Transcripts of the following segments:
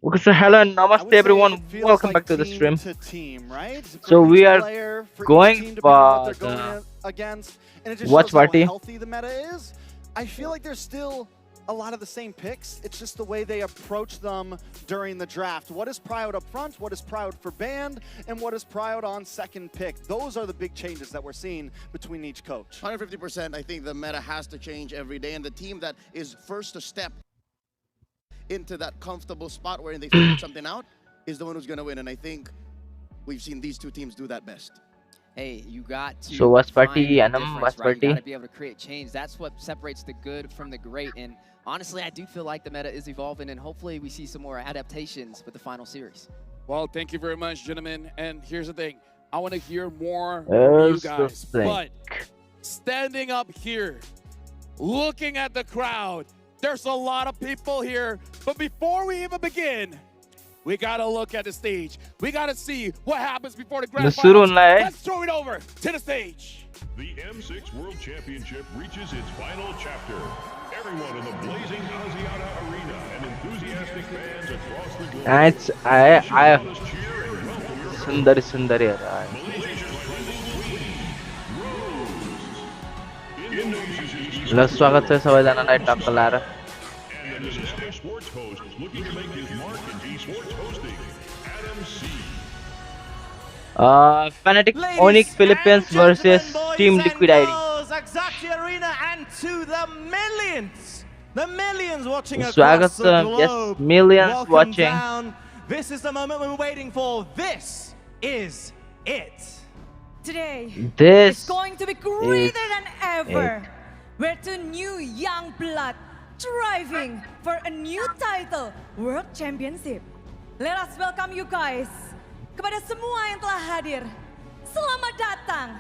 Okay, so hello and namaste everyone. Welcome back to the stream. So we are going for the against, and it just watch shows how party. healthy the meta is. I feel like there's still a lot of the same picks. It's just the way they approach them during the draft. What is Proud up front? What is Proud for band? And what is Proud on second pick? Those are the big changes that we're seeing between each coach. 150%. I think the meta has to change every day, and the team that is first to step into that comfortable spot where they figure something out is the one who's going to win. And I think we've seen these two teams do that best. Hey, you got to So watch find party, the Anam, difference, watch right? You party. got to be able to create change. That's what separates the good from the great. And honestly, I do feel like the meta is evolving, and hopefully we see some more adaptations with the final series. Well, thank you very much, gentlemen. And here's the thing. I want to hear more from you guys. But standing up here, looking at the crowd, there's a lot of people here. But before we even begin, we got to look at the stage. We got to see what happens before the grand finals. Let's throw it over to the stage. The M6 World Championship reaches its final chapter. Everyone in the blazing Asiata Arena and enthusiastic fans across the globe. It's Sundari. ल स्वागत छ सबैजनालाई टक्क लाएर Sports host looking to make his mark in esports hosting, Adam C. Fnatic OnicPh Philippines versus Team Liquid ID. Arena and to the millions watching Swagat across the globe. Yes, millions Welcome watching. Down. This is the moment we've been waiting for. This is it. Today, This it's going to be greater than ever. We're two new young blood striving for a new title, World Championship. Let us welcome you guys. Kepada semua yang telah hadir, selamat datang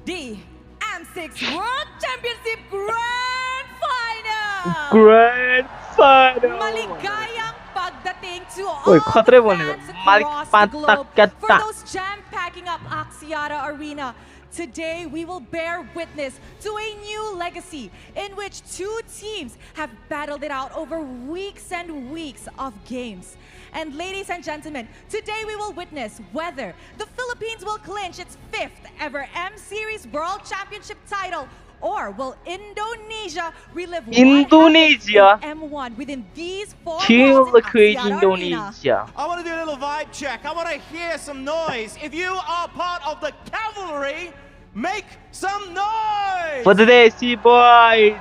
di M6 World Championship Grand Final. Grand Final. Maligayang pagdating to all Oy, the khatre bolne fans Malik across the globe Pantak for those jam-packing up Axiata Arena. Today, we will bear witness to a new legacy in which two teams have battled it out over weeks and weeks of games. And ladies and gentlemen, today we will witness whether the Philippines will clinch its 5th ever M-Series World Championship title, or will Indonesia relive what happened in M1 within these 4 Team walls in Liquid Axiata Indonesia. Arena. I want to do a little vibe check. I want to hear some noise. If you are part of the cavalry, make some noise! For the Desi boys.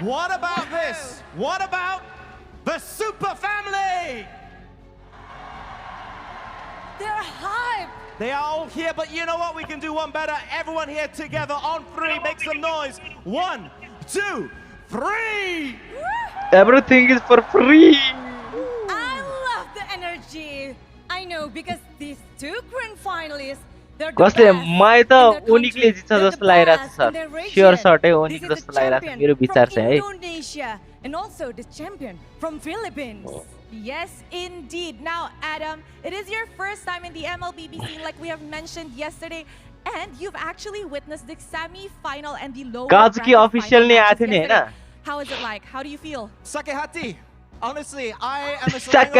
What about this? What about the Super Family? They're hyped! They are all here, but you know what? We can do one better. Everyone here together on 3, make some noise. 1, 2, 3! Everything is for free. I love the energy. I know, because these two grand finalists, कसले मै त ओनिकले जित्छ जस्तो लागिरहेछ sir sure सर्टै ओनिक जस्तो लागिरहेछ मेरो विचार चाहिँ है Indonesia and also the champion from Philippines. Yes, indeed. Now, Adam, it is your first time in the Mlbb scene, like we have mentioned yesterday, and you've actually witnessed the semi-final and the lower bracket final matches yesterday. How is it like? How do you feel? Sakit hati. Honestly, I am a Sakit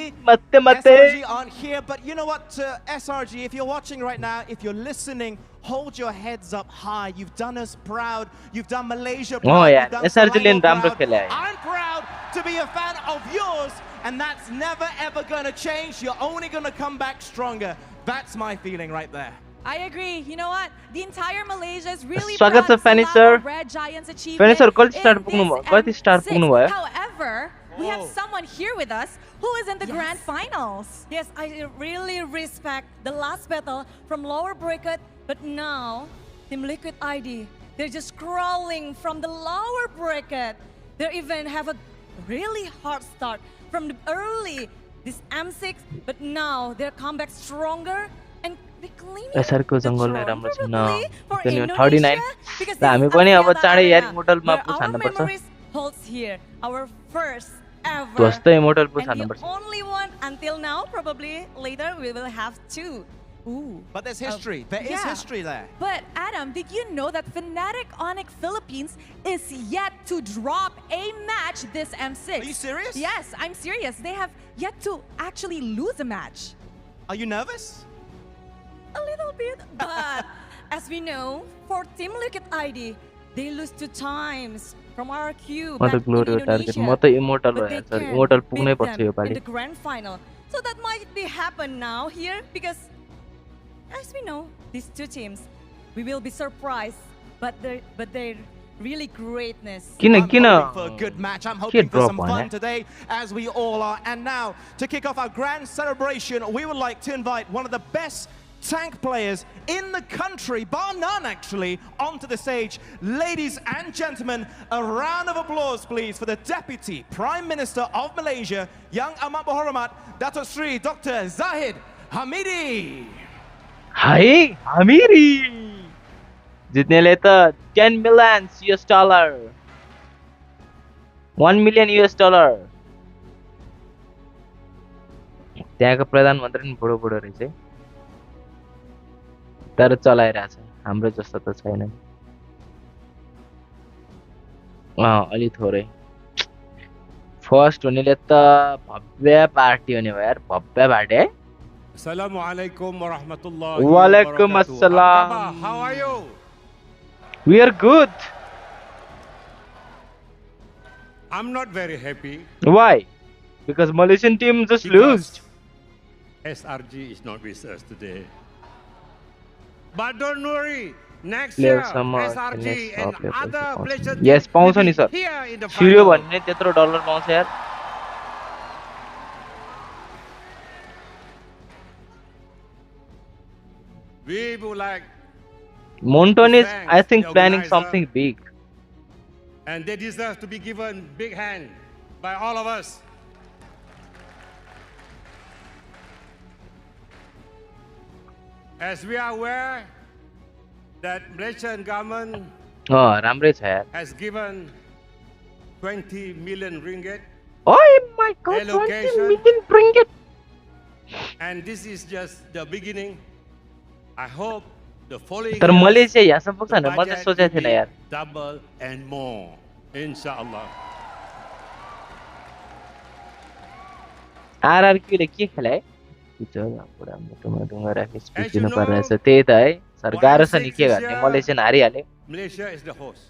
SRG aren't here, but you know what, SRG, if you're watching right now, if you're listening, hold your heads up high. You've done us proud. You've done Malaysia proud. Oh yeah, SRG proud. I'm proud to be a fan of yours, and that's never ever gonna change. You're only gonna come back stronger. That's my feeling right there. I agree. You know what? The entire Malaysia is really स्वागत छ proud Finisher. Red Giants achievement. Finisher कति star पुग्नु भयो? However, we have someone here with us who is in the grand finals. Yes, I really respect the last battle from lower bracket, but now Team Liquid ID, they're just crawling from the lower bracket. They even have a really hard start from the early this M6, but now they're come back stronger and SR को जंगललाई राम्रो छैन किनभने 39 ल हामी पनि अब चाँडै यार इमोर्टलमा पुछान्न पर्छ holds here our first ever जस्तो इमोर्टल पुछान्न and पर्छ the only one until now, probably later we will have 2 Ooh. But there's history. There is yeah. history there. But Adam, did you know that Fnatic Onic Philippines is yet to drop a match this M6? Are you serious? Yes, I'm serious. They have yet to actually lose a match. Are you nervous? A little bit, but as we know, for Team Liquid ID, they lose 2 times from RQ back in Indonesia. Immortal But they can immortal beat them in the grand final. So that might be happen now here because, as we know, these 2 teams, we will be surprised, but they're really greatness. I'm hoping for a good match. I'm hoping for some fun today, as we all are. And now, to kick off our grand celebration, we would like to invite one of the best tank players in the country, bar none actually, onto the stage. Ladies and gentlemen, a round of applause please for the Deputy Prime Minister of Malaysia, Yang Amat Berhormat, Datuk Sri Dr. Zahid Hamidi. Hai Hamidi जित्नेले त 10 million US dollar 1 million US dollar त्यहाँको प्रधानमन्त्री नि बुढो बुढो रहेछ तर चलाइरहेछ हाम्रो जस्तो त छैन अलि थोरै फर्स्ट हुनेले त भव्य पार्टी हुने भयो यार भव्य पार्टी है Assalamualaikum warahmatullahi Walaikum wabarakatuh. assalam. How are you? We are good. I'm not very happy. Why? Because Malaysian team just lost. SRG is not with us today. But don't worry. Next year, SRG and other Malaysian yes, teams will be sir. here in the Suryo final. भन्ने त्यत्रो dollar पाउँछ यार We would like Monton is, thank I think, the planning organizer. something big. And they deserve to be given big hand by all of us. As we are aware that Malaysian government राम्रै छ यार has given 20 million ringgit Oh my god, 20 allocation. million ringgit. And this is just the beginning. I hope the following तर years, Malaysia यहाँसम्म पुग्छ the भने मैले budget सोचेको will थिएन be यार double and more, inshallah. आरआरक्यूले के खेलाए पुरा मुटुमा ढुङ्गा राखी स्पिच As you दिनु know, परिरहेछ त्यही त है सर गाह्रो छ नि के गर्ने year- मलेसियन हारिहाल्यो Malaysia is the host.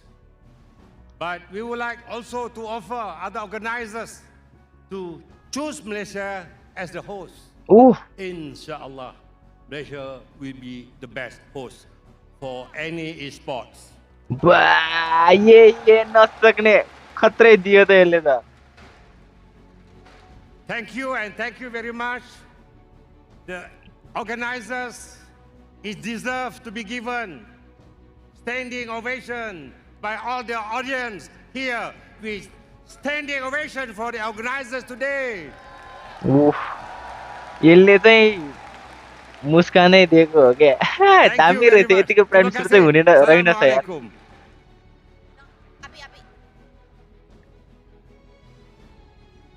But we would like also to offer other organizers to choose Malaysia as the host. Oh Inshallah, Malaysia will be the best host for any esports. बा ये नसक्ने खत्रै दियो त यसले त Thank you and thank you very much. The organizers is deserved to be given standing ovation by all the audience here. With standing ovation for the organizers today. उफ यसले चाहिँ मुस्कानै दिएको हो क्या Thank दामी you very रहेछ much. यतिको Terima prime चाहिँ हुने kasih. रहेनछ यार Assalamualaikum.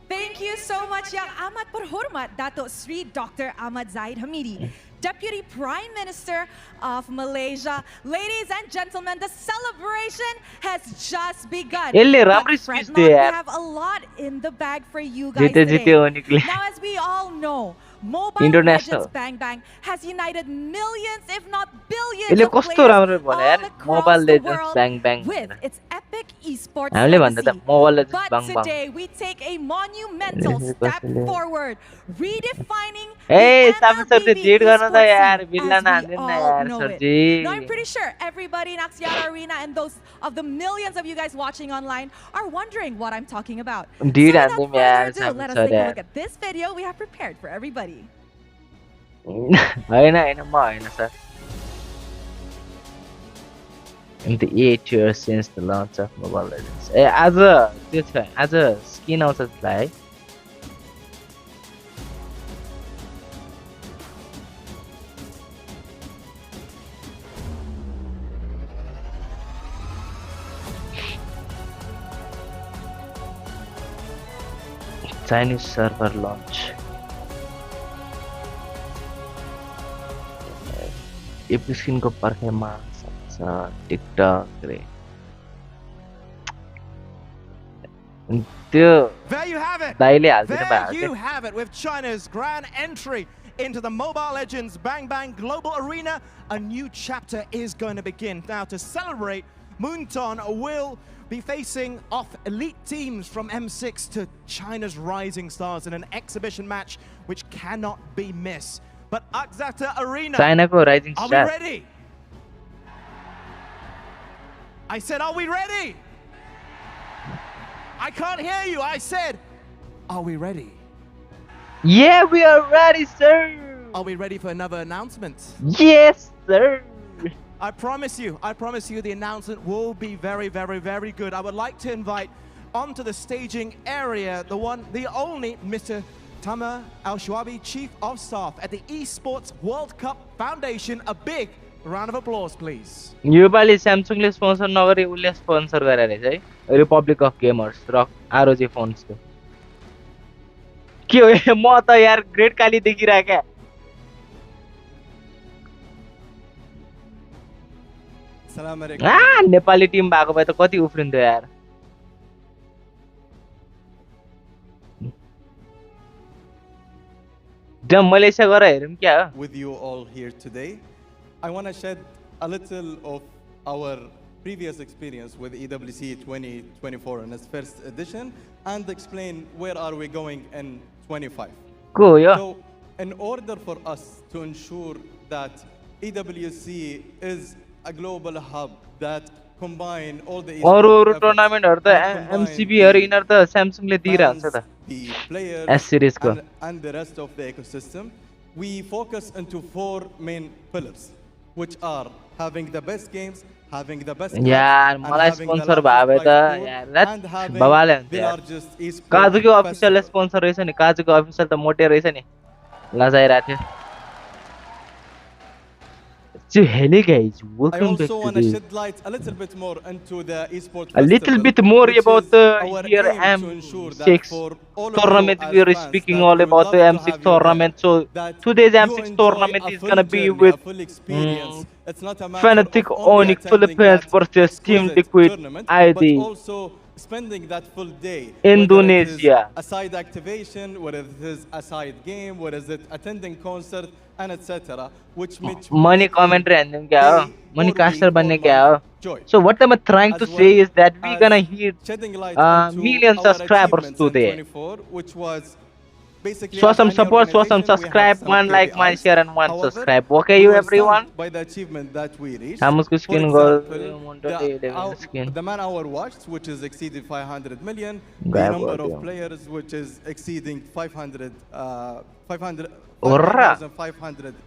Thank you so much, Yang Amat Berhormat Datuk Sri Dr. Ahmad Zahid Hamidi, Deputy Prime Minister of Malaysia. Ladies and gentlemen, the celebration has just begun. यसले But राम्रै fret speech not, दियो we यार have a lot in the bag for you guys जित्यो today. जित्यो ओनिकले Now, as we all know, Mobile International. Legends Bang Bang has united millions, if not billions, यसले of कस्तो players राम्रो भन्यो all यार across mobile the legends world bang bang with its epic esports हामीले भन्दा त legacy. Mobile legends But bang bang today we take a monumental Yes, step yes. forward, redefining A the सामने sir MLBB Z गर्न त esports यार scene बिल्ला as we नहान्दिनु न all यार know it. सरजी Now I'm pretty sure everybody in Axiata Arena and those of the millions of you guys watching online are wondering what I'm talking about. So Dude, without हान्दिम further यार ado, सामने let us sir take a यार look at this video we have prepared for everybody. होइन होइन म होइन sir In the 8 years since the launch of Mobile Legends. ए आज त्यो छ आज स्किन आउँछ त्यसलाई है Chinese server launch. एपिस्किनको पर्खेमा सक्छ टिकटक रे त्यो There you have it. दाइले हाल्दिनु There भयो you have it with China's grand entry into the Mobile Legends Bang Bang Global Arena. A new chapter is going to begin. Now to celebrate, Moonton will be facing off elite teams from M6 to China's rising stars in an exhibition match which cannot be missed. But Axiata Arena, चाइनाको rising are we star ready? I said, are we ready? I can't hear you. I said, are we ready? Yeah, we are ready, sir. Are we ready for another announcement? Yes, sir. I promise you, the announcement will be very, very, very good. I would like to invite onto the staging area the one, the only Mr. Tamer Al-Shwabi, Chief of Staff at the Esports World Cup Foundation. A big round of applause, please. योपालि स्यामसङले sponsor नगरे उसले sponsor गरेर रहेछ है Republic of Gamers र ROG फोन्सको के हो म त यार ग्रेट काली देखिराख्या नेपाली टिम भएको भए त कति उफ्रिन्थ्यो यार जम मलेसिया गएर हेरौँ क्या हो with you all here today. I want to shed a little of our previous experience with EWC 2024 in its first edition and explain where are we going in 25. Cool, yeah. So, in order for us to ensure that EWC is a global hub that combine all the अरू टुर्नामेन्टहरु त MCB हरु यिनीहरु त स्यामसङले दिइरान्छ त the players S series को and the rest of the ecosystem, we focus into 4 main pillars, which are having the best games, having the best यार मलाई sponsor भए त यार बवाले हुन्छ यार काजुको अफिसियल स्पोन्सर रहेछ नि काजुको अफिसियल त मोटे रहेछ नि लजाइरा थियो So hello guys, welcome back to the shed light a little bit more into the esports a little bit more about the here M6 tournament. We are speaking all about the M6 tournament. So today's M6 tournament is gonna be with Fnatic Onyx Philippines versus Team Liquid ID. Spending that full day Indonesia, a side activation, whether it is a side game, whether it is attending concert and etc. which money commentary and money caster banne kya ho. So what I'm trying to say is that we're gonna hit million subscribers today. Which was show some support, show some subscribe, one like, one share and one subscribe. Okay you everyone? By the achievement that we reached. The man hour watched, which is exceeding 500 million. The number of players, which is exceeding 500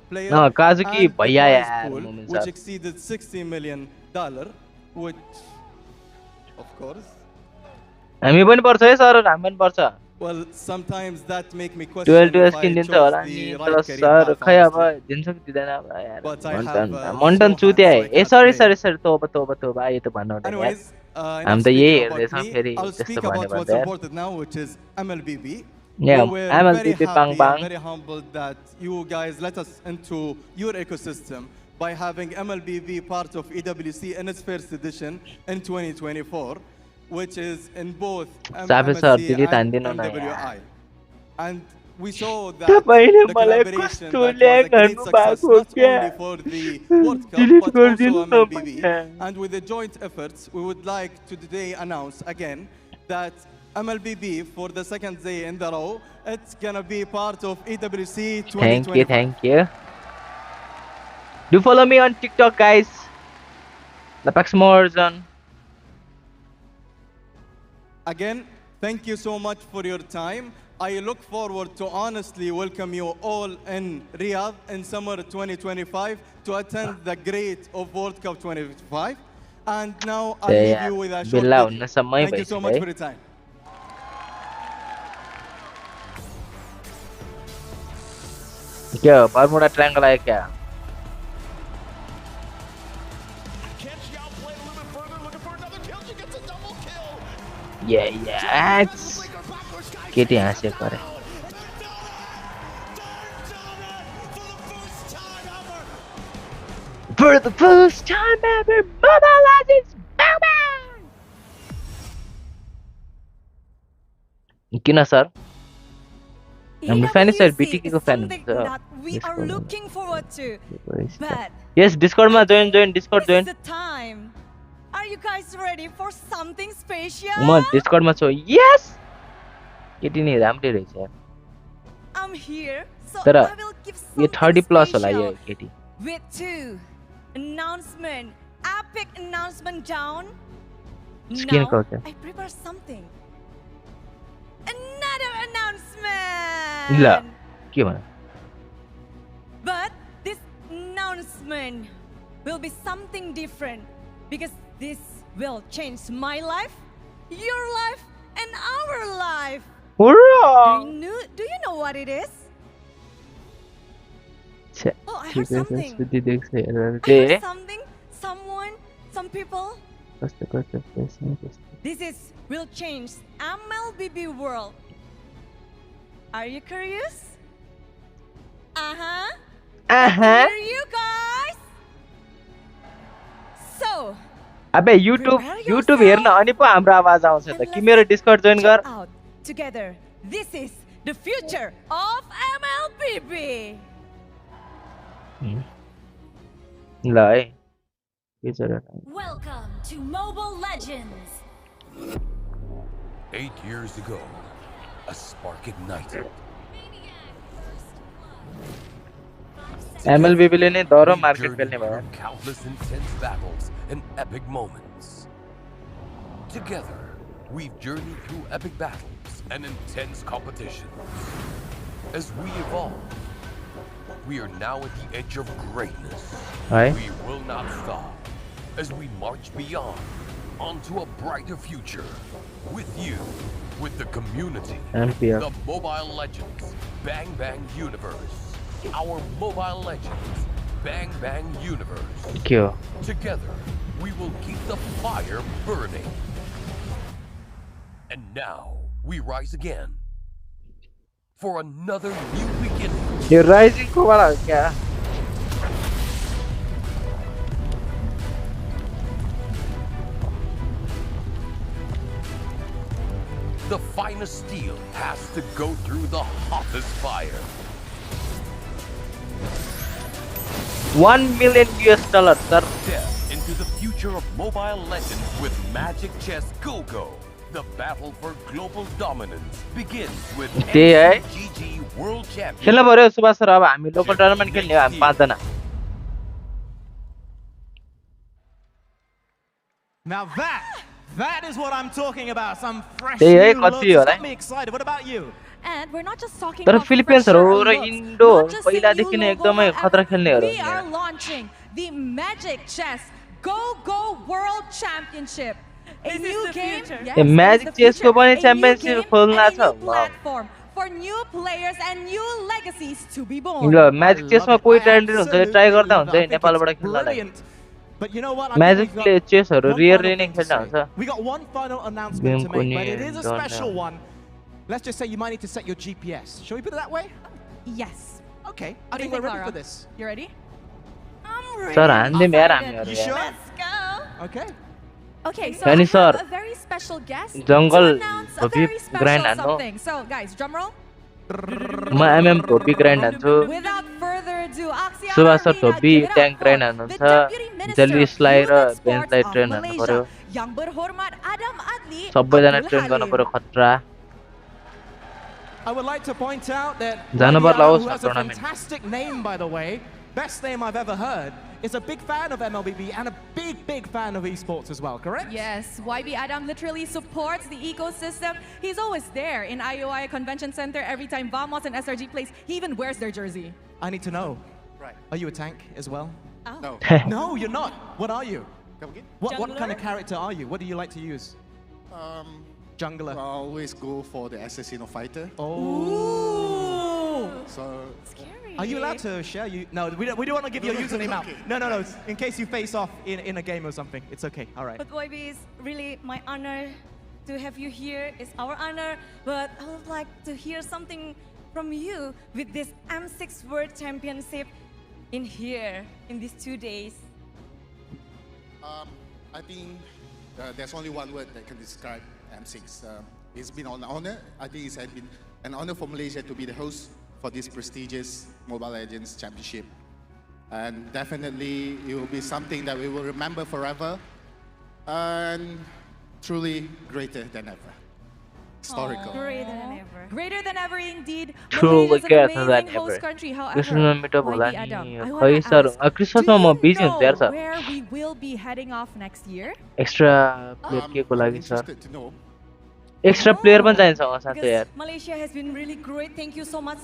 players. No, Kazuki bhaiya pool, which exceeded $60 million, which of course. हामी पनि पर्छ है sir हामी पनि पर्छ well sometimes that make me question if I chose the right sir खै अब दिन्छ कि दिदैन अब यार मन्टन चुत्या ए सरी तोबा यो त भन्नु हुँदैन यार हामी त यही हेर्दै छौं फेरि त्यस्तो भन्ने भन्दा now which is Mlbb. Yeah, Mlbb bang bang. Very humbled that you guys let us into your ecosystem by having Mlbb part of EWC in its first edition in 2024, which is in both MMSC and MWI. And we saw that the collaboration that was a great success not only for the World Cup but also Mlbb. And with the joint efforts, we would like to today announce again that Mlbb for the second day in the row, it's gonna be part of EWC 2020. Thank you. Do follow me on TikTok, guys. Lapax Morzon. Again, thank you so much for your time. I look forward to honestly welcome you all in Riyadh in summer 2025 to attend the great of World Cup 2025. And now I leave you with a short video. Thank you so much for your time. क्या Bermuda triangle आया क्या केटी यहाँ से करे For the first time ever, Mobile Legends booming! किन sir हाम्रो fan sir बीटीके को fan हुन्छ we are looking forward to. But yes, Discord मा join Discord join. this is the time. Are you guys ready for something special? म Discord मा छु. Yes. केटी नि राम्रै रहेछ यार. I'm here, so तर I will give यो something 30 प्लस होला special यो केटी. with two announcement, epic announcement down. Skin Now culture. I prepare something. Another announcement. ल के भन. But this announcement will be something different because this will change my life, your life, and our life. Hurrah! Do you know what it is? छे. Oh, I heard something. सुति देख्छ I hair. heard something, someone, some people. कस्तो. This will change Mlbb world. Are you curious? Here you guys. So. अबे YouTube हेर्न अनि पो हाम्रो आवाज आउँछ त. कि मेरो Discord join गर. Together, this is the future of Mlbb. ल है. Future. Welcome to Mobile Legends. 8 years ago, a spark ignited. MLBB ले नै दरो मार्केट खेल्ने भयो. Countless intense battles and epic moments. Together, we've journeyed through epic battles and intense competitions. As we evolve, we are now at the edge of greatness. Aye. We will not stop as we march beyond onto a brighter future with you, with the community, MPF. the Mobile Legends Bang Bang Universe. Our Mobile Legends Bang Bang Universe. क्यों? Together, we will keep the fire burning. And now, we rise again for another new beginning. ये rising को वाला क्या? The finest steel has to go through the hottest fire. $1 million, sir. Step into the future of Mobile Legends with Magic Chess Go-Go. The battle for global dominance begins with MCGG World Champion. खेल्न पर्यो Subhash sir. अब हामी local tournament खेल्ने हो हामी 5 जना. Now that is what I'm talking about. Some fresh Hey, new looks. कति होला? Got me excited. What about you? And we're not just talking तर about फिलिपिन्सहरु र looks, इन्डो not just a पहिलादेखि new नै logo, एकदमै खतरा however, खेल्नेहरु we are launching the Magic Chess Go World Championship. A new game. Yes, a magic चेसको पनि च्याम्पियनशिप खोल्न छ. Platform for new players and new legacies to be born. ल magic चेसमा कोही ट्यालेन्टेड हुन्छ ट्राई गर्दा हुन्छ है नेपालबाट खेल्नलाई. But you know what? Magic चेसहरु रियरली नै खेल्न हुन्छ. We got one final announcement to make, but it is a special one. Let's just say you might need to set your GPS. Shall we put it that way? Yes. Okay. I think we're ready for this. You ready? I'm ready. Sir हान्दिम यार हामीहरु. You sure? Let's go. Okay. Okay, so Danny I sir, have a very special guest jungle to announce a of very grind special हान्नु. something. So guys, drum roll. म MM धोबी grind हान्छु. Without further ado, Axiata Subhash sir Arena, धोबी give it up tank for grind the हान्नुहुन्छ. Deputy Minister जेलिसलाई र Youth and बेन्चलाई Sports train of हान्नु पर्यो. Malaysia, Yang Berhormat Adam Adli सबैजना Abdul ट्रेन गर्न Halim. पर्यो खतरा. I would like to point out that जानु पर्ला Wadiara, होस् who has a tournament. fantastic name, by the way, best name I've ever heard, is a big fan of MLBB and a big fan of esports as well, correct? Yes, YB Adam literally supports the ecosystem. He's always there in IOI Convention Center every time Vamos and SRG plays. He even wears their jersey. I need to know. Right. Are you a tank as well? Oh. No. No, you're not. What are you? Come again? What kind of character are you? What do you like to use? Jungler. I always go for the Assassino fighter. Oh. So. Scary. Are you allowed to share? No, we don't want to give your username out. No. In case you face off in a game or something. It's okay. All right. But YB, is really my honor to have you here. It's our honor. But I would like to hear something from you with this M6 World Championship in here in these 2 days. I think there's only one word that can describe M6. It's been an honor. I think it's been an honor for Malaysia to be the host for this prestigious Mobile Legends Championship. And definitely it will be something that we will remember forever and truly greater than ever. Historical. Greater than ever. Greater than ever indeed. Truly Malaysia is an greater than amazing host ever. country. Christmas However, meetup होला YD Adam, नि I खै want to sir ask, क्रिसमसमा म do busy you हुन्छु यार know sir where we will be heading off next year? Extra player के को I'm लागि sir interested to know. Extra player पनि चाहिन्छ साथै Because यार Malaysia has been really great. Thank you so much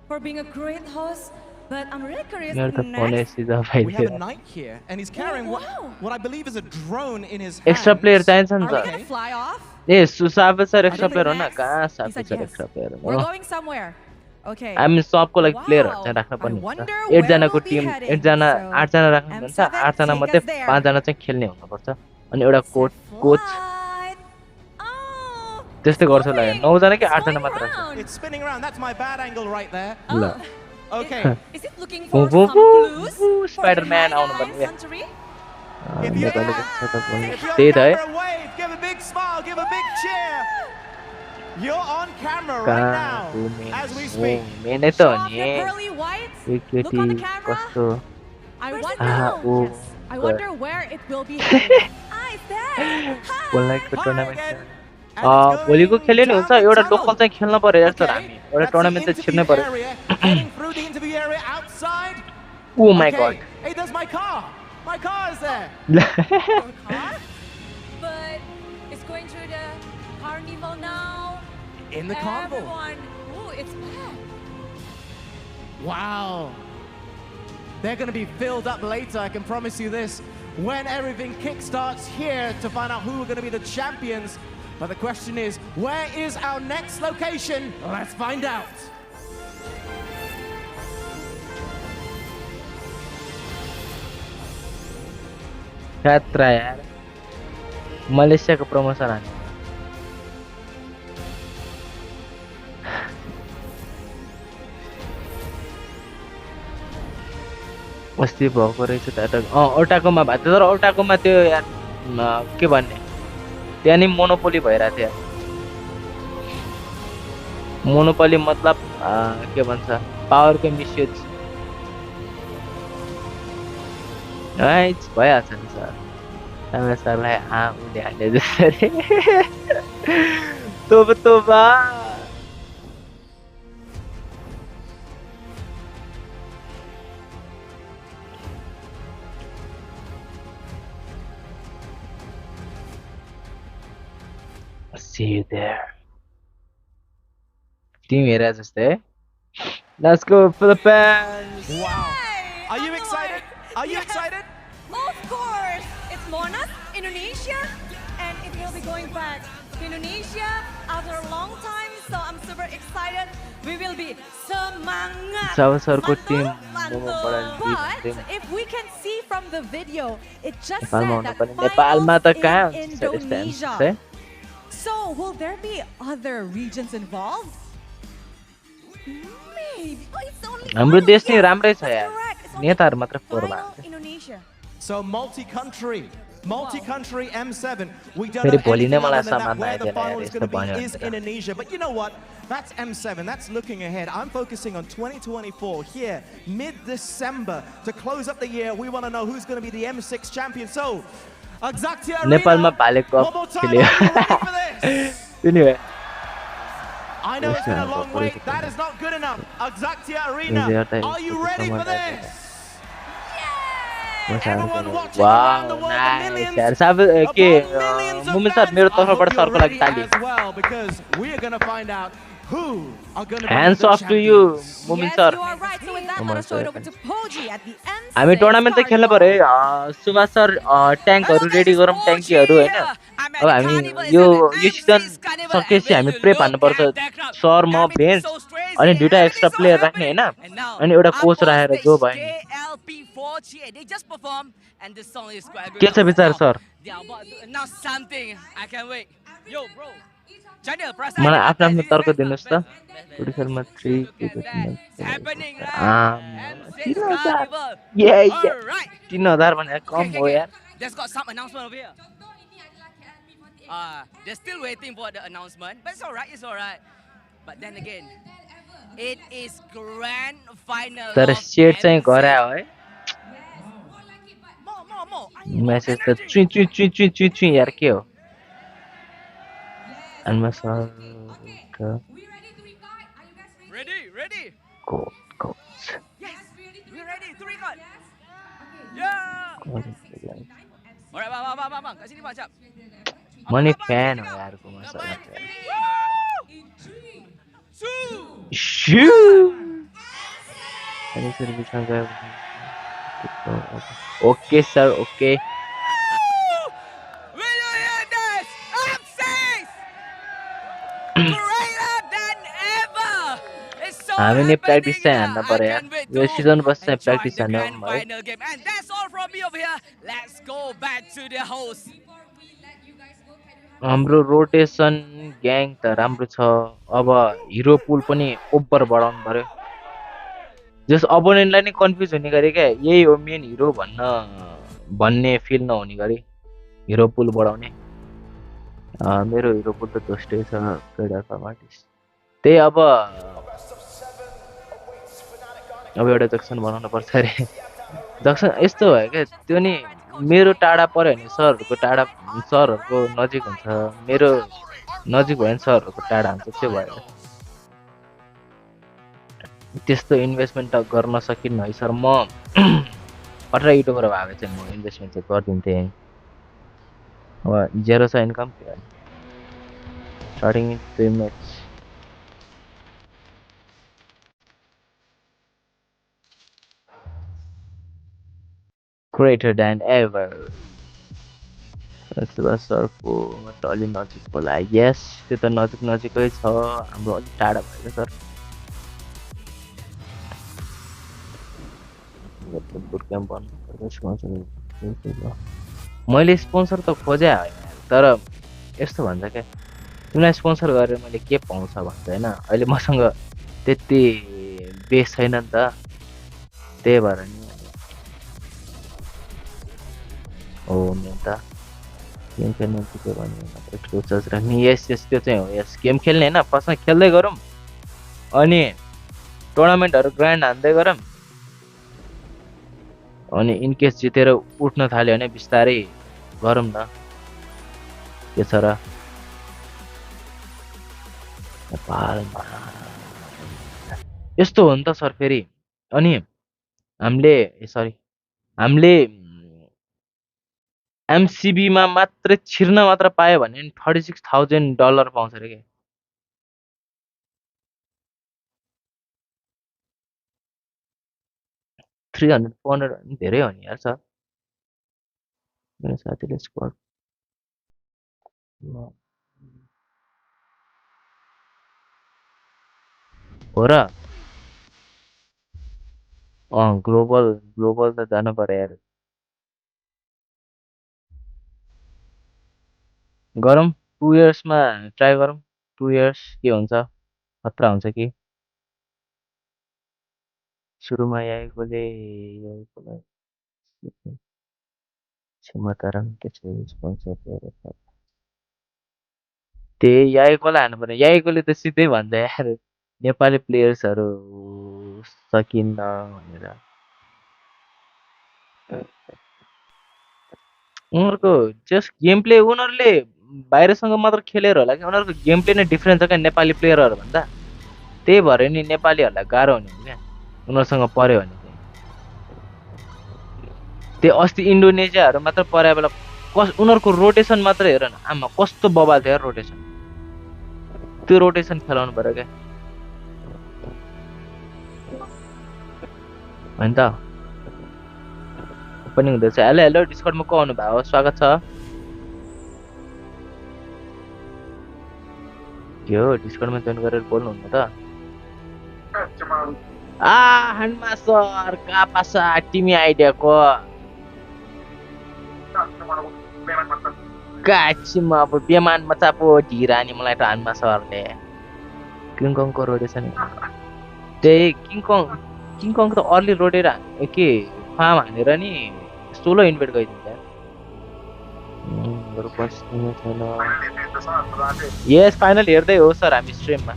for being a great host. But I'm really curious. मेरो त फोनै Next, सिधा We have a भइदियो knight here, and he's carrying what I believe is a drone in his extra hands. Player चाहिन्छ नि Are we sir gonna fly off? ए साफे sir extra think player हो न next- कहाँ He साफे said sir yes. Extra player We're हो going somewhere. Okay. हामी सबको लागि प्लेयर Wow. चाहिँ राख्न पर्ने I wonder हुन्छ where 8 जनाको we'll be टिम heading. 8 जना So, 8 जना राख्नु भन्छ M7, 8 जना take मध्ये us there. 5 जना चाहिँ खेल्ने हुनुपर्छ अनि एउटा कोच flight. Oh, त्यस्तै गर्छु लाग्यो 9 जना कि 8 जना मात्र छ round. It's spinning around. That's my bad angle right there. ल Okay. Is it looking Woo, for woo, some woo, clues? woo, for Spider-Man the आउनु High पर्ने Country? नेपालीको setup गर्नु If you're त्यही on त है camera, wave, give a big smile, give a big cheer. You're on camera right now as we speak. मेनै त Show हो off नि your pearly whites. यो Look on the केटी camera. कस्तो I Where's it wonder. now? ऊ I wonder where it will be heading. Hi, there. बोल्नको Hi tournament again. And it's भोलिको going खेल्यो नि down हुन्छ the एउटा tunnel. लोकल चाहिँ खेल्न पर्यो यार सर Okay, हामी एउटा that's टुर्नामेन्ट the चाहिँ छिर्नै interview पर्यो area, heading through the interview area outside. Oh my Okay. God Hey, there's my car. My car is there. But it's going through the carnival now. In the carnival. Everyone, ooh, it's packed. Wow. They're going to be filled up later, I can promise you this, when everything kickstarts here to find out who are going to be the champions. But the question is, where is our next location? Let's find out. खतरा यार मलेसियाको promotion हान्यो अस्ति भएको रहेछ त ओटाकोमा भएको थियो तर ओटाकोमा त्यो यार के भन्ने त्यहाँ नि मोनोपोली भइरहेको थियो मोनोपोली मतलब के भन्छ पावरको मिसयुज भइहाल्छ नि सर तपाईँ सरलाई उसले हाल्ने जसरी तोबा See you there. Team हेरे जस्तै है. Let's go Philippines. Wow. Are you excited? Are you excited? Of course, it's Monas, Indonesia, and it will be going back to Indonesia after a long time. So I'm super excited. We will be semangat. Sawa-sawarको team But if we can see from the video, it just नेपालमा said that हुनुपर्ने नेपालमा त finals कहाँ in हुन्छ यस्तो Indonesia. है So will there be other regions involved? Maybe. Oh, it's only हाम्रो final, देश नि yes, राम्रै छ that's यार correct. It's only नेताहरू मात्र फोहोर final भएको Indonesia. So multi-country M7. We don't फेरि know भोलि नै anything मलाई other than that. सामान Where the आइदिएन यार final is यस्तो going to भन्यो be is भनेर Indonesia. But you know what? That's M7. That's looking ahead. I'm focusing on 2024 here, mid-December. To close up the year, we want to know who's going to be the M6 champion. So, Axactia नेपालमा भाले cup one more time, खेल्यो are you ready for this? Anyway, I know it's been a long wait. That is not good enough. Axactia Arena, are you ready for this? Everyone watching around the wow world, nice millions यार सब के millions of Mumin sir fans. मेरो I hope तर्फबाट you're सरको लागि ready ताली as well, because we are going to find out who are going to be hands the off to you champions. Mumin Yes, sir you are right. So with that, let us throw it over to Poji at the end. हामी tournament चाहिँ खेल्नु पर्यो है Subhash sir ट्याङ्कहरू ready गरौँ ट्याङ्कीहरू होइन अब हामी यो season सकेपछि हामी प्रेप हान्नुपर्छ सर म बेन्च अनि दुईटा एक्स्ट्रा प्लेयर राख्ने होइन अनि एउटा कोच राखेर जो भयो नि They just perform, and the song is quite के छ विचार sir They are about to announce something. I can't wait. Yo, bro. मलाई आफ्नो आफ्नो तर्क दिनुहोस् त प्रोड्युसरमा 3 happening, 3000 भने कम हो यार there's got some announcement over here. They're still waiting for the announcement, but it's alright, it's alright. But then again, it is grand final तर of सेट चाहिँ M6. गरा है मेसेज त चुइ चुइ चुइ चुइ चुइ चुइ यार के हो अन्मा sir Ready? Code code Yes, we're ready. 3 cut. Yeah. Alright, bang. Kat sini bang, cap. Money fan हो यारको मसँग शू अनि सर बिचमा गयो okay sir okay Will you hear this? M6! Greater than ever! It's so हामी नै practice चाहिँ हान्न I पर्यो यार can't wait yo to season पछि चाहिँ enjoy प्र्याक्टिस the हान्नु grand है final game. And that's all from me over here. Let's go back to the host. हाम्रो रोटेसन ग्याङ त राम्रो छ अब हिरो पुल पनि ओभर बढाउनु पर्यो जस अपोनेन्टलाई नै कन्फ्युज हुने गरी क्या यही हो मेन हिरो भन्ने फिल नहुने गरी हिरो पुल बढाउने मेरो हिरो पुल त दोस्टै छ त्यही अब एउटा जक्सन बनाउनु पर्छ अरे जक्सन यस्तो भयो क्या त्यो नि मेरो टाढा पर्यो भने सरहरूको नजिक हुन्छ मेरो नजिक भयो भने सरहरूको टाढा हुन्छ त्यो भएर त्यस्तो इन्भेस्टमेन्ट त गर्न सकिन्न है सर म 18 युट्युबर भए चाहिँ म इन्भेस्टमेन्ट चाहिँ गरिदिन्थेँ अब 0 छ income starting 2 match greater than ever सरको अलि नजिक होला यस त्यो त नजिकै छ हाम्रो अलिक टाढा भयो सर मैले स्पोन्सर त खोजे होइन तर यस्तो भन्छ क्या तिमीलाई स्पोन्सर गरेर मैले के पाउँछ भन्छ होइन अहिले मसँग त्यति बेस छैन नि त त्यही भएर नि हो नि त गेम खेल्ने के भन्ने क्लोचर्स राख्ने यस त्यो चाहिँ हो यस गेम खेल्ने होइन फर्स्टमा खेल्दै गरौँ अनि टुर्नामेन्टहरू ग्रान्ड हान्दै गरौँ अनि इनकेस जितेर उठ्न थाल्यो भने बिस्तारै गरौँ न के छ र नेपालमा यस्तो हो नि त सर फेरि अनि हामीले एमसिबीमा मात्र छिर्न मात्र पायो भने $36,000 पाउँछ अरे के 300 400 भने धेरै हो नि यार सर मेरो साथीले स्क्वाड हो र ग्लोबल त जानु पर्यो यार गरौँ 2 इयर्समा ट्राई गरौँ 2 इयर्स के हुन्छ खतरा हुन्छ कि सुरुमा आएकोले क्षमता के छ स्पोन्सर त्यही याइकोलाई हान्नु पर्ने याइकोले त सिधै भन्छ यार नेपाली प्लेयर्सहरू सकिन्न भनेर उनीहरूको जस्ट गेम प्ले उनीहरूले बाहिरसँग मात्र खेलेर होला कि उनीहरूको गेम प्ले नै डिफ्रेन्ट छ क्या नेपाली प्लेयरहरू भन्दा त्यही भएर नि नेपालीहरूलाई गाह्रो हुने हो क्या उनीहरूसँग पर्यो भने त्यो अस्ति इन्डोनेसियाहरू मात्र परे बेला उनीहरूको रोटेसन मात्र हेर न आमा कस्तो बबाल थियो रोटेसन त्यो रोटेसन खेलाउनु पर्यो क्या होइन त ओपनिङ हुँदैछ हेलो डिस्कर्डमा को आउनु भयो स्वागत छ के हो डिस्कर्डमा जोइन गरेर बोल्नुहुन्न त हनमा सर का पासा टिमी आइडियाको काचिम अब बेमान मचा पो ढिरानी मलाई त हानमा सरले किङकङको रोटेसन त्यही किङकङ त अर्ली रोटेर के फार्म हानेर नि सोलो इन्भेट गरिदिन्छ यस फाइनल हेर्दै हो सर हामी स्ट्रिममा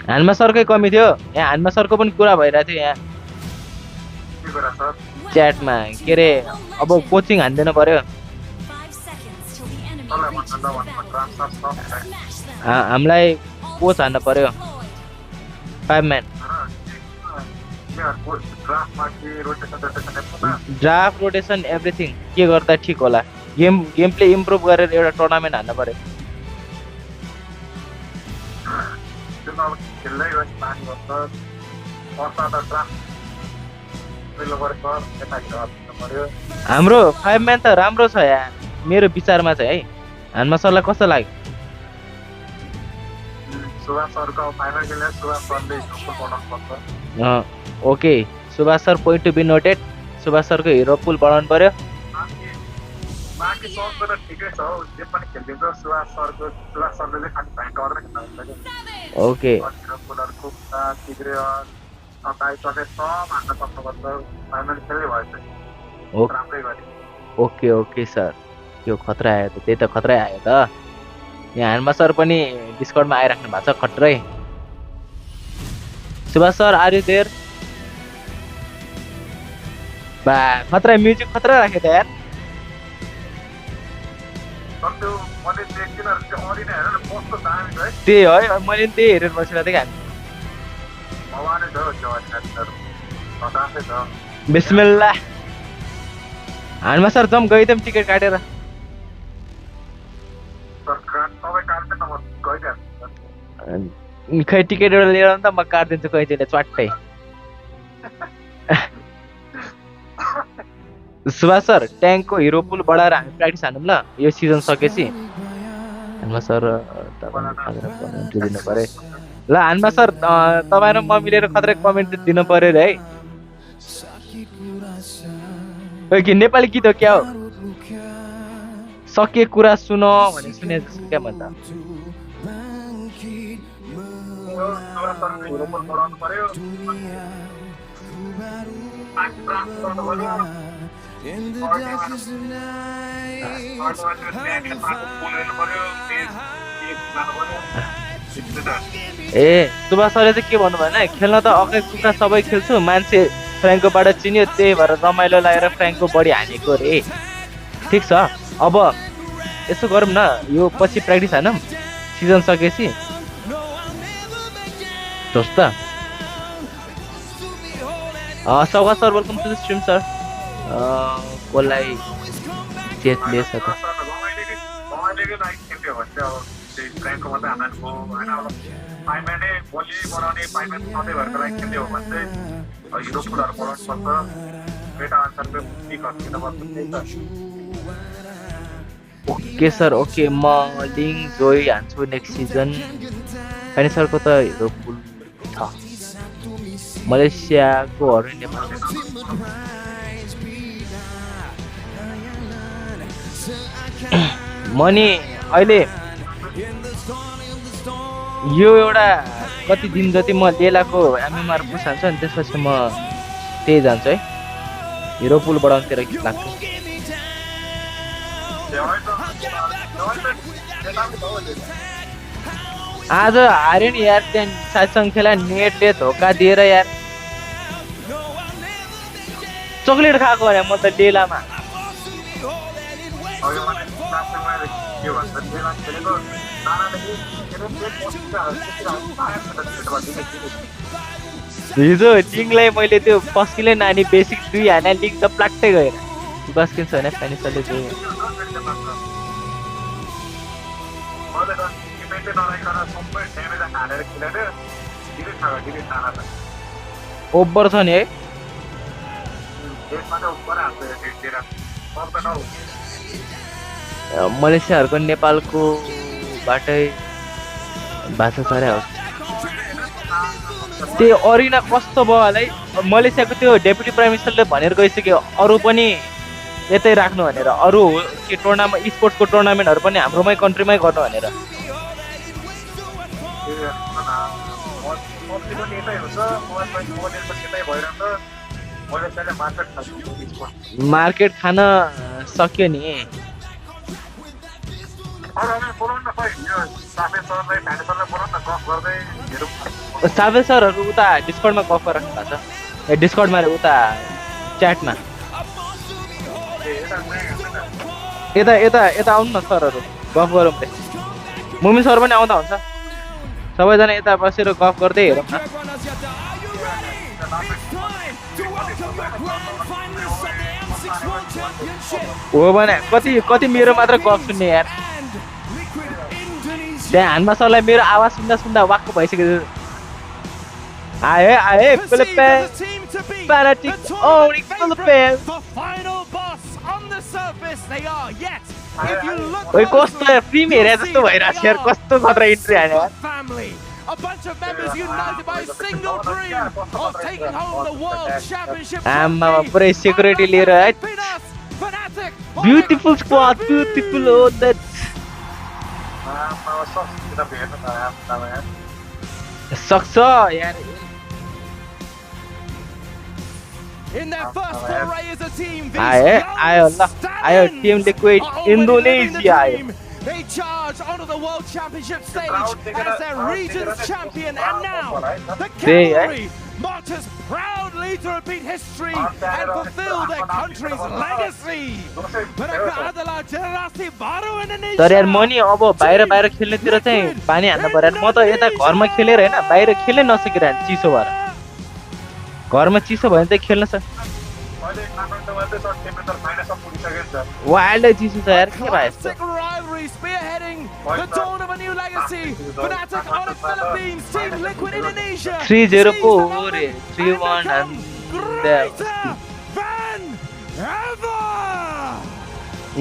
हानमा सरकै कमी थियो यहाँ हानमा सरको पनि कुरा भइरहेको थियो यहाँ च्याटमा के अरे अब कोचिङ हान्दिनु पर्यो हामीलाई कोच हान्न पर्यो 5 म्यान ड्राफ्ट रोटेसन एभ्रिथिङ के गर्दा ठिक होला गेम प्ले इम्प्रुभ गरेर एउटा टुर्नामेन्ट हान्न पर्यो हाम्रो 5 म्यान त राम्रो छ यार मेरो विचारमा चाहिँ है हानमा सरलाई कस्तो लाग्यो okay Subhash sir point to be noted Subhash सरको हिरो पुल बढाउनु पर्यो ओके ओके ओके सर यो खतरा आयो त त्यही त खतरा आयो त यहाँ हानमा सर पनि डिस्कर्डमा आइराख्नु भएको छ खत्रै Subhash sir are you there बा खतरा म्युजिक खतरा राख्यो त यार त्यही है मैले त्यही हेरेर बसिरहेको थिएँ हामी बिस्मिल्ला हानमा सर जम गइदिउँ टिकट काटेर खै टिकट एउटा लिएर त म काटिदिन्छु कैचीले च्वाट्टै सुभाष सर ट्याङ्कको हिरो पुल बढाएर हामी प्र्याक्टिस हानौँ ल यो सिजन सकेपछि हानमा सर दिनु पऱ्यो ल हानमा सर तपाईँ र म मिलेर खतरा कमेन्ट दिनु पऱ्यो रे है कि नेपाली गीत हो क्या हो सके कुरा सुन भने सुने जस्तो क्या भन्दा ए सुभाष सरले चाहिँ के भन्नु भएन खेल्न त अघि कुखुरा सबै खेल्छु मान्छे फ्र्याङ्कोबाट चिन्यो त्यही भएर रमाइलो लागेर फ्र्याङ्को बढी हानेको रे ठिक छ अब यसो गरौँ न यो पछि प्र्याक्टिस हानौँ सिजन सकेपछि होस् त Saugat sir welcome to the stream sir कसलाई चेतले छ त ओके सर ओके म लिङ जोइ हान्छु नेक्स्ट सिजन होइन सरको त हिरो पुल छ मलेसियाको नेपाल मनी अहिले यो एउटा कति दिन जति म लेलाको एमएमआर पुस हाल्छु अनि त्यसपछि म त्यही जान्छु है हिरो पुल बढाउनुतिर लाग्छ आज हार्यो नि यार त्यहाँ साथसँग खेला नेटले धोका दिएर यार चक्लेट खाएको भने म त लेलामा हिजो लिङलाई मैले त्यो पस्किले नानी बेसिक 2 हाने लिङ त प्लाक्टै गएर बस्किन्छ भने फाइनेन्सले चाहिँ ओभर छ नि है मलेसियाहरूको नेपालको बाटै भाषा छरे हो त्यो अरिना कस्तो भयो होला है मलेसियाको त्यो डेपुटी प्राइम मिनिस्टरले भनेर गइसक्यो अरू पनि यतै राख्नु भनेर अरू के टुर्नामेन्ट स्पोर्ट्सको टुर्नामेन्टहरू पनि हाम्रोमै कन्ट्रीमै गर्नु भनेर मार्केट खान सक्यो नि साबे सरहरू उता डिस्कर्डमा गफ गरिराख्नु भएको छ ए डिस्कर्डमा उता च्याटमा यता यता यता आउनु न सरहरू गफ गरौँ मुमी सर पनि आउँदा हुन्छ सबैजना यता बसेर गफ गर्दै हेरौँ न हो भने कति कति मेरो मात्र गफ सुन्ने यार त्यहाँ हानमा सरलाई मेरो आवाज सुन्दा सुन्दा वाक्क भइसक्यो आए आए Fanatic owning Philippines. Oi, कस्तो फ्री हेरे जस्तो भइरहेको छ यार कस्तो खतरा इन्ट्री हाने A bunch of members united by a single dream of taking home the World Championship. आमा पुरै सेक्युरिटी लिएर है ब्युटिफुल स्क्वाड ब्युटिफुल हो दैट सक्छ यार In their first foray as a team, आयो टिम लिक्विड इन्डोनेसिया आयो they charge onto the World Championship stage as their region's champion, and now the cavalry marches proudly to repeat history and fulfill their country's legacy. तर यार म नि अब बाहिर बाहिर खेल्नेतिर चाहिँ पानी हान्न पर्यो म त यता घरमा खेलेर हैन बाहिर खेल्नै नसकिरहेको चिसो भएर घरमा चिसो भयो भने चाहिँ खेल्न सक्छ वाइल्ड चिसो छ यार के भयो यस्तो spearheading the dawn of a new legacy. Fnatic, OnicPh, Team Liquid Indonesia. 3-0 po ho re 3-1 and than ever.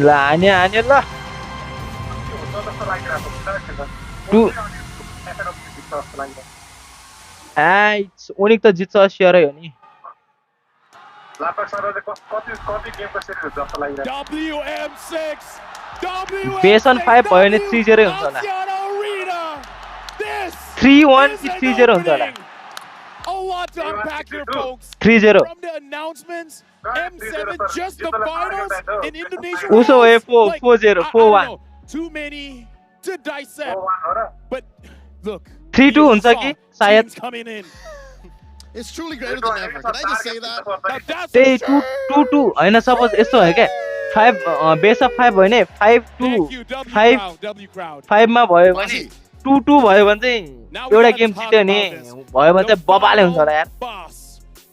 La anya la. Two. Ai, Onic त जित्छ स्योरै हो नि. WM6 Based on 5 भयो भने 3-0 हुन्छ होला 3-1 कि 3-0 हुन्छ होला 3-0 उसो हो 4-0 4-1 3-2 हुन्छ कि सायद It's truly greater than ever. Can I just say that? They 2-2 हैन सपोज यस्तो हो के 5 बेस अफ 5 भयो भने 5-2 5 मा भयो भने 2-2 भयो भने चाहिँ एउटा गेम जित्यो नि भयो भने चाहिँ बबाले हुन्छ होला यार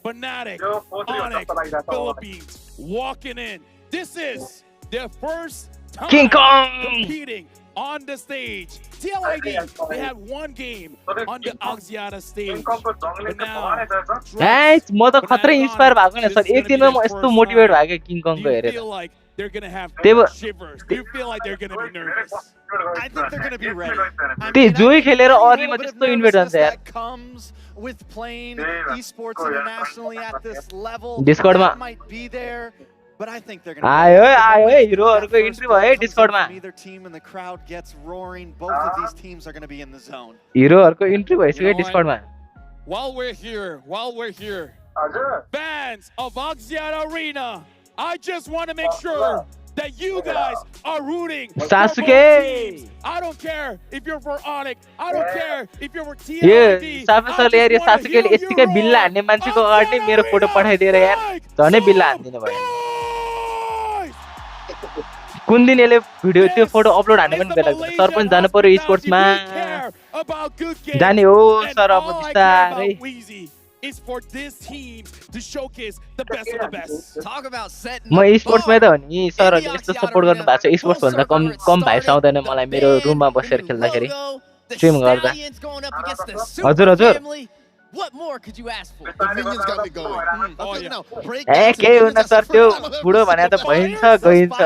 Fnatic, OnicPh, Philippines walking in. This is their first time King Kong competing on the stage. TLID, they had one game on the Axiata stage. But now, guys म त खतरै इन्स्पायर भएको नि सर एक दिनमा म यस्तो मोटिभेट भएको king Kong को हेरेर they're going to have they were shivers. You feel like they're going to be nervous. I think they're going to be ready. They जोइ खेलेर अर्लीमा त्यस्तो इन्भेट हुन्छ यार comes with playing esports internationally at this level. Discord मा might be there. But I think they're going to आयो हिरोहरुको entry भयो Discord मा either team and the crowd gets roaring. Both of these teams are going to be in the zone. हिरोहरुको entry भइसक्यो Discord मा While we're here, fans of Axiata Arena, I just want to make sure that you guys are rooting Sasuke. for both teams. I don't care if you're for Onic. I don't care if you're for TLID. यो साफसरले यार यो सासुकेले यतिकै बिल्ला हान्ने मान्छेको अगाडि मेरो photo पठाइदिएर यार झनै बिल्ला हान्दिनु भयो कुन दिन यसले भिडियो त्यो फोटो अपलोड हान्ने पनि बेला सर पनि जानु पर्यो स्पोर्ट्समा जाने हो सर अब बिस्तारै It's for this team to showcase the best of the best. Talk about setting म स्पोर्ट्समै त हो नि सरहरूले यस्तो सपोर्ट गर्नु भएको छ स्पोर्ट्स भन्दा कम भाइब्स आउँदैन मलाई मेरो रुममा बसेर खेल्दाखेरि स्ट्रिम गर्दा हजुर What more could you ask for? The minions got me going. ए के हुन सर त्यो बुढो भने त भइन्छ गइन्छ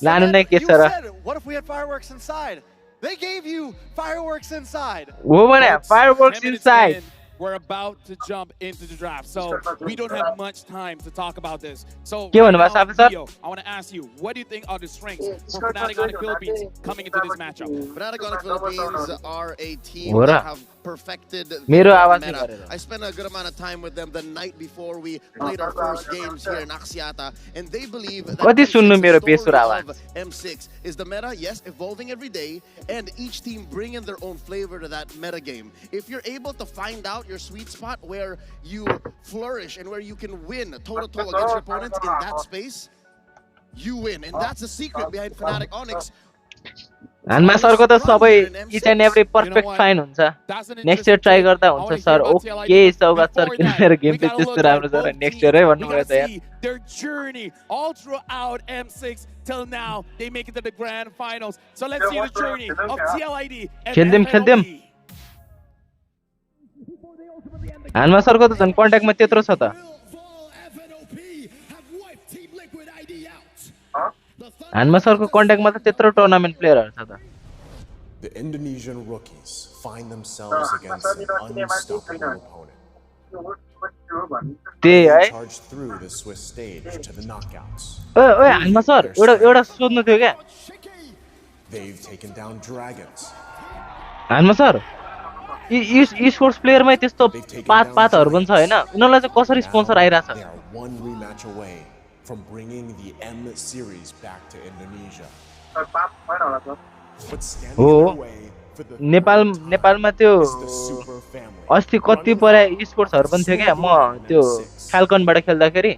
लानु नै के छ र What if we had fireworks inside? They gave you fireworks inside. हो भने fireworks inside we're about to jump into the draft, so we don't have much time to talk about this. So के right भन्नु भएको now, छ आफै sir? Leo, I want to ask you, what do you think are the strengths for Fnatic on the Philippines coming into this matchup? Fnatic on the Philippines are a team हो र? that have perfected मेरो their आवाज नहीं meta. गरेर। I spent a good amount of time with them the night before we played our first games here in Axiata, and they believe that कति सुन्नु मेरो M6's बेसुर story आवाज? of M6 is the meta, yes, evolving every day, and each team bringing their own flavor to that meta game. If you're able to find out your sweet spot where you flourish and where you can win toe-to-toe against your opponents in that space, you win. And that's the secret behind Fnatic Onyx. हानमा सरको त सबै each and every perfect fine हुन्छ next year try गर्दा हुन्छ sir okay सौगात sir किन मेरो game play त्यस्तो राम्रो छ र नेक्स्ट इयर है भन्नुभयो त यार Their journey all throughout M6 till now, they make it to the grand finals. So let's see the journey of TLID and खेल्दिम हानमा सरको त झन् कन्ट्याक्टमा त्यत्रो छ त हानमा सरको कन्ट्याक्टमा त त्यत्रो टुर्नामेन्ट प्लेयरहरु छ त The Indonesian rookies find themselves against an unstoppable opponent. They charge through the Swiss stage to the knockouts. ओए हानमा सर एउटा सोध्नु थियो के They've taken down dragons. हानमा sir esports प्लेयरमै त्यस्तो पातहरु पनि छ हैन उनीहरुलाई चाहिँ कसरी sponsor आइराछ They are one rematch away from bringing the M series back to Indonesia. But standing in their way for the नेपालमा त्यो अस्ति कति परे esportsहरु पनि थियो के म त्यो फाल्कनबाट खेल्दाखेरि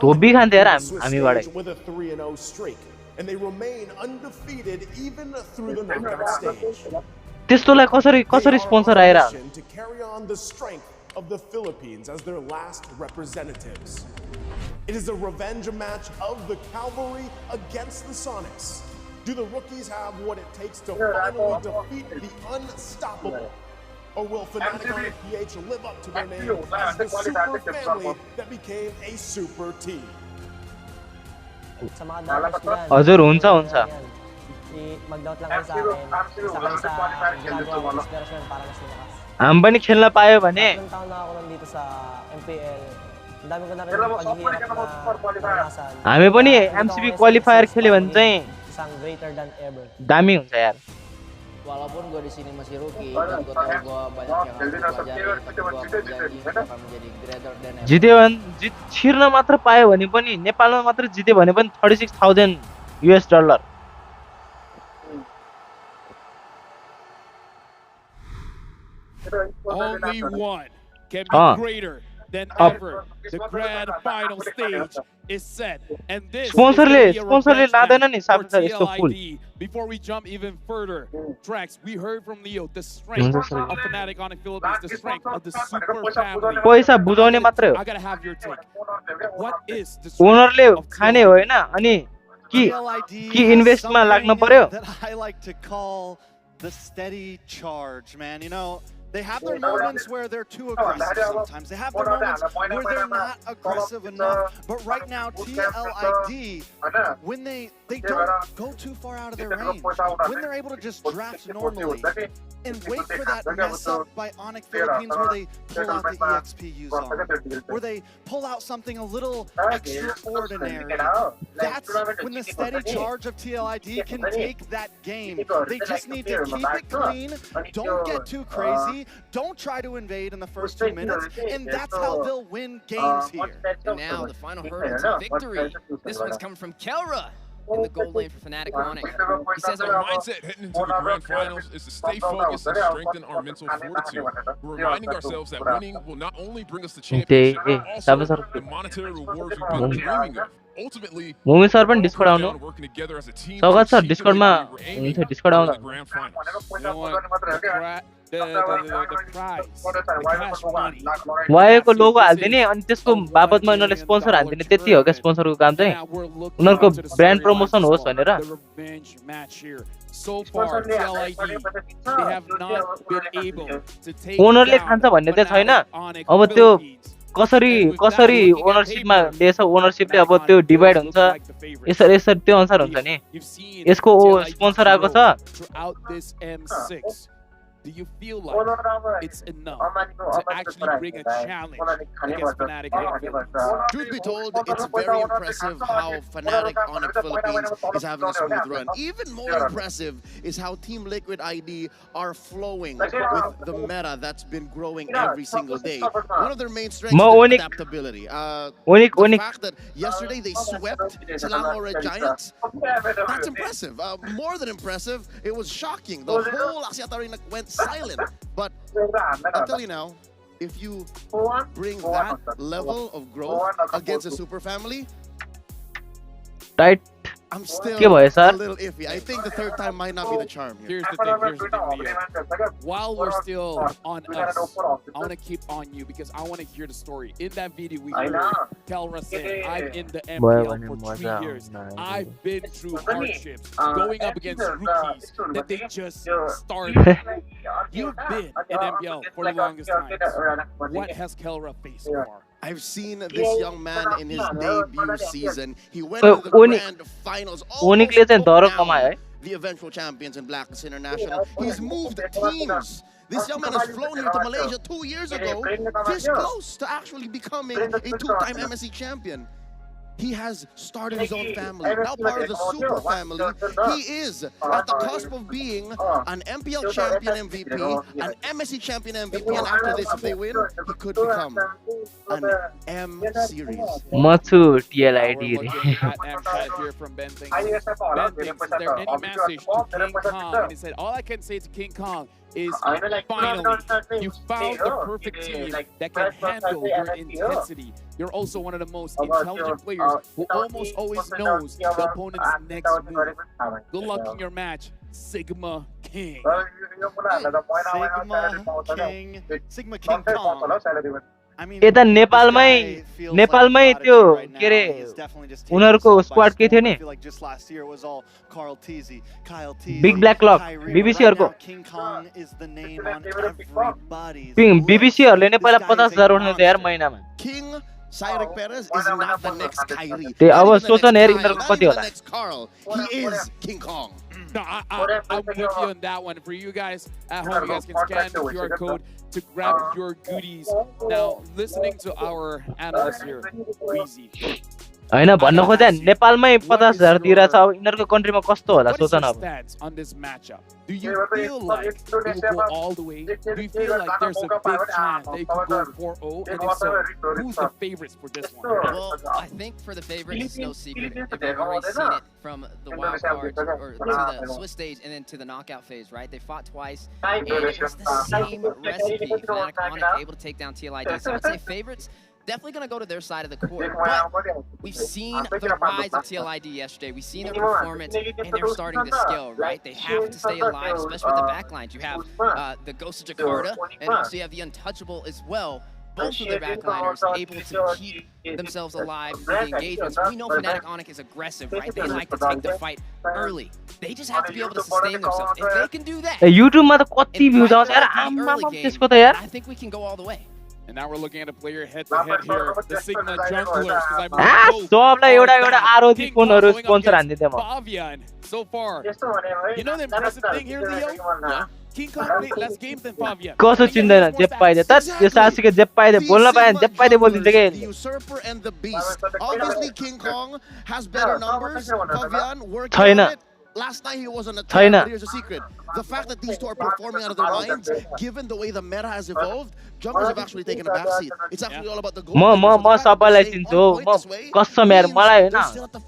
धोबी खान्थे यार हामीबाटै with a 3-0 streak, and they remain undefeated even through the knockout stage. त्यस्तोलाई कसरी sponsor आइरा To carry on the strength of the Philippines as their last representatives. It is a revenge match of the Cavalry against the Sonics. Do the rookies have what it takes to finally defeat the unstoppable? Or will Fnatic on PH live up to their name as the super family that became a super team? हजुर हुन्छ हुन्छ mag-doubt lang kayo sa akin. Isa kayo sa ginagawa ko inspirasyon para mas lumakas. हामी पनि खेल्न पायो भने 3 taon na ako nandito sa MPL. Ang dami ko na rin paghihirap na naranasan. हामी पनि MCB क्वालिफायर खेल्यो भने चाहिँ isang greater than ever. दामी हुन्छ यार Walaupun gue di sini masih rookie dan gue tahu gue banyak yang harus pelajari, tapi gue berjanji akan menjadi greater than ever. जित्यो भने छिर्न मात्र पायो भने पनि नेपालमा मात्र जित्यो भने पनि $36,000 Only one can be greater than ever. The grand final stage is set, and this स्पोन्सरले लादैन नि साब सर यस्तो full Before we jump even further, Trax, we heard from Leo the strength of Fnatic on the Philippines, the strength of the super family. पैसा बुझाउने मात्रै हो I gotta have your take. What is the ओनरले खाने हो हैन अनि कि इन्भेस्टमा लाग्न पर्यो that I like to call the steady charge, man. You know, they have their moments where they're too aggressive sometimes. They have their moments where they're not aggressive enough. But right now, TLID, when they don't go too far out of their range, when they're able to just draft normally and wait for that mess up by Onyx Philippines where they pull out the EXP use on, where they pull out something a little extraordinary, that's when the steady charge of TLID can take that game. They just need to keep it clean, don't get too crazy, don't try to invade in the first 2 minutes, and that's how they'll win games here. And now the final hurdle to victory. This one's coming from Kelra in the gold lane for Fnatic Onyx. He says our mindset heading into the grand finals is to stay focused and strengthen our mental fortitude. We're reminding ourselves that winning will not only bring us the championship, but also the monetary rewards we've been dreaming of. Ultimately, मुमी sir पनि Discord आउनु working together as a team. Saugat sir डिस्कॉर्डमा हुन्छ Discord आउनु वाएको लोगो हाल्दिने अनि त्यसको बाबतमा उनीहरुले sponsor हाल्दिने त्यति हो के स्पोन्सरको काम चाहिँ उनीहरुको ब्रान्ड प्रमोसन होस् भनेर So far, TLID, they have not been able to take ओनरले खान्छ भन्ने चाहिँ छैन अब त्यो कसरी ओनरशिपमा लिएछ ओनरशिपले अब त्यो डिभाइड हुन्छ यसरी त्यो अनुसार हुन्छ नि यसको स्पोन्सर आएको छ do you feel like it's enough to actually bring a challenge against Fnatic OnicPh Philippines? Truth be told, it's very impressive how Fnatic OnicPh Philippines is having a smooth run. Even more impressive is how Team Liquid ID are flowing with the meta that's been growing every single day. One of their main strengths is adaptability. The fact that yesterday they swept Selangor Red Giants, that's impressive. More than impressive, it was shocking. The whole Axiata Arena went silent. But I'll tell you now, if you bring that level of growth against a super family, right? I'm still a little iffy. I think the third time might not be the charm here. Here's the thing, Leo. While we're still on us, I want to keep on you because I want to hear the story. In that video, we heard Kelra say, I'm in the MPL for 3 years. I've been through hardships, going up against rookies that they just started. You've been in MPL for the longest time. What has Kelra faced so far? I've seen this young man in his debut season. He went to the grand finals, almost took down the eventual champions in Blacklist International. He's moved teams. This young man has flown here to Malaysia 2 years ago, this close to actually becoming a two-time MSC champion. He has started his own family, now part of the super family. He is at the cusp of being an MPL champion MVP, an MSC champion MVP, and after this, if they win, he could become an M series. Matu TLID. Here from Ben thinks, is there any message to King Kong? And he said, all I can say to King Kong is finally, you found the perfect team that can handle your intensity. You're also one of the most intelligent players who almost always knows the opponent's next move. Good luck in your match, Sigma King. Sigma King Kong. यता नेपालमै त्यो के रे उनीहरुको squad के थियो नि big black लक बीबीसी हरुको बीबीसी हरुले नै पहिला 50,000 उठाउँथे यार महिनामा Cyrek Perez is not the next Kyrie. They अब सोच न यार उनीहरुको कति होला He is King Kong. No, I'm with you on that one. For you guys at home, you guys can scan the QR code to grab your goodies. Now, listening to our analysts here, Weezy. हैन भन्न खोजे नेपालमै 50,000 दिरा छ अब इनरको कन्ट्रीमा कस्तो होला सोच न अब on this matchup? Do you feel like it will go all the way? Do you feel like there's a big chance they could go 4-0? And if so, who's the favorites for this one? Well, I think for the favorites, it's no secret. If they've already seen it from the wild cards or to the Swiss stage and then to the knockout phase, right? They fought twice, and it's the same recipe. Fnatic OnicPh able to take down TLID. So I'd say favorites. Definitely going to go to their side of the court, but we've seen the rise of TLID yesterday. We've seen their performance, and they're starting to scale, right? They have to stay alive, especially with the backlines. You have the Ghost of Jakarta, and also you have the Untouchable as well. Both of their backliners able to keep themselves alive through the engagements. We know Fnatic OnicPh is aggressive, right? They like to take the fight early. They just have to be able to sustain themselves. If they can do that, YouTube मा त कति भ्यूज आउँछ यार आम्मा त्यसको त यार I think we can go all the way. And now we're looking at a player head-to-head here, the Sigma junglers. सबलाई एउटा आरोधी फोनहरु स्पोन्सर हान्दिथे म Favian, so far. You know the impressive thing here, Leo? Yeah. King Kong played less games than Favian. कसो चिन्दैन जे पाइदे त यो सासीको जे पाइदे बोल्न पाएन जे पाइदे बोलिदिन्छ के The usurper and the beast. Obviously King Kong has better numbers. Favian worked on it. Last night he was on a top, but here's a secret. The fact that these two are performing out of their minds, given the way the meta has evolved, junglers have actually taken a backseat. It's actually all about the goal. म सबैलाई चिन्छु म कसम यार मलाई हैन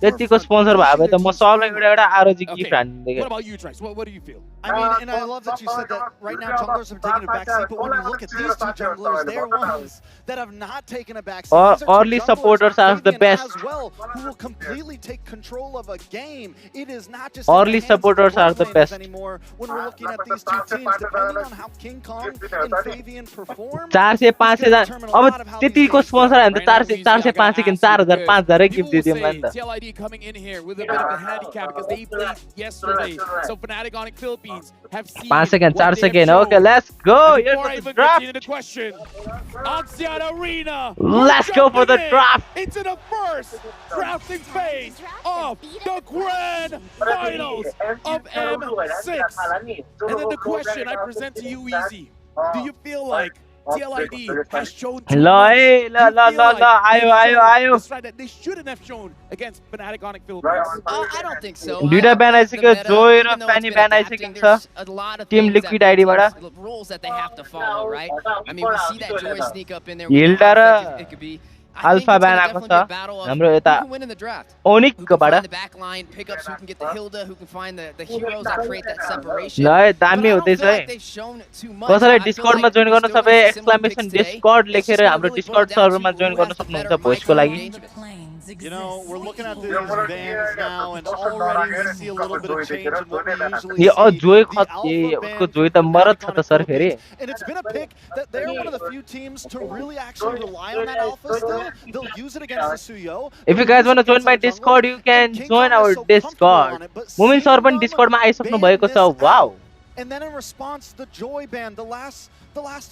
त्यतिको sponsor भए भए त म सबैलाई एउटा आरोजी gift हान्दिथे What about you, Trice? What do you feel? I mean, and I love that you said that right now junglers have taken a backseat, but when you look at these two junglers, they're ones that have not taken a backseat. Early supporters are the best. As well, who will completely take control of a game. It is not just early supporters are the best anymore. When we're looking at these two teams, depending on how King Kong and Favian perform, 400 500 अब त्यतिको sponsor हान्दा 400 400 500 किन 4000 5000 gift दिदियौ नि त TLID coming in here with a bit of a handicap because they played yesterday. So Fnatic OnicPh Philippines have seen 5 second 4 second. Okay, let's go. Here's the draft. The question. Axiata Arena. Let's go for the draft. Into the first drafting phase of the grand final. finals of M6. And then the question I present to you, Easy. Do you feel like TLID has shown too much? Do you feel like they've shown the stride that they shouldn't have shown against Fnatic OnicPh Philippines? I don't think so. Duda ban आइसक्यो जोय र फ्यानी ban आइसकेको छ team liquid आइडीबाट rules that they have to follow, right? I mean, we see that Joy sneak up in there. Hilda र It could be. Alpha ban आएको छ हाम्रो यता ओनिक बाट The back line pickups who can get the Hilda, who can find the heroes that create that separation. ल दामी हुँदैछ है कसैले डिस्कर्डमा जोइन गर्न सबै एक्सक्लेमेसन डिस्कर्ड लेखेर हाम्रो डिस्कर्ड सर्भरमा जोइन गर्न सक्नुहुन्छ भोइसको लागि You know, we're looking at these bans now, and already we see a little bit of change in what we usually ये see. जोय खत ये उसको जोय त मरत छ त सर फेरि And it's been a pick that they're one of the few teams to really actually rely on that alpha still. They'll use it against the Suyo. If you guys want to join my Discord, you can join our Discord. Mumin sir पनि Discord मा आइसक्नु भएको छ. Wow. And then in response, the Joy ban, the last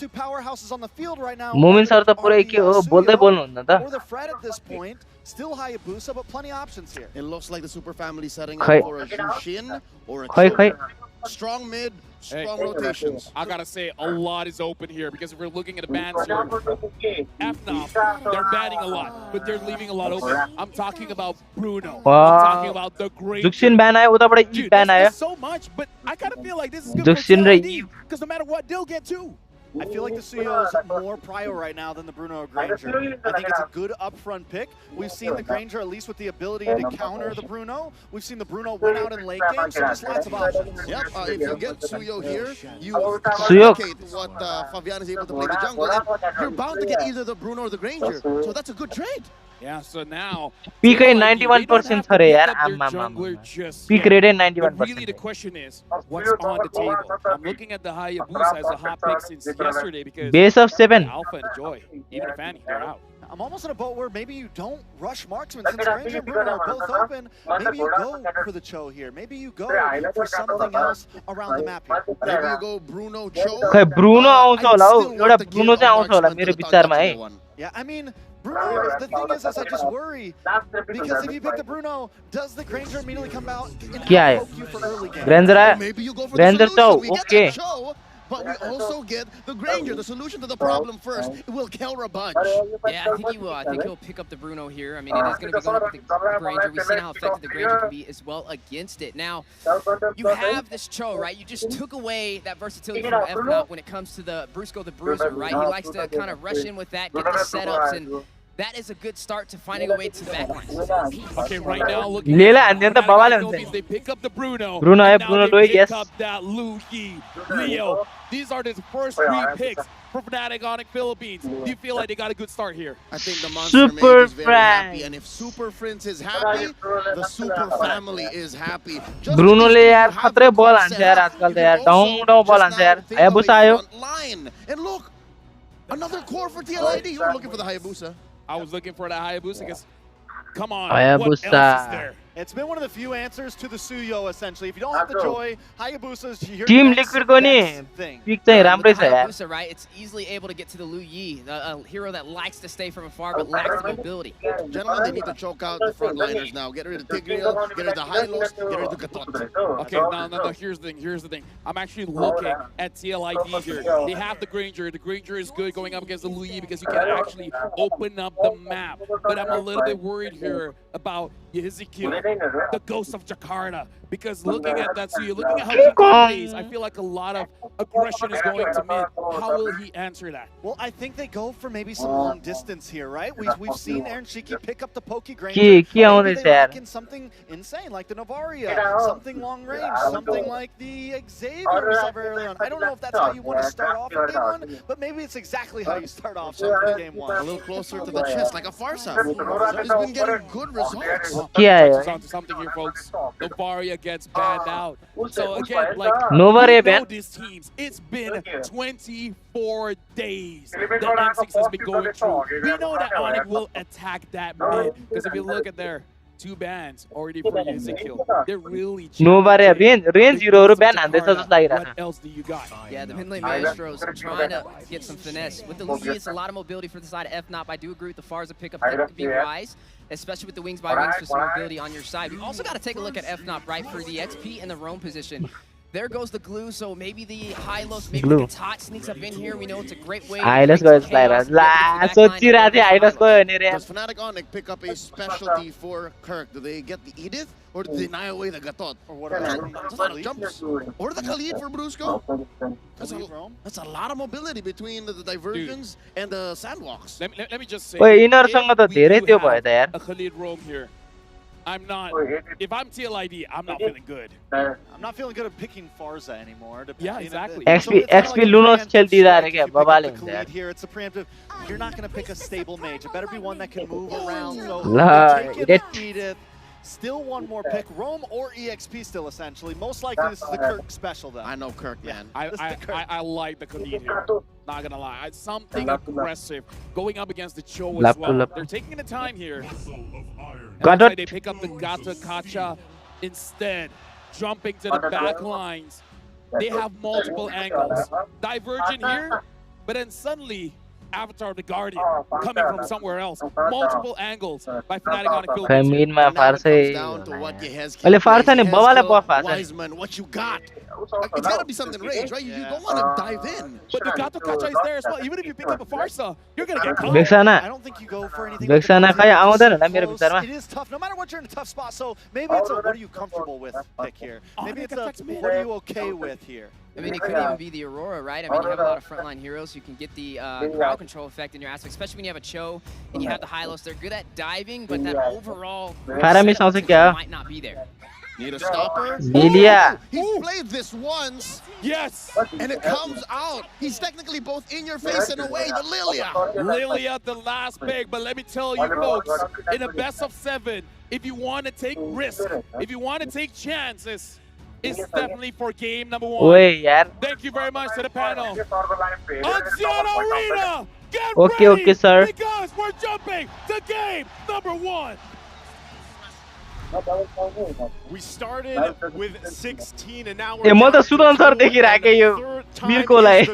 two powerhouses on the field right now. Mumin sir त पुरै के हो बोल्दै बोल्नुहुन्न त. Or the Fred at this point, still Hayabusa, but plenty of options here. It looks like the super family setting up for a Jushin or a strong mid, strong rotations. I gotta say, a lot is open here because if we're looking at the bans here, FNOP, they're banning a lot, but they're leaving a lot open. I'm talking about Bruno. I'm talking about the great. Juxin ban आयो उताबाट E ban आयो. There's so much, but I kind of feel like this is good for TLID because no matter what, they'll get two. I feel like the Suyo is more prio right now than the Bruno Granger. I think it's a good upfront pick. We've seen the Granger at least with the ability to counter the Bruno. We've seen the Bruno win out in late game, so just lots of options. Yep, if you get Suyo here, you complicate what Fabian is able to play the jungle, and you're bound to get either the Bruno or the Granger. So that's a good trade. Yeah, so now Peak rate 91% छ रे यार आम्मा Peak rate 91%. But really the question is, what's on the table? I'm looking at the Hayabusa as a hot pick since yesterday because base of 7. Alpha and Joy, even Fanny, they're out. I'm almost in a boat where maybe you don't rush marksman since Granger and Bruno are both open. Maybe you go for the Cho here. Maybe you go for something else around the map here. Maybe you go Bruno Cho. खै Bruno आउँछ होला हौ एउटा Bruno चाहिँ आउँछ होला मेरो विचारमा है. Yeah, I mean Bruno, the thing is I just worry because if you pick the Bruno, does the Granger immediately come out and poke you for early game? Granger आयो. Maybe you go for Granger the solution. Cho, okay. But we also get the Granger, the solution to the problem first. It will kill a bunch. Yeah, I think he will. I think he'll pick up the Bruno here. I mean, it is going to be going up with the Granger. We've seen how effective the Granger can be as well against it. Now, you have this Cho, right? You just took away that versatility from FNOP when it comes to the Brusco the Bruiser, right? He likes to kind of rush in with that, get the setups, and that is a good start to finding a way to the backline. Okay, right now looking at they pick up the Bruno. Bruno and Bruno they yes. pick up that Luki, Leo. These are the first 3 picks for Fnatic OnicPh Philippines. Do you feel like they got a good start here? I think the Monster Mage is very happy, and if Super Prince is happy, the Super family is happy. Bruno ले यार खतरे ball हान्छ यार आजकल त यार down ball हान्छ यार Hayabusa आयो. And look, another core for TLID. You were looking for the Hayabusa. I was looking for that Hayabusa because, come on, Hayabusa. what else is there? It's been one of the few answers to the Suyo, essentially. If you don't have the Joy, Hayabusa's your Team next Liquid को नि pick चाहिँ राम्रै छ यार. Hayabusa, right? It's easily able to get to the Lu Yi, a hero that likes to stay from afar but lacks the mobility. Gentlemen, they need to choke out the frontliners now. Get rid of Tigreal, get rid of Hylos, get rid of Katot. Okay, no. Here's the thing. I'm actually looking at TLID here. They have the Granger. The Granger is good going up against the Lu Yi because you can actually open up the map. But I'm a little bit worried here about Ezekiel, the Ghost of Jakarta, because looking at that, so you're looking at how he plays, I feel like a lot of aggression is going to mid. How will he answer that? Well, I think they go for maybe some long distance here, right? We've seen Aaron Shiki pick up the Poke Granger. Maybe they lock in something insane like the Navaria, something long range, something like the Xavier we saw very early on. I don't know if that's how you want to start off in game 1, but maybe it's exactly how you start off in game 1. A little closer to the chest, like a Farsa. He's been getting good results. Something here, folks. Novaria gets banned out. So again, like Novaria we know these teams. It's been 24 days that M6 has been going through. We know that OnicPh will attack that mid because if you look at there, 2 bans already for Ezekiel. They're really नो बारे range हिरोहरु ban हान्दैछ जस्तो What लागिरहेछ else do you got? Yeah, the Mid-lane Maestros trying to get some finesse. With the Lee, it's a lot of mobility for the side of FNOP. I do agree with the Farza pickup. That could be wise, especially with the wings by wings for some mobility on your side. We also got to take a look at FNOP, right, for the XP and the roam position. There goes the glue, so maybe the Hylos, maybe the Tot sneaks up in here. We know it's a great way. Hylos goes like ला सोचिरा थिए Hylos गयो नि रे Does Fnatic Onic pick up a specialty for Kirk? Do they get the Edith or do they deny away the Gatot? Or what about the jumps? Or the Khalid for Brusco? That's a lot of mobility between the diversions and the sandwalks. Let me just say. ओए इनरसँग त धेरै त्यो भयो त यार A Khalid roam here. I'm not. If I'm TLID, I'm not feeling good. I'm not feeling good at picking Farza anymore. Yeah, exactly. XP Lunos खेल्दिरा रे के बबाले हुन्छ यार Here, it's a preemptive. You're not going to pick a stable mage. It better be one that can move around. So La, Edith. Still one more pick, Roam or EXP still essentially. Most likely this is the Kirk special though. I know Kirk, man. I like the Khalid here. Not gonna lie. Something aggressive going up against the Cho as well. They're taking the time here. They pick up the Gata Kacha instead, jumping to the back lines. They have multiple angles. Divergent here, but then suddenly Avatar of the Guardian coming from somewhere else. Multiple angles by Fnatic on the खै मिडमा फार्सै अहिले फार्सा नि बबाले प फार्सा Wiseman, what you got? It's gotta be something rage, right? You don't want to dive in. But the Gato Kacha is there as well. Even if you pick up a Farsa, you're gonna get caught. Vexana I don't think you go for anything. Vexana खै आउँदैन होला मेरो विचारमा It is tough, no matter what you're in a tough spot. So maybe it's a what are you comfortable with pick here. Maybe it's a what are you okay with here. I mean, it could even be the Aurora, right? I mean, you have a lot of frontline heroes. You can get the crowd control effect in your aspect, especially when you have a Cho and you have the Hylos. They're good at diving, but that overall might not be there. Need a stopper? Lilia. He's played this once. Yes. And it comes out. He's technically both in your face and away. The Lilia. Lilia, the last pick. But let me tell you, folks, in a best of 7, if you want to take risk, if you want to take chances, it's definitely for game number 1. Wait, yeah. Thank you very much to the panel. Axiata Arena, get ready, okay, sir. Because we're jumping to game number 1. We started with 16 and now we're down to 2.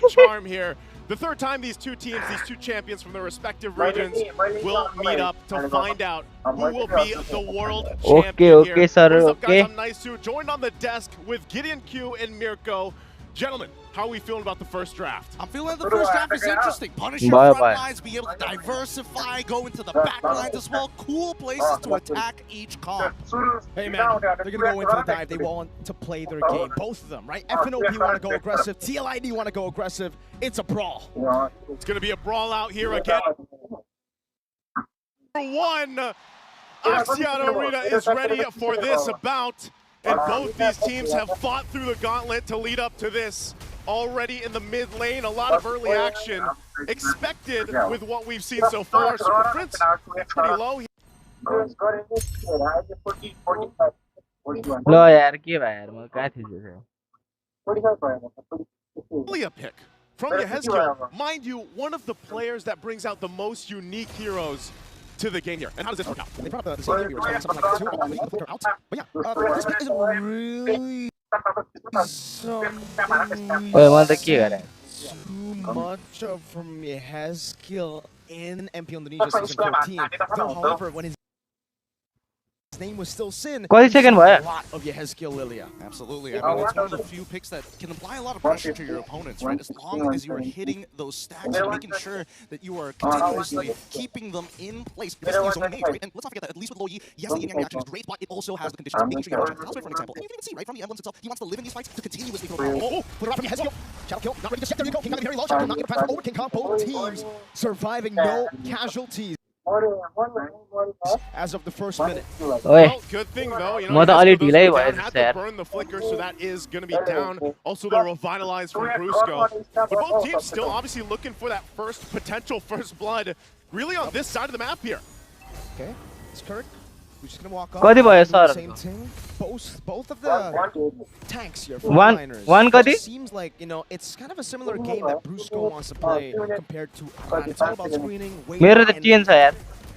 The charm here. The third time these two teams, these two champions from their respective regions will meet up to find out who will be the world champion here. Sir, what's up, guys? I'm Nice2, joined on the desk with Gideon Q and Mirko. Gentlemen, how are we feeling about the first draft? I'm feeling like the first draft is interesting. Punish your front lines, be able to diversify, go into the back lines as well. Cool places to attack each comp. Hey man, they're going to go into the dive. They want to play their game. Both of them, right? FNOP want to go aggressive. TLID want to go aggressive. It's a brawl. It's going to be a brawl out here again. One, Axiata Arena is ready for this bout. And both these teams have fought through the gauntlet to lead up to this. Already in the mid lane, a lot of early action expected with what we've seen so far. So Prince pretty low. लो यार के भयो यार म कहाँ थिए Lilia pick from Yehezkiel. Mind you, one of the players that brings out the most unique heroes to the game here. And how does this work out? They brought up the same game, we were talking something like that too. The flicker out. But yeah, this pick isn't really too much from Yehezkiel in MP on the Ninja Season 14. Though, however, when his name was still Sin, a lot of Yehezkiel Lilia. Absolutely. I mean, it's one of the few picks that can apply a lot of pressure to your opponents, right? As long as you are hitting those stacks and making sure that you are continuously keeping them in place. This is his own age, right? And let's not forget that at least with Low Yi, yes, the yin-yang reaction is great, but it also has the conditions of making sure you have a chance. For an example, and you can even see, right, from the emblems itself, he wants to live in these fights to continuously throw power. Oh, put it out from Yehezkiel. Shadow kill, not ready just yet. There you go. King Kong very low. Shadow kill, not going to pass over King Kong. Both teams surviving, no casualties as of the first minute. Well, good thing though, you know, had to burn the flicker, so that is going to be down. Also, the revitalize from Brusco. But both teams still obviously looking for that potential first blood, really on this side of the map here. Okay, it's Kirk. We're just going to walk up. The same team. Both of the tanks here. It seems like, you know, it's kind of a similar game that Brusco wants to play compared to It's all about screening.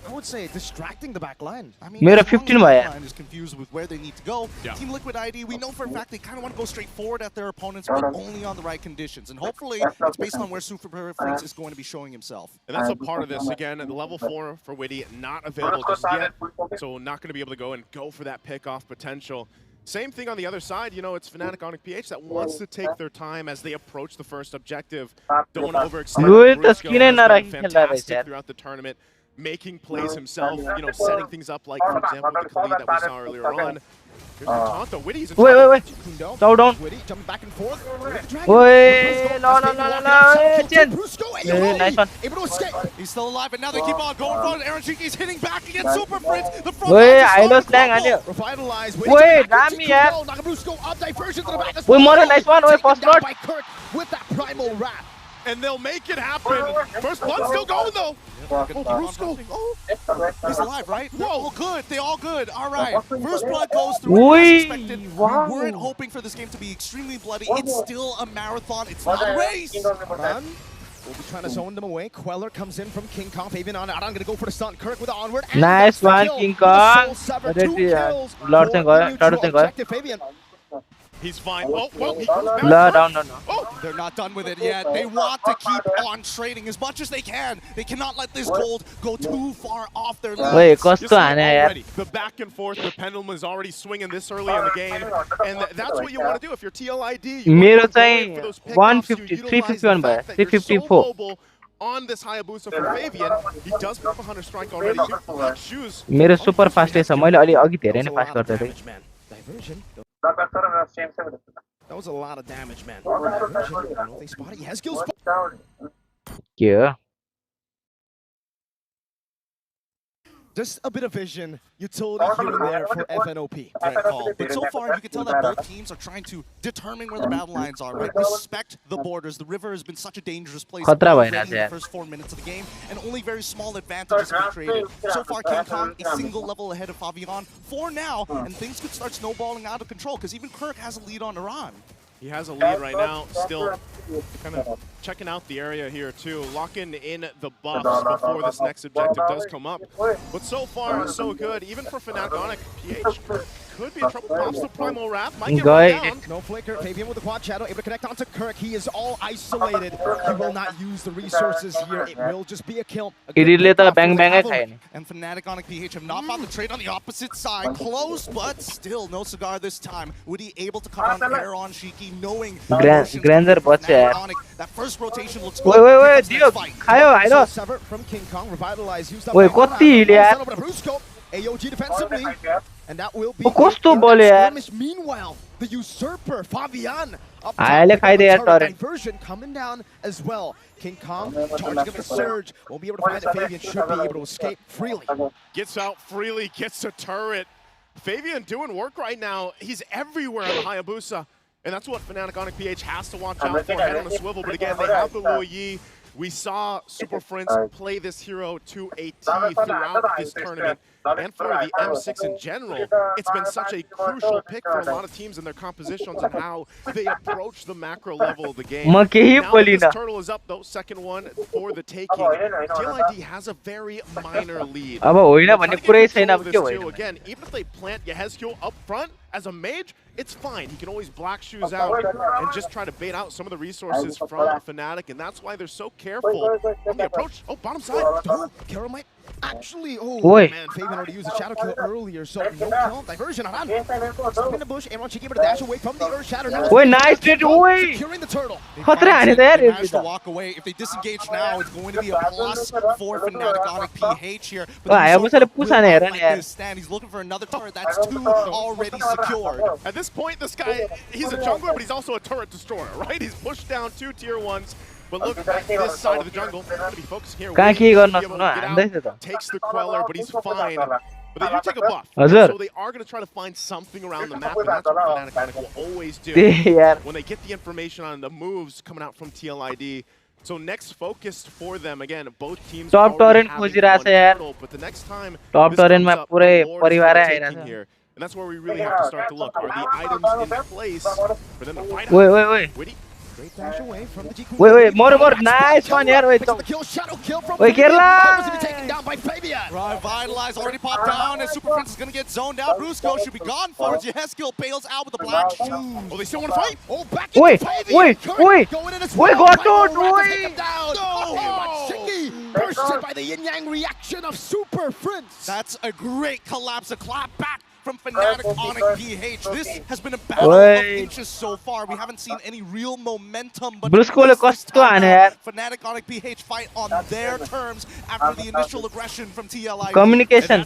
I would say distracting the back line. I mean, मेरो 15 भयो line is confused with where they need to go. Team Liquid ID, we know for a fact they kind of want to go straight forward at their opponents, but only on the right conditions. And hopefully, it's based on where Super Freaks is going to be showing himself. And that's a part of this. Again, the level 4 for Witty not available just yet, so not going to be able to go for that pick-off potential. Same thing on the other side, you know, it's Fnatic OnicPh that wants to take their time as they approach the first objective. Don't want to overextend. Brusco has been fantastic throughout the tournament, making plays himself, you know, setting things up like, for example, the TLID that we saw earlier on. Here's the taunt, though. Witty's in wait. Slow down. Witty jumping back and forth. Wait, no. Nice one. Able to escape. He's still alive, and now they keep on going forward. Aaron Shiki's hitting back against Super Prince. The front Wait, I lost slang on you. Revitalize. Wait, damn me, yeah. Nakabrusco up diversion to the back. Wait, more nice one. Wait, first blood. By Kirk with that primal wrath. And they'll make it happen. First blood still going, though. Brusco. Oh, he's alive, right? They're all good. They all good. All right. First blood goes through as expected. Wow. We weren't hoping for this game to be extremely bloody. It's still a marathon. It's not a race. We'll be trying to zone them away. Queller comes in from King Kong. Fabian on out. I'm going to go for the stun. Kirk with the onward. Nice one, King Kong. Fabian. He's fine. Oh, well, he goes back. No. Oh, they're not done with it yet. They want to keep on trading as much as they can. They cannot let this gold go too far off their legs. Wait, कस्तो हाने यार. The back and forth, the pendulum is already swinging this early in the game, and that's what you want to do if you're TLID. मेरो चाहिँ 150 351 भयो 354 on this Hayabusa for Fabian. He does put a Hunter Strike already. Black shoes. मेरो super fast छ मैले अलि अघि धेरै नै फास्ट गर्दै थिएँ. Diversion. That was a lot of damage, man. Diversion. They spot it. He has skills. के Just a bit of vision, utility here and there for FNOP, right call. But so far, you can tell that both teams are trying to determine where the battle lines are, right? Respect the borders. The river has been such a dangerous place in the first 4 minutes of the game, and only very small advantages have been created. So far, King Kong a single level ahead of Favian for now, and things could start snowballing out of control, because even Kirk has a lead on Iran. He has a lead right now, still kind of checking out the area here too, locking in the buffs before this next objective does come up. But so far, so good, even for Fnatic OnicPh. Could be in trouble. Pops the primal wrap. Might get down. No flicker. Fabian with the quad shadow, able to connect onto Kirk. He is all isolated. He will not use the resources here. It will just be a kill. Bang bang. And Fnatic OnicPh have not found the trade on the opposite side. Close, but still no cigar this time. Woody able to come on air on Shiki, knowing Grander that first rotation looks good. Wait, Dio. I know. Sever from King Kong, revitalize. Used up. Wait, कति यार. AOG defensively. And that will be meanwhile, the usurper, Favian, up top, diversion coming down as well. King Kong charging up the surge. Won't be able to find it. Fabian should be able to escape freely. Gets out freely, gets a turret. Fabian doing work right now. He's everywhere on the Hayabusa. And that's what Fnatic OnicPh has to watch out for. Head on a swivel, but again, they have the Luo Yi. We saw Super Prince play this hero to a T throughout this tournament. And for the M6 in general, it's been such a crucial pick for a lot of teams in their compositions and how they approach the macro level of the game. Now this turtle is up though, second one for the taking. TLID has a very minor lead. Again, even if they plant Yehezkiel up front as a mage, it's fine. He can always black shoes out and just try to bait out some of the resources from Fnatic, and that's why they're so careful on the approach. Oh, bottom side. Carol might actually, man, Fabian already used a shadow kill earlier, so no kill. Diversion on. Stop in the bush, Aaron Shiki able to dash away from the earth shatter. Nice, securing the turtle. They managed to walk away. If they disengage now, it's going to be a plus for Fnatic OnicPh here. But stand. He's looking for another turret. That's two already secured. At this point, this guy, he's a jungler, but he's also a turret destroyer, right? He's pushed down 2 tier 1s. But look at this side of the jungle. They're going to be focusing here. Takes the Queller, but he's fine. But they do take a buff. So they are going to try to find something around the map, and that's what Fnatic OnicPh will always do when they get the information on the moves coming out from TLID. So next focus for them, again, both teams top torrent खोजिरहेछ यार. But the next time top torrent मा पुरै परिवारै आइरहेछ here. And that's where we really have to start to look. Are the items in place for them to fight out? Wait. Witty Great dash away from the G-Kun. Wait, more, nice one here. Wait, the kill, shadow kill from wait, Kerala. Kerala. Taken down by Fabian. Revitalize already popped down, and Super Prince is gonna get zoned out. Brusco should be gone for it. Yehezkiel bails out with the black shoes. Oh, they still want to fight? Oh, back Wait, into Fabian. wait. Going in as Wait, well. got to Take him down. Oh, Chiki bursted by the yin-yang reaction of Super Prince. That's a great collapse, a clap back from Fnatic OnicPh. This has been a battle of inches so far. We haven't seen any real momentum, but Fnatic OnicPh fight on their terms after the initial aggression from TLID. Communication.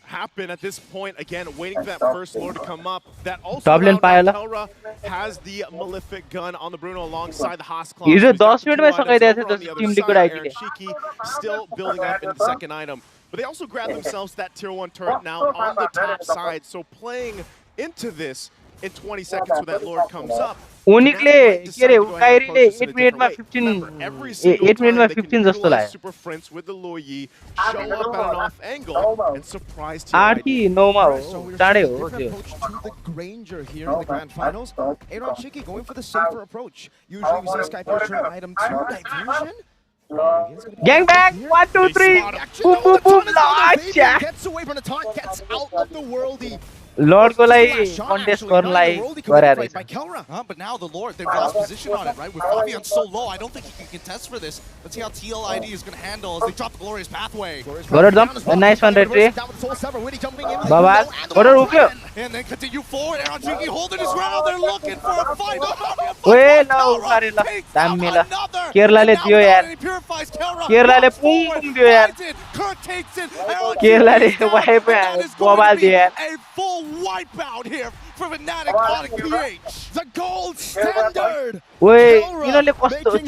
Happen at this point again, waiting for that first lord to come up. That also Kelra has the Malefic gun on the Bruno alongside the Haas-Claw. He's a 10 minute में सकाई देते तो team liquid ID. Cheeky still building up into the second item, but they also grab themselves that tier 1 turret now on the top side. So playing into this in 20 seconds when that lord comes up. OnicPh के रे Kyrie ले 8 minute में 15 जस्तो लाग्यो. Super Prince with the Loyi show up at an off angle and surprise TLID. 8 कि 9 मा हो. टाढे हो त्यो. To the Granger here in the grand finals. Aaron Chiki going for the safer approach. Usually we see Sky Piercer item 2 diversion. Gang bang! 1, 2, 3! Boom, boom! Gets away from the taunt, gets out of the worldy. Lord को लाई contest गर्नलाई गरे रहेछ. But now the Lord, they've lost position on it, right? With Fabian so low, I don't think he can contest for this. Let's see how TLID is going to handle as they drop the Glorious Pathway. Got it, a nice one, retry. Bye-bye. Got it, okay. And then continue forward. Aaron Chiki holding his ground. They're looking for a fight. Wait, no, sorry, la. Damn me, la. Kerala le diyo yaar. Kerala le boom diyo yaar. Kerala le wipe bobal diyo yaar. A full wipeout here for Fnatic OnicPh. The gold standard. Wait, यिनीहरूले कस्तो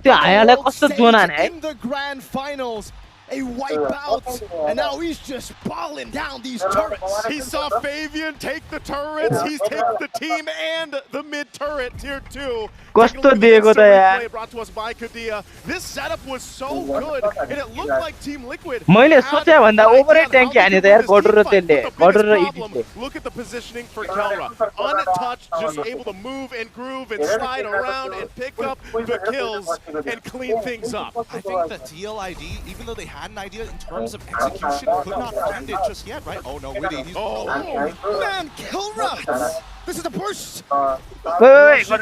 त्यो आयालाई कस्तो zone हाने है? In the grand finals. A wipeout, and now he's just balling down these turrets. He saw Fabian take the turrets, he's taken the team and the mid turret, tier 2. कस्तो दिएको त यार. Brought to us by Kadia. This setup was so good, and it looked like Team Liquid. मैले सोचे भन्दा over ट्याङ्की हाने त यार गडर र त्यसले. गडर र इडिसले. Look at the positioning for Kelra. Untouched, just able to move and groove and slide around and pick up the kills and clean things up. I think that TLID, even though they had an idea in terms of execution, could not find it just yet, right? Oh no, Witty. He's man, Kelra! This is a burst! Wait, what?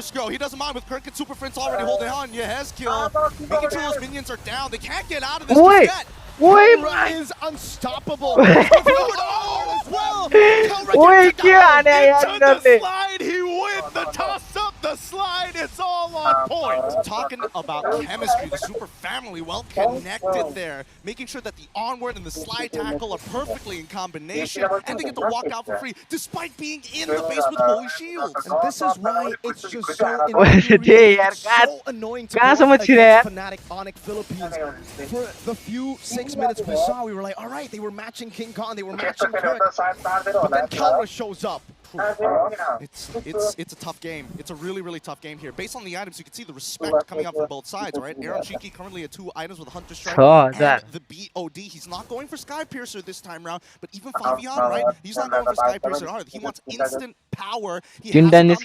Brusco, he doesn't mind with Kirk and Super Prince already holding on. Yehezkiel, making sure those minions are down. They can't get out of this just yet. Kelra is unstoppable. As well. Into the slide, he wins the toss up, the slide, it's all on point. Talking about chemistry, the Super family well connected there, making sure that the onward and the slide tackle are perfectly in combination, and they get to walk out for free despite being in the base with holy shields. And this is why it's just so annoying to play against Fnatic OnicPh Philippines. For the few 6 minutes we saw, we were like, all right, they were matching King Khan, they were matching Kirk, but then Kelra shows up. It's a tough game. It's a really tough game here. Based on the items, you can see the respect coming up from both sides, right? Aaron Chiki currently at 2 items with a Hunter Strike and the BOD. He's not going for Sky Piercer this time round, but even Fabian, right? He's not going for Sky Piercer either. He wants instant power. He has There it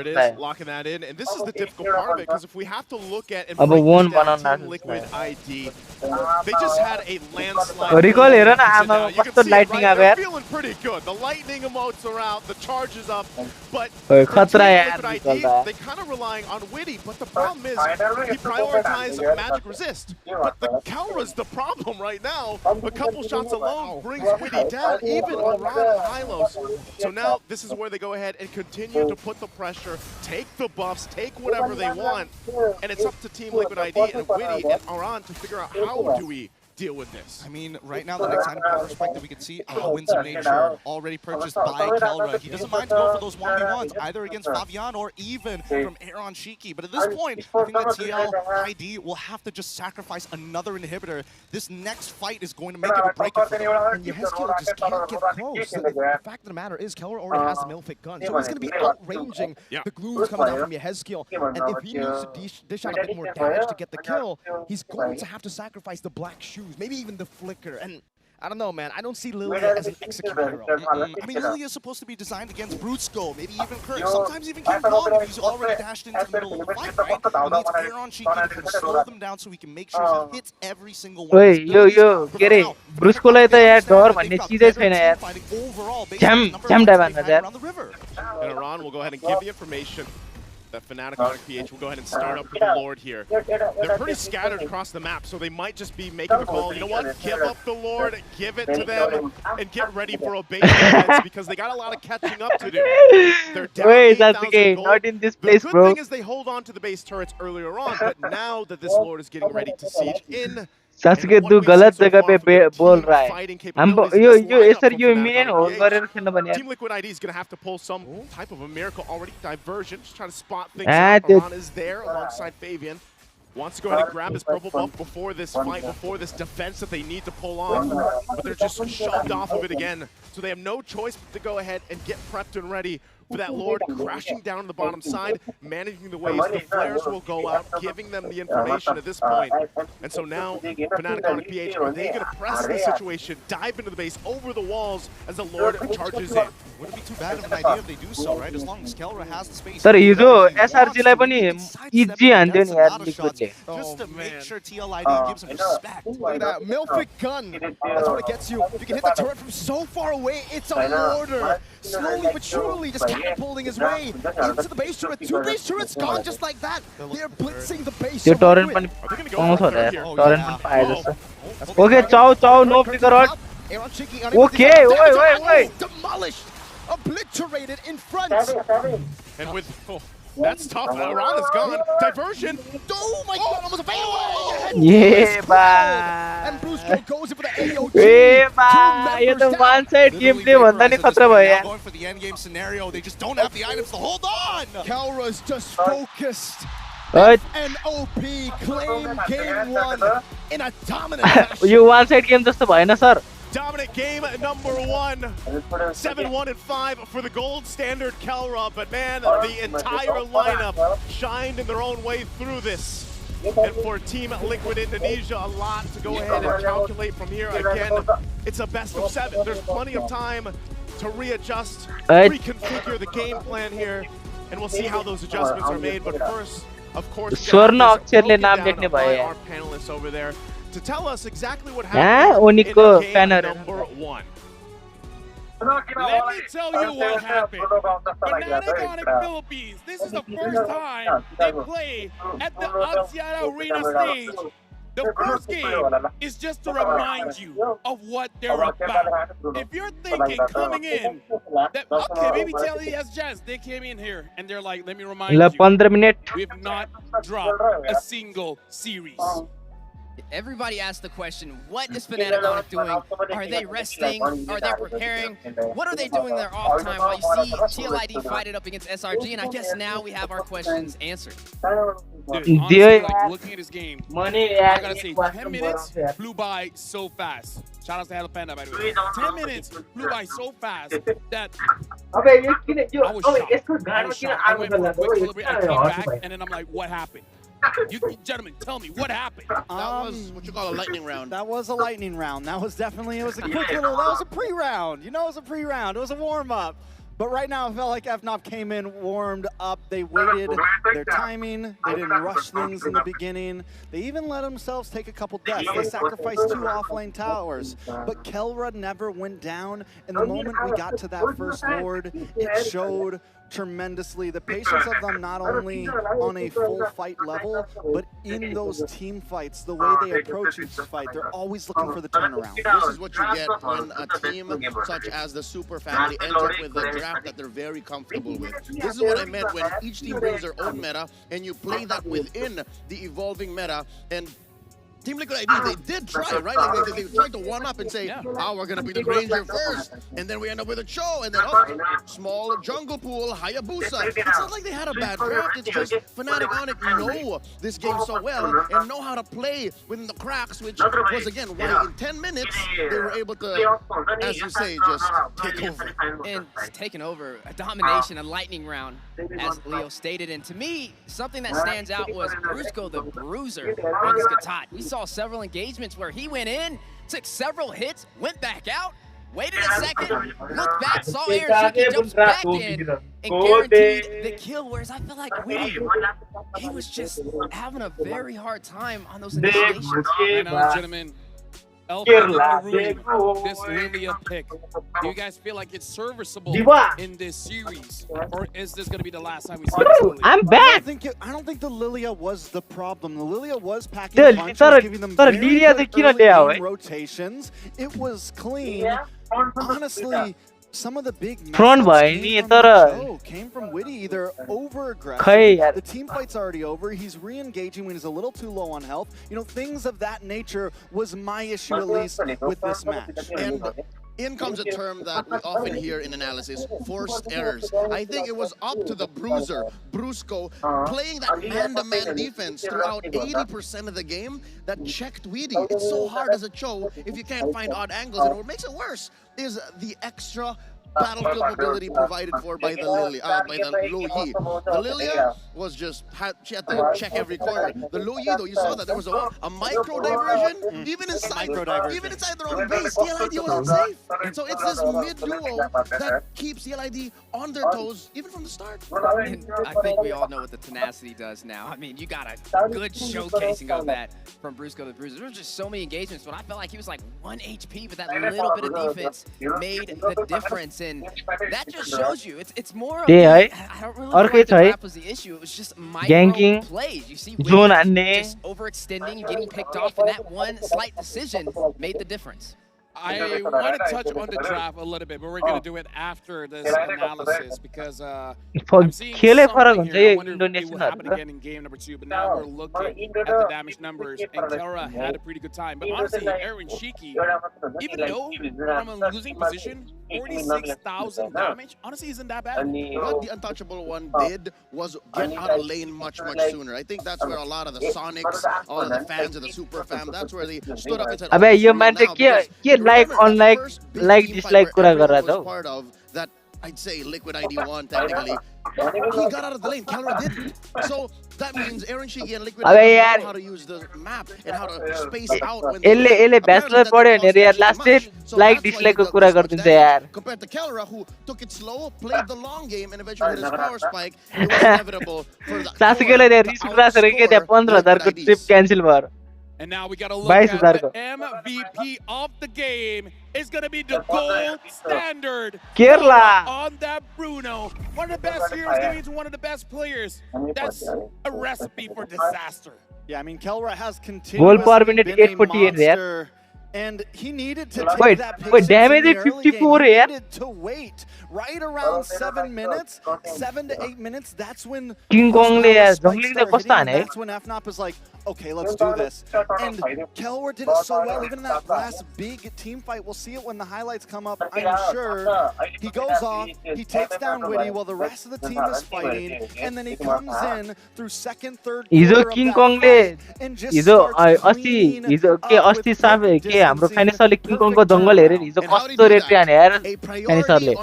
is, locking that in. And this is the difficult part of it, because if we have to look at and break down Team Liquid ID, they just had a landslide. You can see it, right? They're feeling pretty good. The lightning emotes are out, the charge is up, but Team Liquid ID, they kind of relying on Witty, but the problem is he prioritized Magic Resist. But the Kelra's the problem right now. A couple shots alone brings Witty down, even Orion and Hylos. So now this is where they go ahead and continue to put the pressure, take the buffs, take whatever they want, and it's up to Team Liquid ID and Witty and Orion to figure out how do we deal with this. I mean, right now the next item power spike that we can see, Winds of Nature, already purchased by Kelra. He doesn't mind to go for those 1v1s, either against Fabian or even from Aaron Chiki. But at this point, I think that TLID will have to just sacrifice another inhibitor. This next fight is going to make it or break it for them. And Yehezkiel just can't get close. The fact of the matter is, Kelra already has the Malefic gun, so he's going to be outranging the glooms coming out from Yehezkiel. And if he needs to dish out a bit more damage to get the kill, he's going to have to sacrifice the black shoes, maybe even the flicker. And I don't know, man. I don't see Lilia as an execute hero. I mean, Lilia is supposed to be designed against Brusco, maybe even Kirk, sometimes even King Kong if he's already dashed into the middle of the fight, right? He needs Aaron Sheik to slow them down so we can make sure he hits every single one of his abilities. यो के रे ब्रुस्कोलाई त यार डर भन्ने चीजै छैन यार झ्याम डाइभान्दा यार And Iran will go ahead and give the information that Fnatic OnicPh will go ahead and start up with the Lord here. They're pretty scattered across the map, so they might just be making the call. You know what? Give up the Lord, give it to them, and get ready for a base defense because they got a lot of catching up to do. They're down 8,000 gold. Not in this place, the bro. good thing is they hold on to the base turrets earlier on, but now that this Lord is getting ready to siege in, सासके तू गलत जगह पे बोल रहा है हम यो यसरी यो minion hold गरेर खेल्न भने Team Liquid ID is going to have to pull some type of a miracle already. Diversion, just trying to spot things out. Iran is there alongside Fabian. Wants to go ahead and grab his purple buff before this fight, before this defense that they need to pull off. But they're just shoved off of it again. So they have no choice but to go ahead and get prepped and ready for that Lord crashing down on the bottom side, managing the waves. The flares will go out, giving them the information at this point. And so now, Fnatic OnicPh, are they going to press the situation, dive into the base, over the walls as the Lord charges in? Wouldn't be too bad of an idea if they do so, right? As long as Kelra has the space. तर हिजो SRG लाई पनि easy हान्दियो नि यार लिक्विडले Just to make sure TLID gives him respect. Look at that. Milfic gun. That's what it gets you. You can hit the turret from so far away. It's a mortar. Slowly but surely just catapulting his way into the base turret. 2 base turrets gone just like that. They're blitzing the base. त्यो Torrent पनि पाउँछ होला यार Torrent पनि पाए जस्तो okay चाउ no flicker out okay ओए demolished, obliterated in front. And with that's tough. Iran is gone. Diversion. Oh my god, almost available. Yeah, bye. And Brusco goes in for the AOG. Yeah, bye. You the one side gameplay भन्दा नि खतरा भयो यार. Going for the end game scenario, they just don't have the items to hold on. Kelra's just focused. Right. NOP claim game 1 in a dominant fashion. You one side game जस्तो भएन sir. Dominant game number 1. 7-1-5 for the gold standard Kelra, but man, the entire lineup shined in their own way through this. And for Team Liquid Indonesia, a lot to go ahead and calculate from here. Again, it's a best of 7. There's plenty of time to readjust, reconfigure the game plan here, and we'll see how those adjustments are made. But first, of course, स्वर्ण अक्षरले नाम लेख्ने भयो our panelists over there to tell us exactly what happened in game number 1. Let me tell you what happened. Fnatic OnicPh, this is the first time they play at the Axiata Arena stage. The first game is just to remind you of what they're about. If you're thinking coming in, that okay, maybe TLID has Jazz, they came in here and they're like, let me remind you, 15 minutes. we have not dropped a single series. Everybody asked the question, what is Fnatic OnicPh doing? Are they resting? Are they preparing? What are they doing in their off time while you see TLID fight it up against SRG? And I guess now we have our questions answered. Dude, honestly, like looking at this game, I gotta say, 10 minutes flew by so fast. Shout out to Hello Panda, by the way. 10 minutes flew by so fast that I was shocked. I went for a quick celebrate, I came back, and then I'm like, what happened? You gentlemen, tell me what happened. That was what you call a lightning round. That was a lightning round. That was definitely, it was a quick little, that was a pre-round. You know, it was a pre-round. It was a warm-up. But right now, I felt like FNOP came in, warmed up. They waited their timing. They didn't rush things in the beginning. They even let themselves take a couple deaths. They sacrificed 2 offlane towers. But Kelra never went down. And the moment we got to that first Lord, it showed tremendously the patience of them, not only on a full fight level, but in those team fights, the way they approach each fight, they're always looking for the turnaround. This is what you get when a team such as the Super Family ends up with a draft that they're very comfortable with. This is what I meant when each team brings their own meta and you play that within the evolving meta. And Team Liquid ID, they did try, right? Like they tried to one up and say, oh, we're going to be the Ranger first. And then we end up with a Cho. And then, oh, small jungle pool, Hayabusa. It's not like they had a bad draft. It's just Fnatic OnicPh know this game so well and know how to play within the cracks, which was, again, why in 10 minutes they were able to, as you say, just take over. And taking over, a domination, a lightning round, as Leo stated. And to me, something that stands out was Brusco the Bruiser on Skatat. We saw several engagements where he went in, took several hits, went back out, waited a second, looked back, saw Aaron Shiki, jumps back in, and guaranteed the kill. Whereas I feel like Witty, he was just having a very hard time on those initiations. Right now, gentlemen, elephant in the room, this Lilia pick. Do you guys feel like it's serviceable in this series? Or is this going to be the last time we see this Lilia? I'm back! I don't think the Lilia was the problem. The Lilia was packing a punch, was giving them very good early game rotations. It was clean. Honestly, some of the big came from Witty, either over aggressive. The team fight's already over. He's re-engaging when he's a little too low on health. You know, things of that nature was my issue, at least, with this match. And in comes a term that we often hear in analysis, forced errors. I think it was up to the bruiser, Brusco, playing that man-to-man defense throughout 80% of the game that checked Witty. It's so hard as a Cho if you can't find odd angles, and what makes it worse is the extra battlefield mobility provided for by the Lilia, by the Lo Yi. The Lilia was just, she had to check every corner. The Lo Yi, though, you saw that there was a micro diversion, even inside their own base. TLID wasn't safe. And so it's this mid-duo that keeps TLID on their toes, even from the start. And I think we all know what the tenacity does now. I mean, you got a good showcasing of that from Brusco to Bruiser. There was just so many engagements, but I felt like he was like 1 HP, but that little bit of defense made the difference. And that just shows you, it's more of, I don't really feel like the trap was the issue. It was just micro plays. You see Witty just overextending, getting picked off, and that one slight decision made the difference. I want to touch on the draft a little bit, but we're going to do it after this analysis because I'm seeing something here. I wonder if it will happen again in game number 2, but now we're looking at the damage numbers, and Kelra had a pretty good time. But honestly, Aaron Shiki, even though from a losing position, 46,000 damage, honestly isn't that bad. What the Untouchable one did was get out of lane much sooner. I think that's where a lot of the Sonics, all of the fans of the Super Fam, that's where they stood up and said, "Abey, यो मान्छे के like dislike कुरा गरेर त part of that, I'd say Liquid ID1 technically. He got out of the lane, Kelra didn't. So that means Aaron Shiki and Liquid ID know how to use the map and how to space out when ele bachelor पढ्यो भने यार last day like dislike को कुरा गर्दिन्छ यार. Compared to Kelra, who took it slow, played the long game, and eventually hit his power spike, it was inevitable for the सासुकेले त्यहाँ रिस उठाएर के त्यहाँ 15,000 को ट्रिप क्यान्सल भयो. And now we got to look at the MVP of the game. Is going to be the gold standard. Kerala on that Bruno. One of the best heroes getting into one of the best players. That's a recipe for disaster. Yeah, I mean, Kelra has continuously been a monster. And he needed to take that patience damage in the early 54 game. He needed to wait right around 7 minutes, 7 to 8 minutes. That's when King Kong that's when FNOP was like, okay, let's do this. And Kelra did it so well, even in that last big team fight. We'll see it when the highlights come up, I'm sure. He goes off, he takes down Witty while the rest of the team is fighting, and then he comes in through second, third quarter King of Kong that fight and just starts cleaning up the हाम्रो फाइनेसरले king कङको दंगल हेरे हिजो कस्तो rate हाने यार फाइनेसरले.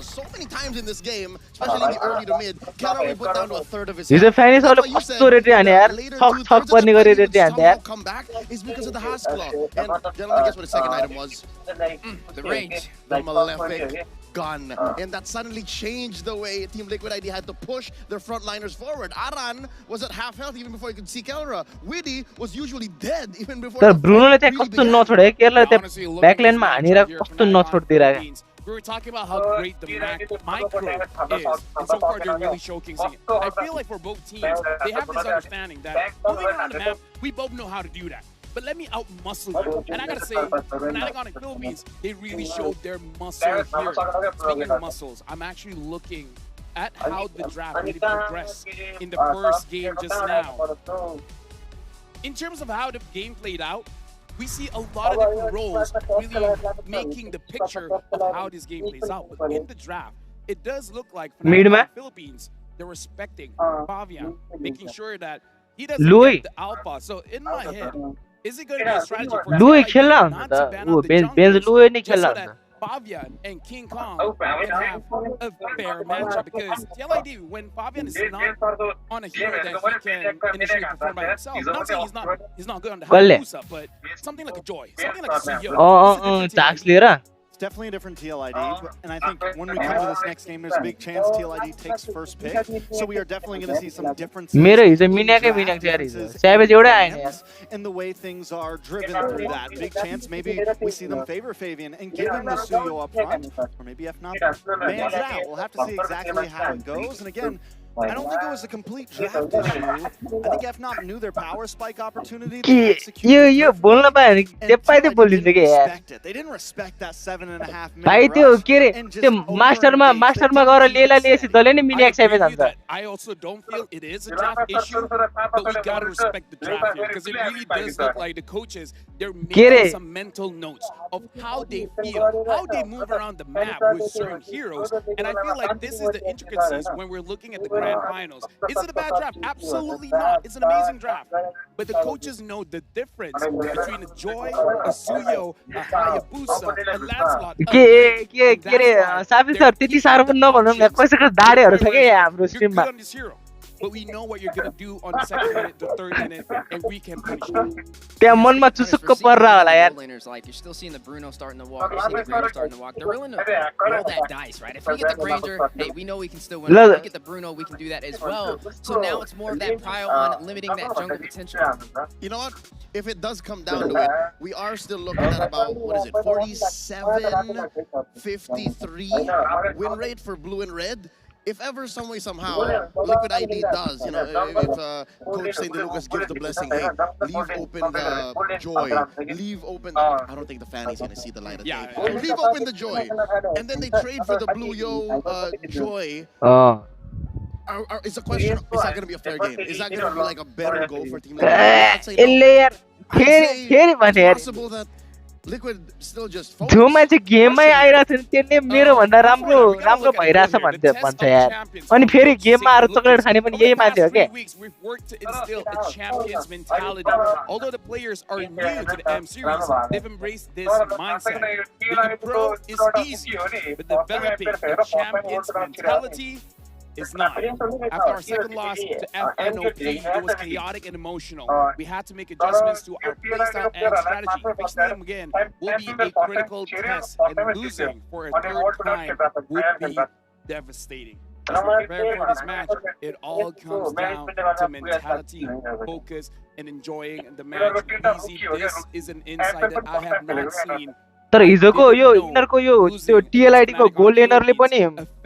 So many times in this game, especially in the early to mid, Kelra we put down to a third of his हिजो फाइनेसरले कस्तो rate हाने यार छक छक पर्ने गरे रेट हाने यार. Come back is because of the Haas Claw. And gentlemen, guess what his second item was? The range. The Malefic gun. And that suddenly changed the way Team Liquid ID had to push their frontliners forward. Aran was at half health even before he could see Kelra. Witty was usually dead even before. तर ब्रुनोले त्यहाँ कस्तो नछोडे केरला त्यहाँ ब्याकलाइनमा हानेर कस्तो नछोड्दिरा. We were talking about how great the micro is, and so far they're really showcasing it. I feel like for both teams, they have this understanding that moving around the map, we both know how to do that. But let me out-muscle you. And I gotta say, Fnatic on the Philippines, they really showed their muscle here. Speaking of muscles, I'm actually looking at how the draft really progressed in the first game just now. In terms of how the game played out, we see a lot of different roles really making the picture of how this game plays out. But in the draft, it does look like Fnatic on the Philippines, they're respecting Pavian, making sure that he doesn't get the alpha. So in my head, is it going to be a strategy for Louis खेल्ला हुन्छ त उ bench Louis नै खेल्ला हुन्छ. Fabian and King Kong can have a fair matchup, because TLID, when Fabian is not on a hero that he can initially perform by himself, not saying he's not good on the Hayabusa, but something like a Joy, something like a CEO. It's definitely a different TLID, and I think when we come to this next game, there's a big chance TLID takes first pick, so we are definitely going to see some differences in the way things are driven through that. Big chance maybe we see them favor Fabian and give him the Suyo up front, or maybe if not, bans out. We'll have to see exactly how it goes, and again, I don't think it was a complete draft issue. I think FNOP knew their power spike opportunity. They executed it. They didn't respect that 7.5 minute rush. I also don't feel it is a draft issue, but we gotta respect the draft here, because it really does look like the coaches, they're making some mental notes of how they feel, how they move around the map with certain heroes, and I feel like this is the intricacies when we're looking at the grand finals. Is it a bad draft? Absolutely not. It's an amazing draft. But the coaches know the difference between a Joy, a Suyo, a Hayabusa, a Lancelot. You're good on this hero, but we know what you're going to do on the second minute, the third minute, and we can punish you. Like, you're still seeing the Bruno starting to walk, you're seeing the Granger starting to walk. They're willing to roll that dice, right? If we get the Granger, hey, we know we can still win. If we get the Bruno, we can do that as well. So now it's more of that prio on limiting that jungle potential. You know what? If it does come down to it, we are still looking at about, what is it, 47-53 win rate for blue and red. If ever, some way, somehow, Liquid ID does, you know, if Coach St. Lucas gives the blessing, hey, leave open the Joy, leave open, I don't think the Fanny's going to see the light of day. Leave open the Joy, and then they trade for the Blue Yo Joy. It's a question, is that going to be a fair game? Is that going to be like a better goal for Team Liquid? I'd say no. It's possible that Liquid still just focus. जो मान्छे गेममै आइरहेको थियो त्यसले मेरो भन्दा राम्रो राम्रो भइराछ भन्छ यार अनि फेरि गेममा आएर चकलेट खाने पनि यही मान्छे हो के We've worked to instill a champion's mentality. Although the players are new to the M series, they've embraced this mindset. Being pro is easy, but developing a champion's mentality is not. After our second loss to FNOP, it was chaotic and emotional. We had to make adjustments to our playstyle and strategy. Fixing them again will be a critical test, and losing for a third time would be devastating. As we prepare for this match, it all comes down to mentality, focus, and enjoying the match. Easy, this is an insight that I have not seen. तर हिजोको यो इनरको यो त्यो TLID को गोल लेनरले पनि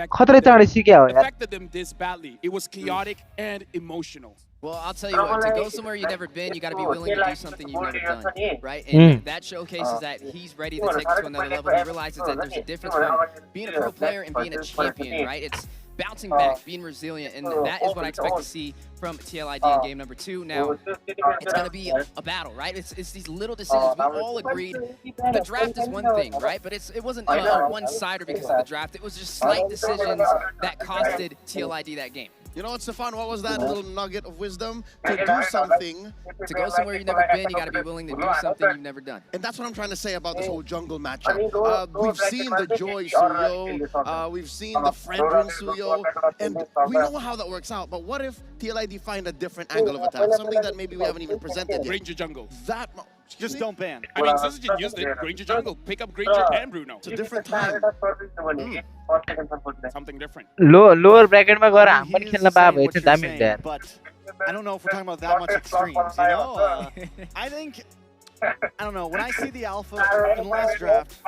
खतरे चाँडै सिक्या हो यार affected them this badly. It was chaotic and emotional. Well, I'll tell you what, to go somewhere you've never been, you got to be willing to do something you've never done, right? And that showcases that he's ready to take it to another level. He realizes that there's a difference from being a pro player and being a champion, right? It's bouncing back, being resilient, and that is what I expect to see from TLID in game number 2. Now, it's going to be a battle, right? It's these little decisions. We all agreed the draft is one thing, right? But it wasn't a one-sider because of the draft. It was just slight decisions that costed TLID that game. You know what, Stefan, what was that little nugget of wisdom? To do something. To go somewhere you've never been, you got to be willing to do something you've never done. And that's what I'm trying to say about this whole jungle matchup. We've seen the Joy Suyo, we've seen the Friendrin Suyo, and we know how that works out. But what if TLID find a different angle of attack? Something that maybe we haven't even presented yet. Granger jungle. Just don't ban. I mean, Syzygy used it. Granger jungle. Pick up Granger and Bruno. It's a different time. Something different. Lower bracket मा गएर हामी पनि खेल्न पाए भए चाहिँ दामी हुन्थ्यो यार. But I don't know if we're talking about that much extremes, you know? I think, I don't know, when I see the alpha in the last draft,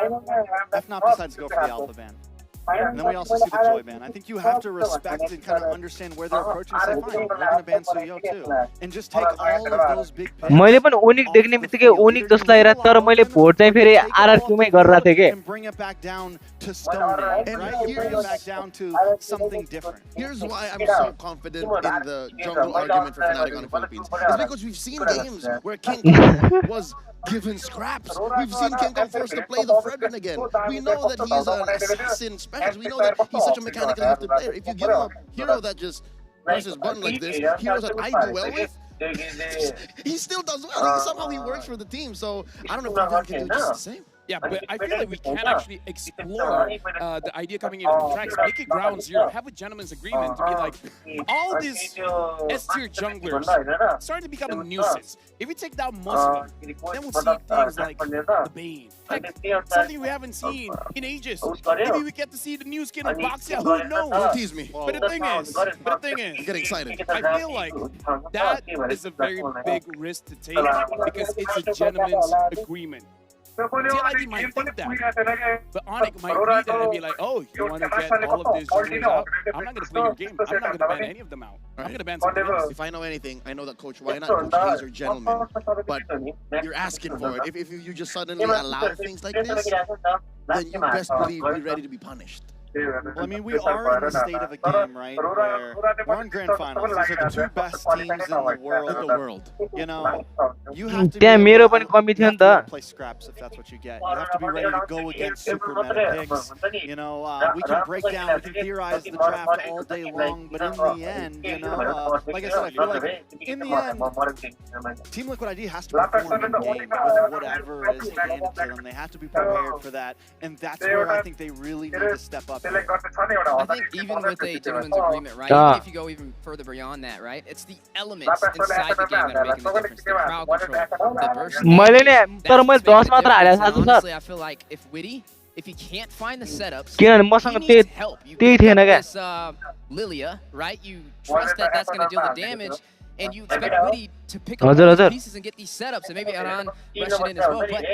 FNOP decides to go for the alpha ban. And then we also see the Joy ban. I think you have to respect and kind of understand where they're approaching and say, fine, we're going to ban Suyo too. And just take all of those big picks. मैले पनि ओनिक देख्ने बित्तिकै ओनिक जस्तो लागिरहेको तर मैले vote चाहिँ फेरि RRQ मै गरिरहेको थिएँ के. And bring it back down to Stone, right? Bring it back down to something different. Here's why I'm so confident in the jungle argument for Fnatic on the Philippines. It's because we've seen games where King Kong was given scraps. We've seen King Kong forced to play the Fredrin again. We know that he's an assassin specialist. We know that he's such a mechanically gifted player. If you give him a hero that just presses button like this, heroes that I do well with, he still does well. Somehow he works for the team. So I don't know if Fnatic can do just the same. Yeah, but I feel like we can actually explore the idea coming in from tracks, make it ground zero, have a gentleman's agreement to be like, all these S-tier junglers starting to become a nuisance. If we take down most of them, then we'll see things like the Bane. Heck, something we haven't seen in ages. Maybe we get to see the new skin of Boxia, who knows? Don't tease me. But the thing is, I'm getting excited. I feel like that is a very big risk to take because it's a gentleman's agreement. TLID might think that, but Onic might read that and be like, oh, you want to get all of these junglers out? I'm not going to play your game. I'm not going to ban any of them out. I'm going to ban something else. If I know anything, I know that why not Coach Hayes are gentlemen, but you're asking for it. If you just suddenly allow things like this, then you best believe be ready to be punished. Well, I mean, we are in the state of a game, right, where we're on grand finals. These are the two best teams in the world. You know, you have to be able to play scraps if that's what you get. You have to be ready to go against super meta picks. You know, we can break down, we can theorize the draft all day long, but in the end, you know, like I said, I feel like in the end, Team Liquid ID has to perform in game with whatever is handed to them. They have to be prepared for that, and that's where I think they really need to step up. I think even with a gentleman's agreement, right? Even if you go even further beyond that, right? It's the elements inside the game that are making the difference. The crowd control, the burst. Honestly, I feel like if Witty, if he can't find the setups, he needs help. You pick up this Lilia, right? You trust that that's going to deal the damage. And you expect Witty to pick up all these pieces and get these setups, and maybe Aran rushing in as well, but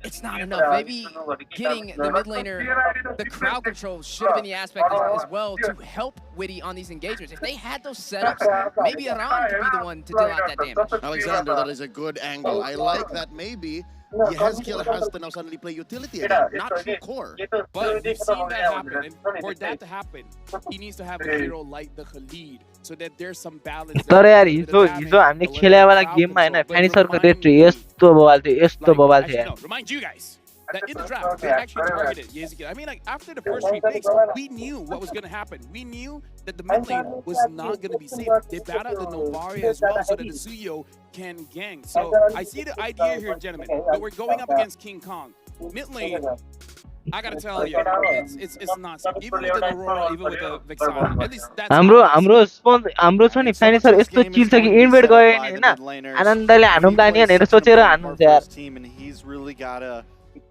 it's not enough. Maybe getting the mid laner, the crowd control should have been the aspect as well to help Witty on these engagements. If they had those setups, maybe Aran could be the one to deal out that damage. Alexander, that is a good angle. I like that maybe Yehezkiel has to now suddenly play utility again, not true core. But we've seen that happen, and for that to happen, he needs to have a hero like the Khalid, so that there's some balance. तर यार हिजो हामीले खेलेको वाला गेममा हैन फाइनिसरको rate यस्तो बवाल थियो Remind you guys that in the draft, they actually targeted Yehezkiel. I mean, like, after the first 3 picks, we knew what was going to happen. We knew that the mid lane was not going to be safe. They bowed out the Novaria as well so that the Suyo can gang. So I see the idea here, gentlemen, but we're going up against King Kong. Mid lane, I gotta tell you, it's nonsense. Even with the Aurora, even with the Vexana, at least that's हाम्रो छ नि फाइनिसर यस्तो chill छ कि invade गयो नि हैन आनन्दले हानुम्ला नि भनेर सोचेर हान्नुहुन्छ यार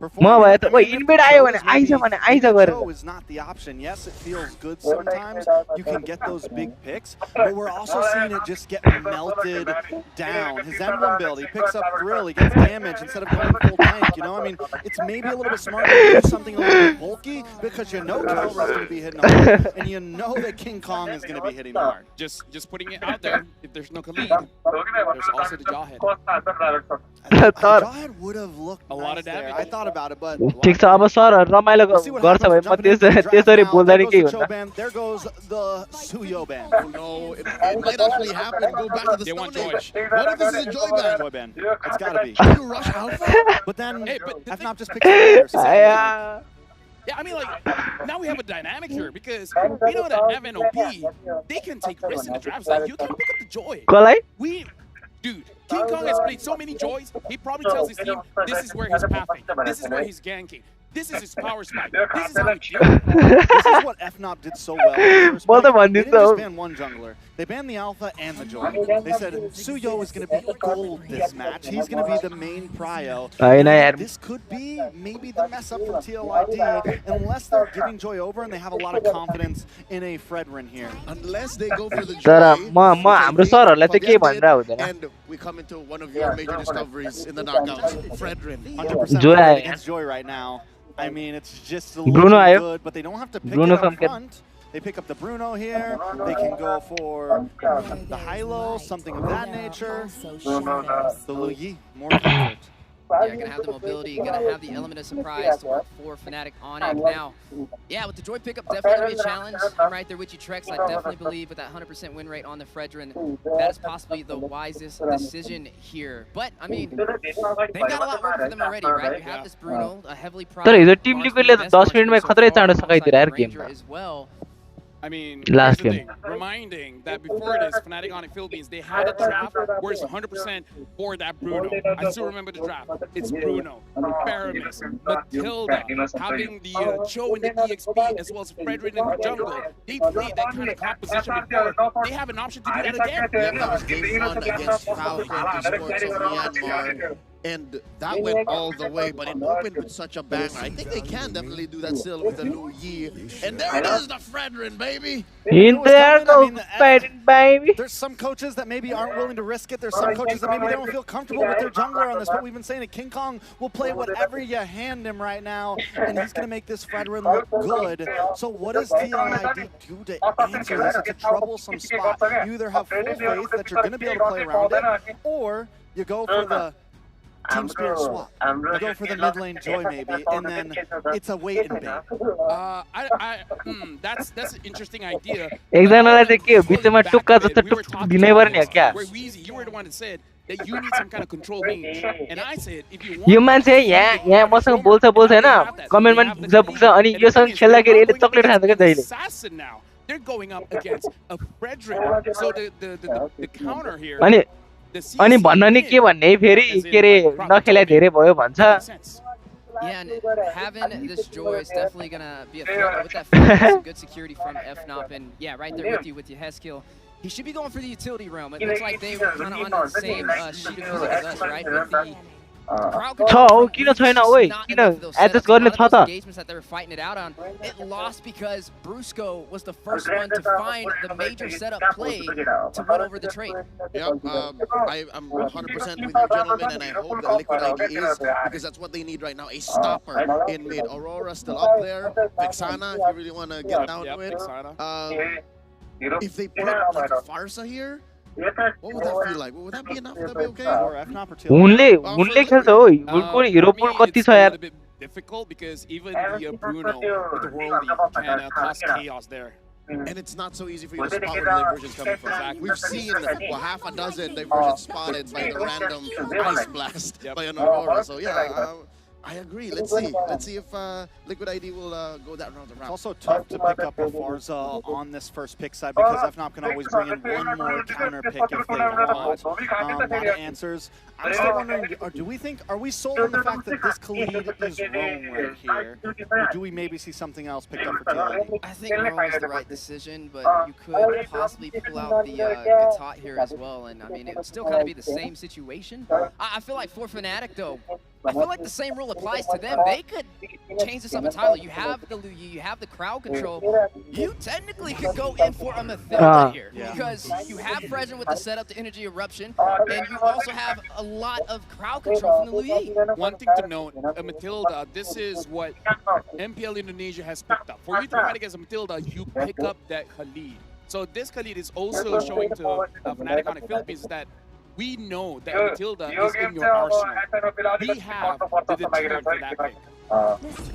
म भए त इन्भेट आयो भने आइज गरेर is not the option. Yes, it feels good sometimes. You can get those big picks, but we're also seeing it just get melted down. His emblem build, he picks up Thrill, he gets damage instead of going full tank, you know? I mean, it's maybe a little bit smart to do something a little bit bulky because you know Kelra's going to be hitting hard, and you know that King Kong is going to be hitting hard. Just putting it out there, if there's no Khalid, there's also the Jawhead. Jawhead would have looked a lot of damage. I thought about it, but ठीक छ अब sir रमाइलो गर्छ भए म त्यसरी बोल्दै के हुन्छ There goes the Suyo ban. Oh no, it might actually happen. Go back to the Stone Age. What if this is a Joy ban? It's gotta be. You rush Alpha? But then, FNOP just picks it up. Yeah, I mean, like, now we have a dynamic here because we know that FNOP, they can take risks in the drafts. Like, you can pick up the Joy. Dude, King Kong has played so many Joys, he probably tells his team, this is where he's pathing, this is where he's ganking, this is his power spike, this is how he plays. This is what FNOP did so well. They didn't just ban one jungler. They banned the Alpha and the Joy. They said Suyo is going to be gold this match. He's going to be the main prio. This could be maybe the mess up from TLID unless they're giving Joy over and they have a lot of confidence in a Fredrin here. Unless they go for the Joy. And we come into one of your major discoveries in the knockouts, Fredrin. 100% against Joy right now. I mean, it's just a little good, but they don't have to pick it up front. They pick up the Bruno here. They can go for the Hylo, something of that nature. The Luyi, more comfort. Yeah, gonna have the mobility, gonna have the element of surprise to work for Fnatic Onic. Now, yeah, with the Joy pickup, definitely gonna be a challenge. I'm right there with you, Trex. I definitely believe with that 100% win rate on the Fredrin, that is possibly the wisest decision here. But, I mean, they've got a lot working for them already, right? You have this Bruno, a heavily prized तर हिजो Tim लिक्विडले 10 मिनेटमै खतरै चाँडो सकाइदिएर यार game as well. I mean, Last here's the game. thing. Reminding that before this, Fnatic Onic Philippines, they had a draft where it's 100% for that Bruno. I still remember the draft. It's Bruno, Paramis, Matilda, having the Cho in the EXP, as well as Fredrin in the jungle. They played that kind of composition before. They have an option to do that again. Yeah, that was game 1 against Falcon Esports of Myanmar. And that went all the way, but it opened with such a banger. I think they can definitely do that still with the Lu Yi. And there it is, the Fredrin, baby! In there goes Fredrin, baby! There's some coaches that maybe aren't willing to risk it. There's some coaches that maybe they don't feel comfortable with their jungler on this. But we've been saying that King Kong will play whatever you hand him right now, and he's going to make this Fredrin look good. So what does TLID do to answer this? It's a troublesome spot. You either have full faith that you're going to be able to play around it, or you go for the Team Spirit swap. You go for the mid lane joy maybe, and then it's a wait and bait. That's an interesting idea. एकजनालाई चाहिँ के बिचमा टुक्का जस्तो टुक दिनै पर्ने हो क्या? Where Weezy, you were the one that said that you need some kind of control range. And I said, if you want... यो मान्छे यहाँ मसँग बोल्छ हैन कमेन्टमा पुग्छ अनि योसँग खेल्दाखेरि यसले चक्लेट खान्छ के जहिले. Assassin now. They're going up against a Fredrin. So the counter here... अनि भन्न नि के भन्ने फेरि के रे नखेला धेरै भयो भन्छ. Yeah, and having this Joy is definitely gonna be a threat with that focus, good security from FNOP, and yeah, right there with you, Heskill. He should be going for the utility realm. It looks like they were kind of on the same sheet of music as us, right? With the किन छैन ओइ किन adjust गर्ने छ त. engagements that they were fighting it out on. It lost because Brusco was the first one to find the major setup play to win over the trade. Yeah, I'm 100% with you, gentlemen, and I hope that Liquid ID is, because that's what they need right now, a stopper in mid. Aurora still up there. Vexana, if you really want to get down to it. If they put like a Farsa here, what would that feel like? Would that be enough? Would that be okay? Or FNOP or उनले खेल्छ हो उनको हिरो पुल कति छ यार. Difficult because even the Bruno with the worldie can cause chaos there. And it's not so easy for you to spot where the diversion's coming from. We've seen half a dozen diversions spotted by the random ice blast by an Aurora. So yeah, I agree. Let's see. Let's see if Liquid ID will go that round. It's also tough to pick up a Farza on this first pick side because FNOP can always bring in one more counter pick if they want. A lot of answers. I'm still wondering, are we sold on the fact that this Khalid is Rome right here? Or do we maybe see something else picked up for TLID? I think Rome is the right decision, but you could possibly pull out the Gatot here as well. And I mean, it would still kind of be the same situation. I feel like for Fnatic though, I feel like the same rule applies to them. They could change this up entirely. You have the Lu Yi, you have the crowd control. You technically could go in for a Mathilda here because you have Fredrin with the setup, the energy eruption, and you also have a lot of crowd control from the Lu Yi. One thing to note, Matilda, this is what MPL Indonesia has picked up. For you to fight against a Matilda, you pick up that Khalid. So this Khalid is also showing to Fnatic Onic Philippines that we know that Matilda is in your arsenal. We have the deterrent for that pick.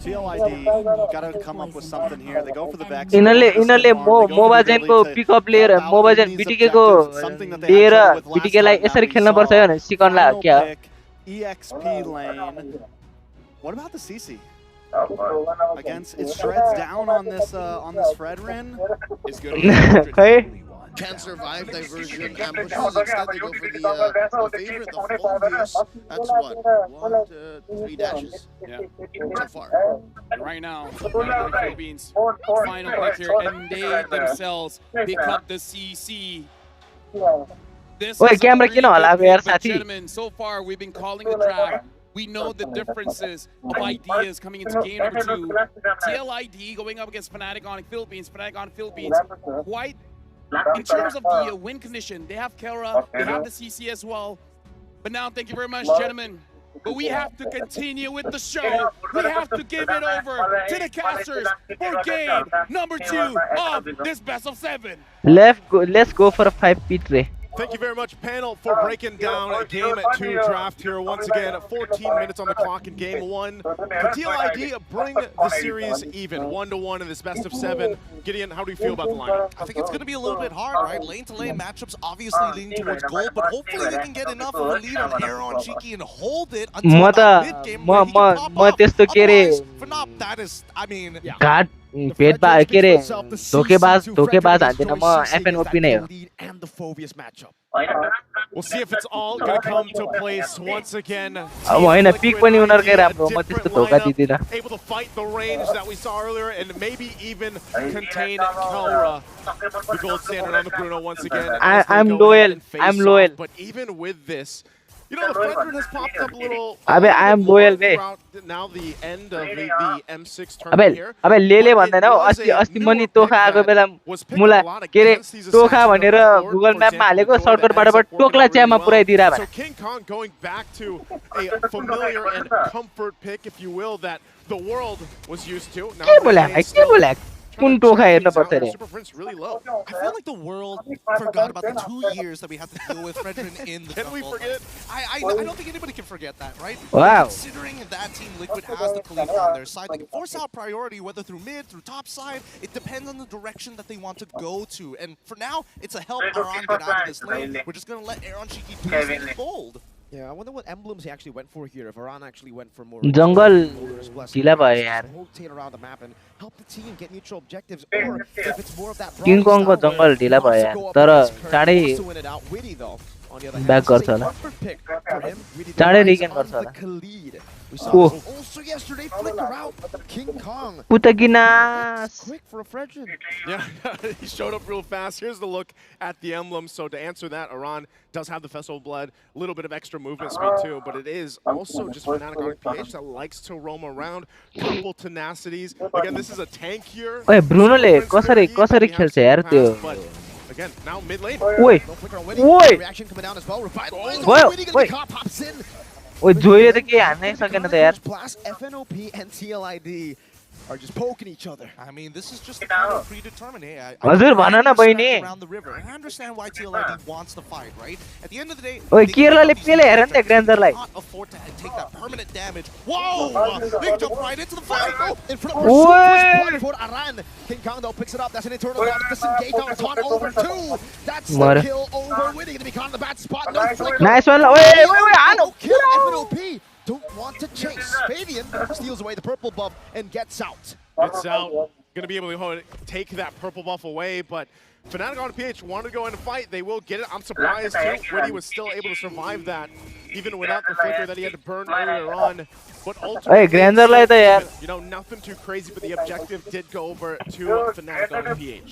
TLID gotta come up with something here. They go for the back. इनले मोबाजेन को pickup लिएर मोबाजेन बीटीके को लिएर बीटीके लाई यसरी खेल्न पर्छ भने सिकनला क्या EXP lane. What about the CC? Against it shreds down on this Fredrin. It's good. Can't survive diversion ambushes. Instead, they go for the favorite, the Fulvius. That's what? 1 to 3 dashes. Yeah. So far. And right now, the Philippines final pick here, and they themselves pick up the CC. This is gentlemen, so far we've been calling the draft. We know the differences of ideas coming into game number 2. TLID going up against Fnatic Onic Philippines. Fnatic Onic Philippines quite... In terms of the win condition, they have Kara, they have the CC as well. But now, thank you very much, gentlemen. But we have to continue with the show. We have to give it over to the casters for game number 2 of this best of 7. Let's go for a 5p3. Thank you very much, panel, for breaking down a game at 2 draft here. Once again, 14 minutes on the clock in game 1. Can TLID bring the series even, 1-1 in this best of 7? Gideon, how do you feel about the lineup? I think it's going to be a little bit hard, right? Lane-to-lane matchups obviously leaning towards gold, but hopefully they can get enough of a lead on Aaron Cheeky and hold it until that mid-game where he can pop off. For Nop, that is, I mean... God, भेदभाव के रे धोखेबाज हान्दिन म FNOP नै हो And the Phobius matchup. We'll see if it's all going to come to place once again. अब हैन pick पनि उनीहरुकै राम्रो म त्यस्तो धोका दिदिन Able to fight the range that we saw earlier and maybe even contain Kelra. The gold standard on the Bruno once again. I'm loyal. But even with this, you know, the Fredrin has popped up a little. I am loyal, bhai. Now the end of the M6 tournament here. अबे लेले भन्दैन हो अस्ति money तोखा आको बेला मुला के रे तोखा भनेर गुगल म्यापमा हालेको सर्टकटबाट टोक्ला च्यामा पुराइदिरा भने So King Kong going back to a familiar and comfort pick, if you will, that the world was used to. Now के बोला कुन टोखा हेर्न पर्छ रे really low. I feel like the world forgot about the 2 years that we had to deal with Fredrin in the Can we forget? I don't think anybody can forget that, right? Wow. Considering that Team Liquid has the TLID on their side, they can force out priority, whether through mid, through top side. It depends on the direction that they want to go to. And for now, it's a help Aaron get out of this lane. We're just going to let Aaron Shiki do something bold. Yeah, I wonder what emblems he actually went for here. If Aran actually went for more जंगल ढिला भयो यार rotate around the map and help the team get neutral objectives, or if it's more of that King Kong को जंगल ढिला भयो यार तर चाँडै ब्याक गर्छ होला चाँडै रिगेन गर्छ होला Also yesterday, flicker out King Kong. Putaginas. Quick for a Fredrin. Yeah, he showed up real fast. Here's the look at the emblem. So to answer that, Aran does have the Festival Blood, a little bit of extra movement speed too, but it is also just Fnatic OnicPh that likes to roam around. Couple tenacities. Again, this is a tank here. ओए ब्रुनोले कसरी खेल्छ यार त्यो Again, now mid lane. ओए ओए Reaction coming down as well. Pops in. ओए जोइले त के हान्नै सकेन त यार FNOP and TLID are just poking each other. I mean, this is just kind of predetermined. Hey, हजुर भन न बहिनी around the river. And I understand why TLID wants to fight, right? At the end of the day, ओए केरलाले पेले हेर नि त ग्रान्जरलाई cannot afford to take that permanent damage. Whoa! They jump right into the fight. In front of Pursuit for Aran. King Kong though picks it up. That's an internal round. Disengage on Ton over 2. That's the kill over Winning. Gonna be caught in the bad spot. No flicker. Nice one. Wait, kill FNOP. Don't want to chase. Fabian steals away the purple buff and gets out. Gets out. Going to be able to take that purple buff away, but Fnatic OnicPh wanted to go in and fight. They will get it. I'm surprised too when he was still able to survive that, even without the flicker that he had to burn earlier on. But ultimately, you know, nothing too crazy, but the objective did go over to Fnatic OnicPh.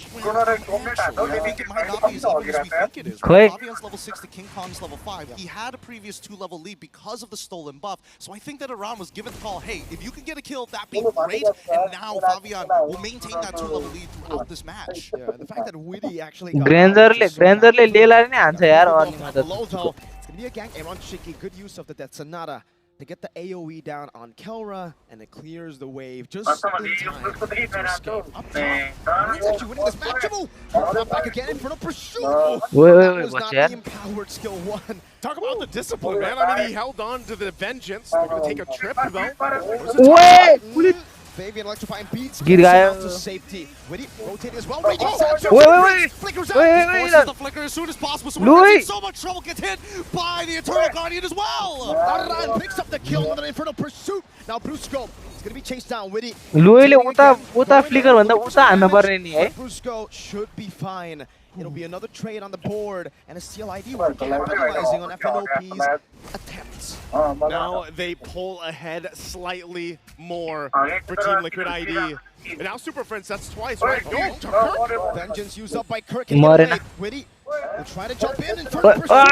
Actually, I think it might not be as even as we think it is. Right? Fabian's level 6 to King Kong's level 5. He had a previous 2-level lead because of the stolen buff. So I think that Aran was given the call, hey, if you can get a kill, that'd be great. And now Fabian will maintain that 2-level lead throughout this match. Yeah, and the fact that Witty actually ग्रान्जरले लेला नि हान्छ यार It's gonna be a gank. Aaron Shiki, good use of the Death Sonata to get the AoE down on Kelra, and it clears the wave just in time to escape. Up top, Aran's actually winning this match. Not back again in front of Pursuit. Wait, watch the empowered skill 1. Talk about the discipline, man. I mean, he held on to the vengeance. They're going to take a trip, though. Wait! Fabian electrifying beats. Good guy. To safety. Witty rotating as well. Wait. The flicker as soon as possible. So we're in so much trouble. Gets hit by the Eternal Guardian as well. Aran picks up the kill with an Infernal Pursuit. Now Brusco is going to be chased down. Witty. Luile uta flicker भन्दा उता हान्न पर्ने नि है Brusco should be fine. It'll be another trade on the board, and a TLID will capitalizing on FNOP's attempts. Now they pull ahead slightly more for Team Liquid ID. And now Super Friends, that's twice, right? Go to Kirk. Vengeance used up by Kirk. Witty will try to jump in front of Come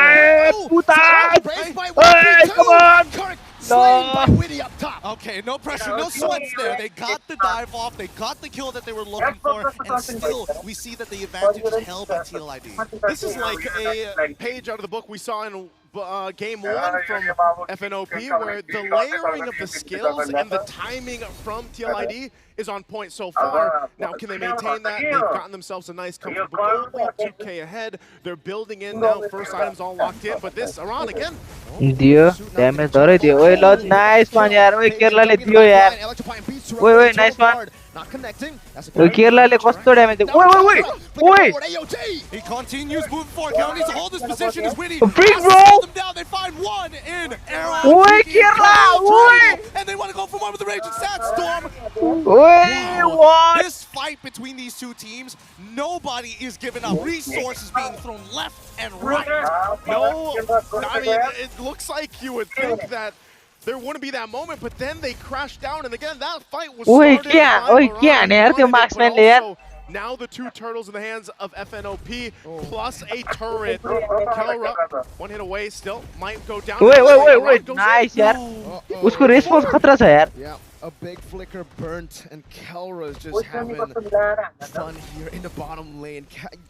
on! Kirk slain by Witty up top. Okay, no pressure, no sweats there. They got the dive off, they got the kill that they were looking for, and still we see that the advantage is held by TLID. This is like a page out of the book we saw in game 1 from FNOP, where the layering of the skills and the timing from TLID is on point so far. Now, can they maintain that? They've gotten themselves a nice, comfortable gold lead, 2K ahead. They're building in now. First items all locked in, but this, Aran again. दियो damage धरै दियो ओए ल nice one यार ओए केरलाले दियो यार ओए ओए nice one ओए केरलाले कस्तो damage दियो ओए ओए ओए He continues moving forward. Cal needs to hold this position. Is Witty. Big bro. Them down. They find one in Arrow. Oi, Kerala. Oi. And they want to go for one with the Raging Sandstorm. Oi, what? This fight between these two teams, nobody is giving up. Resources being thrown left and right. No, I mean, it looks like you would think that there wouldn't be that moment, but then they crashed down, and again, that fight was started by Aran. Now the two turtles in the hands of FNOP, plus a turret. Kelra, one hit away still, might go down. Wait, nice यार उसको response खतरा था यार Yeah, a big flicker burnt, and Kelra is just having fun here in the bottom lane.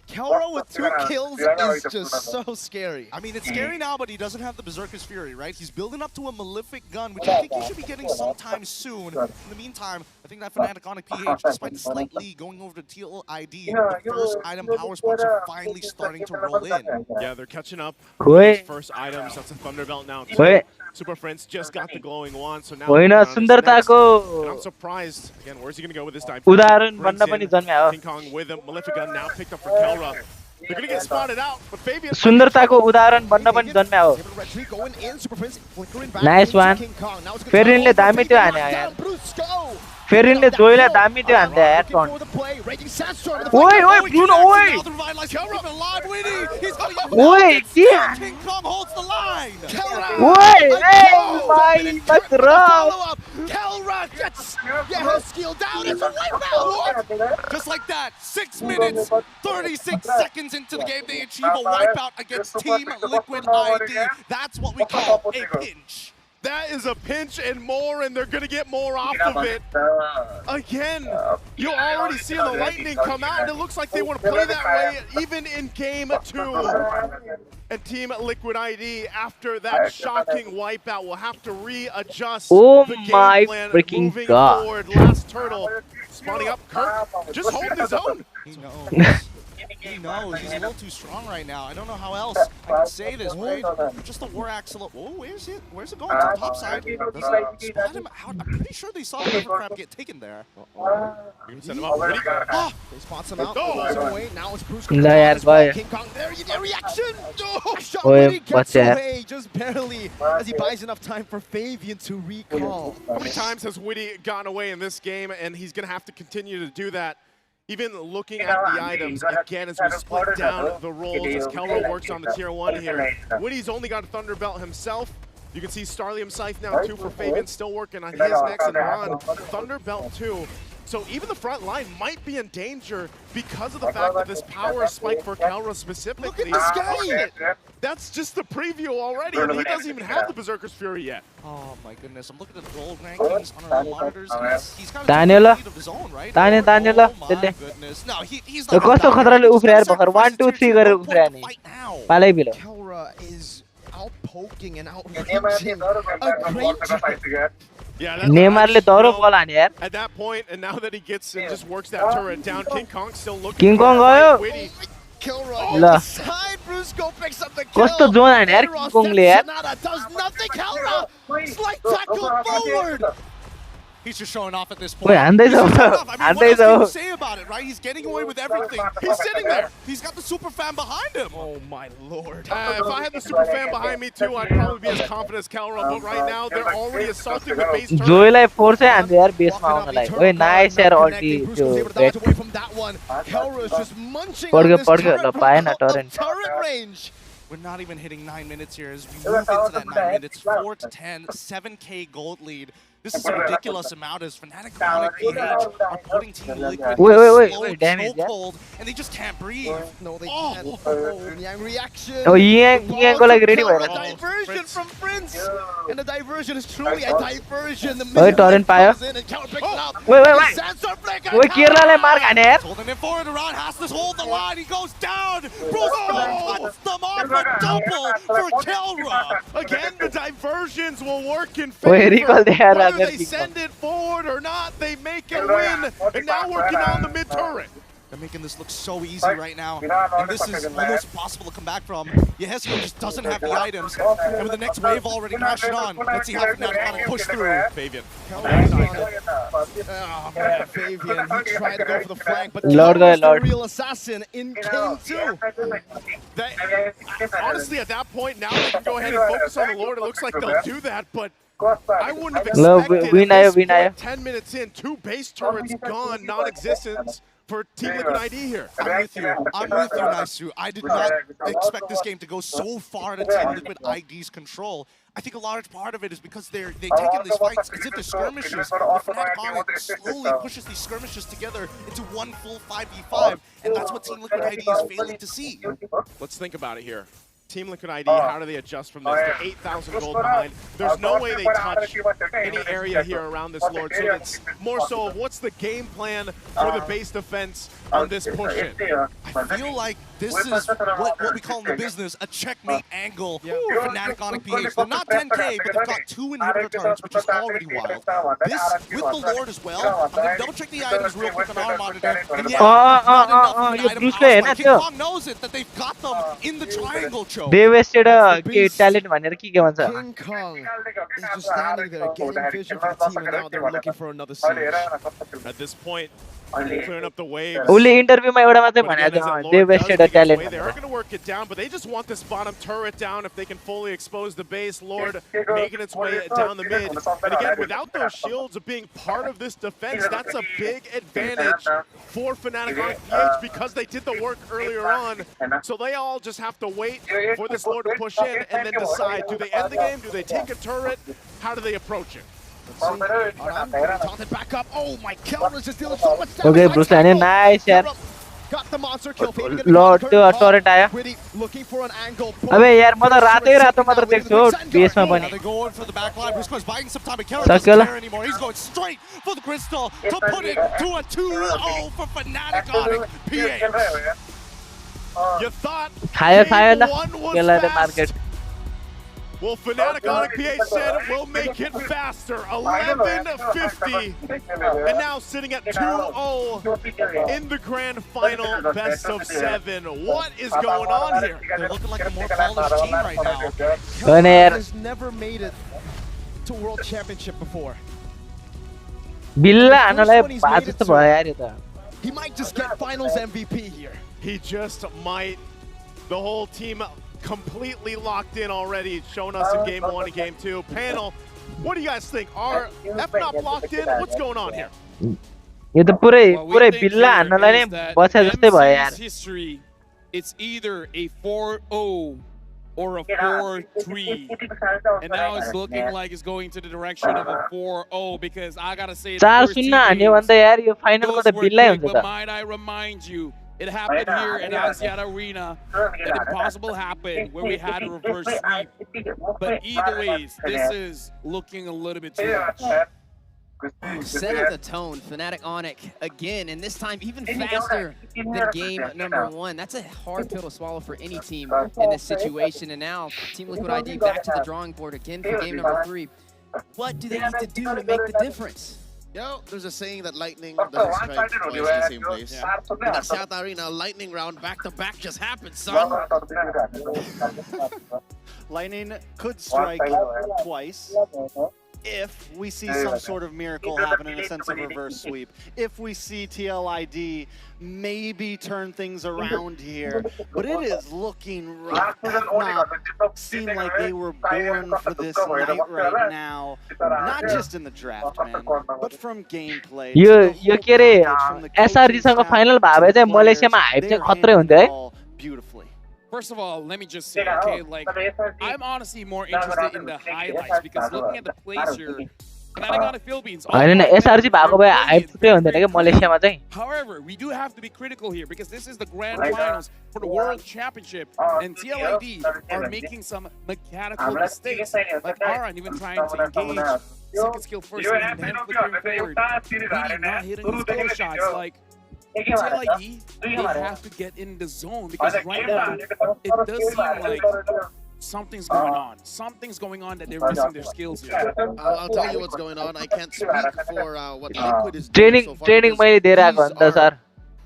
Kelra with 2 kills is just so scary. I mean, it's scary now, but he doesn't have the Berserker's Fury, right? He's building up to a Malefic gun, which I think he should be getting sometime soon. In the meantime, I think that Fnatic OnicPh, despite the slight lead going over to TLID, the first item power spots are finally starting to roll in. Yeah, they're catching up. First items, that's a Thunderbelt now. Super Friends just got the glowing wand, so now होइन सुन्दरताको and I'm surprised. Again, where's he going to go with this time? उदाहरण बन्न पनि जन्म्यो King Kong with him. Malefic gun now picked up for Kelra. They're going to get spotted out, but Fabian... सुन्दरताको उदाहरण बन्न पनि जन्म्यो nice वान फेरिनले दामी त्यो हाने यार फेरिनले जोइलाई दामी त्यो हान्दै यार टर्न ओइ ओइ ब्रुनो ओइ ओइ के King Kong holds the line. ओइ ए भाइ मत रह Kelra gets her skill down. It's a wipeout. Just like that, 6 minutes, 36 seconds into the game, they achieve a wipeout against Team Liquid ID. That's what we call a pinch. That is a pinch and more, and they're going to get more off of it. Again, you already see the lightning come out, and it looks like they want to play that way even in game 2. And Team Liquid ID, after that shocking wipeout, will have to readjust the game plan moving forward. Last turtle spawning up. Kirk just holding his own. He knows he's a little too strong right now. I don't know how else I can say this, right? Just the war axle. Oh, where's it? Where's it going? To the top side. Spot him out. I'm pretty sure they saw the Overcrab get taken there. Send him up. Ready? They spots him out. Away. Now it's Bruce. La yaar bhai. King Kong. There reaction. Oh, shot Oye, gets away just barely as he buys enough time for Fabian to recall. How many times has Witty gotten away in this game, and he's going to have to continue to do that? Even looking at the items, again, as we split down the roles, as Kelro works on the tier 1 here. Witty's only got a Thunderbelt himself. You can see Starlium Scythe now, 2 for Fabian, still working on his next, and Ron, Thunderbelt 2. So even the front line might be in danger because of the fact that this power spike for Kelra specifically. Look at this guy! That's just the preview already, and he doesn't even have the Berserker's Fury yet. Oh my goodness, I'm looking at the gold rankings on our monitors. He's got a lead of his own, right? Daniel, oh my goodness. No, he's not कस्तो खतराले उफ्रे यार भर्खर 1 2 3 गरेर उफ्रे नि पालै below Kelra is out poking and out reaching a great job. Yeah, Neymarले दौरो बल हाने यार at that point, and now that he gets and just works that turret down, King Kong still looking King Kong गयो Kelra on side, Brusco picks up the kill. कस्तो zone हाने यार King Kongले यार does nothing. Kelra slight tackle forward. He's just showing off at this point. Wait, and they what else can you say about it, right? He's getting away with everything. He's sitting there. He's got the super fan behind him. Oh my lord. If I had the super fan behind me too, I'd probably be as confident as Kelra, but right now they're already assaulting with base turret. जोइलाई force है हान्दै यार बेसमा आउनलाई ओए nice यार अल्टी त्यो red away from that one. Kelra is just munching on this turret range. We're not even hitting 9 minutes here as we move into that 9 minutes. 4 to 10, 7K gold lead. This is a ridiculous amount as Fnatic OnicPh are putting Team Liquid wait, damage, so cold, and they just can't breathe. No, they can't. Oh, Yang reaction. Oh, Yang go like ready a diversion from Prince, and the diversion is truly a diversion. The Wait, torrent fire. Wait. Wait, Kerala mark ane yaar. Holding it forward, Aran has to hold the line. He goes down. Bruce cuts them off a double for Kelra. Again, the diversions will work in favor. Wait, recall there. Whether they send it forward or not, they make it win. And now working on the mid turret. They're making this look so easy right now, and this is almost impossible to come back from. Yehezio just doesn't have the items, and with the next wave already crashing on, let's see how Fnatic can push through. Fabian. Oh man, Fabian, he tried to go for the flank, but Lord was the real assassin in King 2. Honestly, at that point, now they can go ahead and focus on the Lord. It looks like they'll do that, but I wouldn't have expected at this point, 10 minutes in, 2 base turrets gone, non-existent for Team Liquid ID here. I'm with you. I'm with you, Naisu. I did not expect this game to go so far into Team Liquid ID's control. I think a large part of it is because they've taken these fights as if they're skirmishes. The Fnatic Onyx slowly pushes these skirmishes together into one full 5v5, and that's what Team Liquid ID is failing to see. Let's think about it here. Team Liquid ID, how do they adjust from this? They're 8,000 gold behind. There's no way they touch any area here around this Lord, so it's more so of what's the game plan for the base defense on this push-in. I feel like this is what we call in the business a checkmate angle for Fnatic OnicPh. They're not 10k, but they've got 2 inhibitor turrets, which is already wild. This, with the Lord as well, I'm going to double-check the items real quick on our monitor. And yeah, not enough King Kong knows it, that they've got them in the triangle choke. They wasted a talent भनेर के भन्छ King Kong is just standing there getting vision for the team, and now they're looking for another siege. At this point, clearing up the waves. उले इन्टरभ्यूमा एउटा मात्रै भनेको थियो they wasted a talent They are going to work it down, but they just want this bottom turret down if they can fully expose the base. Lord making its way down the mid. And again, without those shields of being part of this defense, that's a big advantage for Fnatic OnicPh because they did the work earlier on. So they all just have to wait for this Lord to push in and then decide, do they end the game? Do they take a turret? How do they approach it? Taunted back up. Oh my God, was just dealing so much damage. Okay, Bruce, nice यार. Got the monster kill. Lord त्यो टोरेट आयो. Looking for an angle. अबे यार म त रातो मात्र देख्छु बेसमा पनि. They're going for the back line. Briscoe's buying some time. Sakala. Doesn't care anymore. He's going straight for the crystal to put it to a 2-0 for Fnatic OnicPh. You thought खायो ल. one was केलाले fast. Market. Well, Fnatic OnicPh said we'll make it faster. 11:50, and now sitting at 2-0 in the grand final, best of 7. What is going on here? They're looking like a more polished team right now. Kong has never made it to World Championship before. बिल्ला हान्नलाई भा जस्तो भयो यार यो त. He might just get Finals MVP here. He just might. The whole team completely locked in already, showing us in game 1 and game 2. Panel, what do you guys think? Are FNOP locked in? What's going on here? यो त पुरै बिल्ला हान्नलाई नै बच्चा जस्तै भयो यार. History, it's either a 4-0 or a 4-3, and now it's looking like it's going to the direction of a 4-0 because I gotta say, 4-0 हान्यो भन्दा यार यो फाइनलको त बिल्लै हुन्छ but त. might I remind you, it happened here in Axiata Arena. That impossible happened where we had a reverse sweep. But either ways, this is looking a little bit too much. Setting the tone, Fnatic Onyx again, and this time even faster than game number 1. That's a hard pill to swallow for any team in this situation. And now Team Liquid ID back to the drawing board again for game number 3. What do they need to do to make the difference? Yo, there's a saying that lightning doesn't strike twice in the same place. In that South Arena, lightning round back-to-back just happened, son. Lightning could strike twice if we see some sort of miracle happen in a sense of reverse sweep. If we see TLID maybe turn things around here. But it is looking rough. FNOP seem like they were born for this night right now. Not just in the draft, man, but from gameplay. यो के रे SRG सँग final भयो भने चाहिँ मलेसियामा hype चाहिँ खत्रै हुन्थ्यो है. Beautifully. First of all, let me just say, okay, like, I'm honestly more interested in the highlights because looking at the plays here, Fnatic on the Philippines. हैन एसआरजी भएको भए हाइप थुप्रै हुन्थेन के मलेसियामा चाहिँ. However, we do have to be critical here because this is the grand finals for the World Championship, and TLID are making some mechanical mistakes, like Aran even trying to engage second skill first and then flickering forward, really not hitting his kill shots. Like, TLID, they have to get in the zone because right now it does seem like something's going on. Something's going on that they're missing their skills here. I'll tell you what's going on. I can't speak for what Liquid is doing so far. Training मैले दिएर आएको हो नि त sir.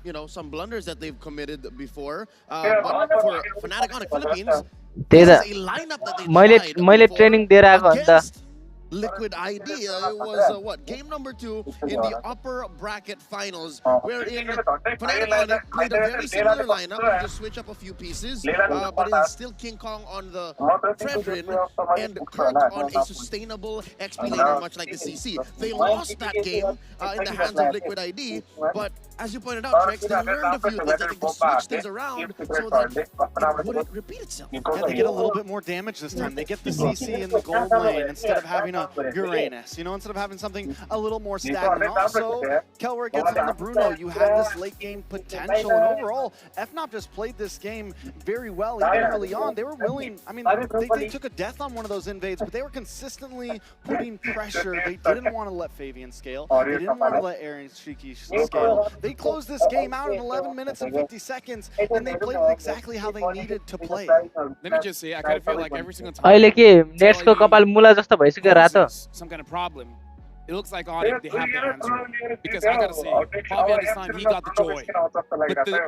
You know, some blunders that they've committed before. But for Fnatic ONIC Philippines, त्यही this त is a lineup that they मैले tried training दिएर आएको हो नि त. against Liquid ID. It was what, game number 2 in the upper bracket finals, wherein Fnatic ONIC played a very similar lineup and just switch up a few pieces, but it is still King Kong on the Fredrin and Kirk on a sustainable XP laner, much like the CC. They lost that game in the hands of Liquid ID, but as you pointed out, Trex, they learned a few things. I think they switched things around so that it wouldn't repeat itself. Yeah, they get a little bit more damage this time. They get the CC in the gold lane instead of having a Uranus, you know, instead of having something a little more stagnant. Also, Kelwer gets on the Bruno. You had this late game potential, and overall, FNOP just played this game very well, even early on. They were willing, I mean, they took a death on one of those invades, but they were consistently putting pressure. They didn't want to let Fabian scale. They didn't want to let Aaron Shiki scale. They closed this game out in 11 minutes and 50 seconds, and they played it exactly how they needed to play. Let me just say, I kind of feel like every single time अहिले के नेट्सको कपाल मुला जस्तो भइसक्यो रातो. some kind of problem, it looks like ONIC, they have the answer. Because I gotta say, Fabian this time, he got the joy.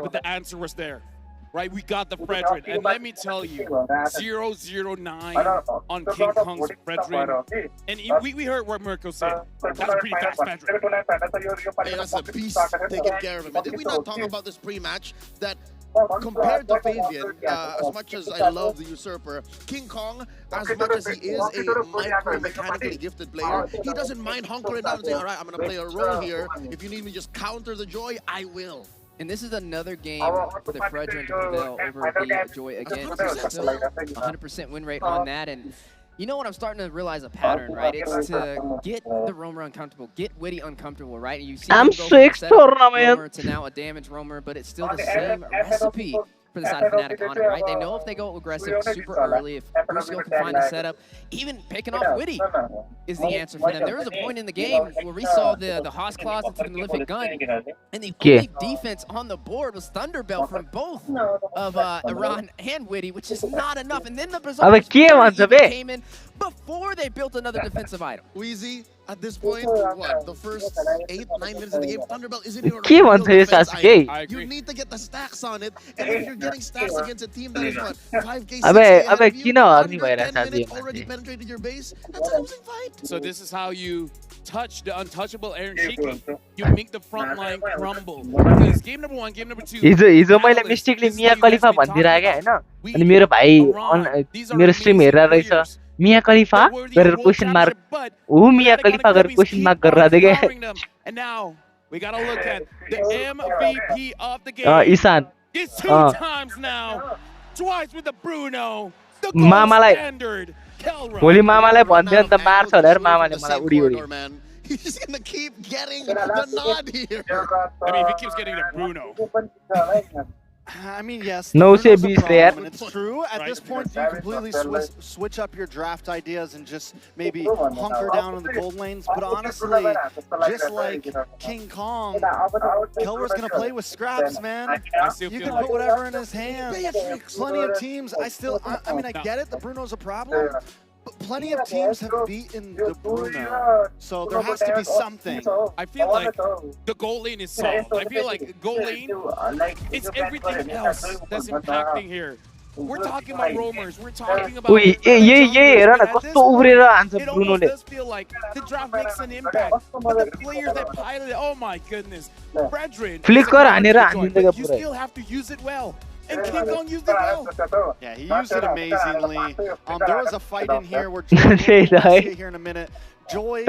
But the answer was there. Right, we got the Fredrin, and let me tell you, 009 on King Kong's Fredrin, and we heard what Mirko said. That's a pretty fast Fredrin. Hey, that's a beast taking care of him. And did we not talk about this pre-match that compared to Fabian, as much as I love the Usurper, King Kong, as much as he is a micro-mechanically gifted player, he doesn't mind hunkering down and saying, all right, I'm going to play a role here. If you need me just counter the Joy, I will. And this is another game for the Fredrin to prevail over the Joy again. Still 100% win rate on that. And you know what, I'm starting to realize a pattern, right? It's to get the roamer uncomfortable, get Witty uncomfortable, right? And you see him go from setup roamer to now a damage roamer, but it's still the same recipe for the side of Fnatic ONIC, right? They know if they go aggressive super early, if Brucio can find the setup, even picking off Witty is the answer for them. There was a point in the game where we saw the Haas Claws into the Malefic Gun, and the only defense on the board was Thunderbelt from both of Iran and Witty, which is not enough. And then the Berserkers came in before they built another defensive item. Wheezy, at this point, what, the first 8-9 minutes of the game, Thunderbelt isn't even a defense item. You need to get the stacks on it, and if you're getting stacks against a team that is what, 5k, 6k, under 10 minutes already penetrated your base, that's a losing fight. So this is how you touch the untouchable Aaron Shiki. You make the front line crumble. Because game number 1, game number 2. हिजो मैले mistakenly मिया खलिफा भनिदिरहेको के हैन, अनि मेरो भाइ मेरो stream हेरेर रहेछ, मिया खलिफा गरेर क्वेशन मार्क, ऊ मिया खलिफा गरेर क्वेशन मार्क गरेर देखे. And now we got to look at the MVP of the game. Ishan It's 2 times now. Twice with the Bruno. The gold standard. भोलि मामालाई भन्दियो नि त मार्छ होला मामाले मलाई उडी उडी. He's gonna keep getting the nod here. I mean, if he keeps getting the Bruno. I mean, yes. No say beast there. It's true. At this point, you completely switch up your draft ideas and just maybe hunker down in the gold lanes. But honestly, just like King Kong, Kelwer's going to play with scraps, man. You can put whatever in his hand. Plenty of teams. I mean, I get it. The Bruno's a problem. But plenty of teams have beaten the Bruno, so there has to be something. I feel like the gold lane is solved. I feel like gold lane, it's everything else that's impacting here. We're talking about roamers, we're talking about... It almost does feel like the draft makes an impact, but the players that pilot it, oh my goodness. Fredrin, but you still have to use it well. And King Kong used it well. Yeah, he used it amazingly. There was a fight in here where Joy, we'll see it here in a minute. Joy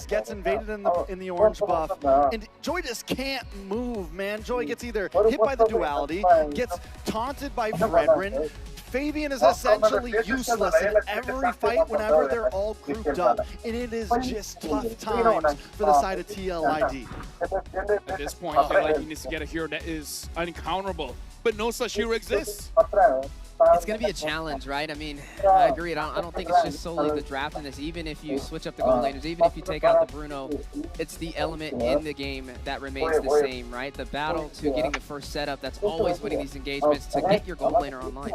gets invaded in the orange buff, and Joy just can't move, man. Joy gets either hit by the duality, gets taunted by Fredrin. Fabian is essentially useless in every fight whenever they're all grouped up, and it is just tough times for the side of TLID. At this point, I feel like he needs to get a hero that is uncounterable, but no such hero exists. It's going to be a challenge, right? I mean, I agree. I don't think it's just solely the draft in this. Even if you switch up the goal laners, even if you take out the Bruno, it's the element in the game that remains the same, right? The battle to getting the first setup, that's always winning these engagements to get your gold laner online.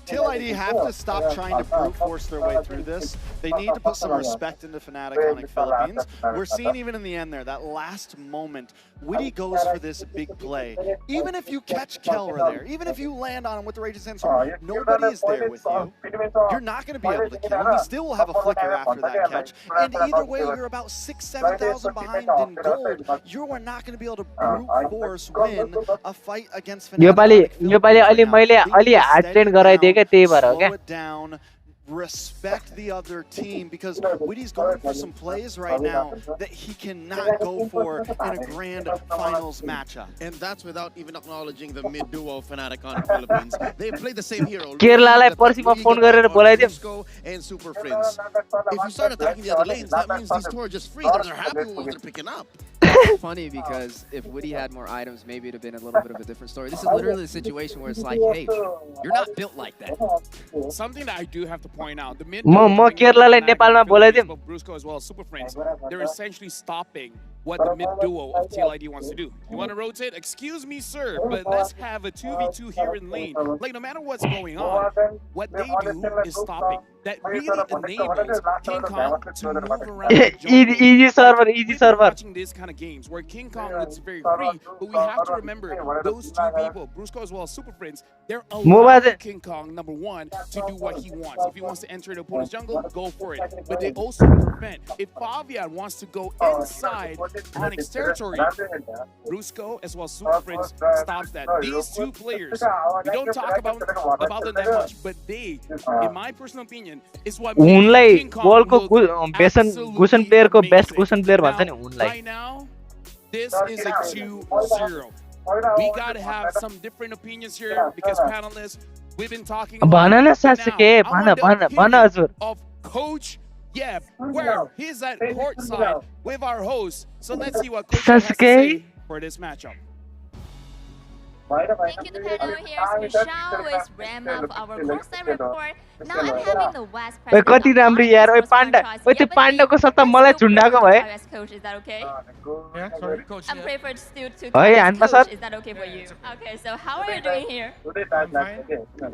TLID have to stop trying to brute force their way through this. They need to put some respect into Fnatic OnicPh Philippines. We're seeing even in the end there, that last moment, Witty goes for this big play. Even if you catch Kelra there, even if you land on him with the Raging Sandstorm, nobody is there with you. You're not going to be able to kill him. He still will have a flicker after that catch. And either way, you're about 6,000-7,000 behind in gold. You are not going to be able to brute force win a fight against Fnatic. Slow it down. Respect the other team, because Witty's going for some plays right now that he cannot go for in a grand finals matchup. And that's without even acknowledging the mid duo of Fnatic OnicPh Philippines. They play the same hero. Brusco and Super Friends. If you start attacking the other lanes, that means these two are just free. They're happy with what they're picking up. It's funny because if Witty had more items, maybe it'd have been a little bit of a different story. This is literally a situation where it's like, hey, you're not built like that. Something that I do have to point out, the mid Brusco as well as Super Friends, they're essentially stopping what the mid duo of TLID wants to do. You want to rotate? Excuse me, sir, but let's have a 2v2 here in lane. Like, no matter what's going on, what they do is stopping. That really enables King Kong to move around the jungle. Easy server. Watching these kind of games where King Kong looks very free, but we have to remember those two people, Brusco as well as Super Friends, they're allowing King Kong, number one, to do what he wants. If he wants to enter the opponent's jungle, go for it. But they also prevent. If Favian wants to go inside Onyx territory, Brusco as well as Super Friends stops that. These two players, we don't talk about them that much, but they, in my personal opinion, is what उनलाई King Kong वर्ल्डको look गुसन प्लेयरको best गुसन player भन्छ नि उनलाई right now, this is a 2-0. We gotta have some different opinions here because panelists, we've been talking भन न about सासुके भन हजुर of Coach Yeb, where he's at courtside with our host. So let's see what Coach Yeb has to say for this matchup. Thank you, the panel. Here's Michelle with Rama of our courtside report. Now I'm having the West ओए कति राम्रो यार ओए panda ओए त्यो पाण्डाको सट्टा मलाई झुन्डाको भए coach, is that okay? Yeah, sorry, coach. I'm preferred still to है coach. Sir Is that okay for you? Okay, so how are you doing here? I'm fine.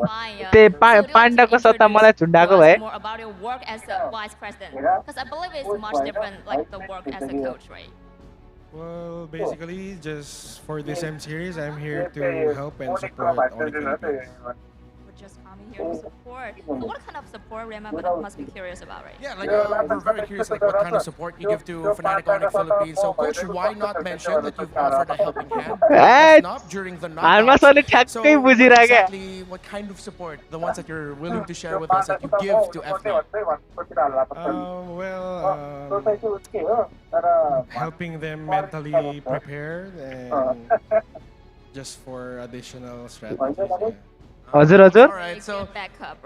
Fine. त्यो पाण्डाको सट्टा मलाई झुन्डाको भए More about your work as a vice president, because I believe it's much different, like the work as a coach, right? Well, basically, just for this M series, I'm here to help and support OnicPh Philippines. We're just coming here to support. So what kind of support, Rema, but I must be curious about, right? Yeah, like we're very curious, like what kind of support you give to Fnatic OnicPh Philippines. So, coach, why not mention that you've offered a helping hand during the knockout? So, exactly what kind of support, the ones that you're willing to share with us, that you give to FNOC? Helping them mentally prepared and just for additional strategies. हजुर Alright, so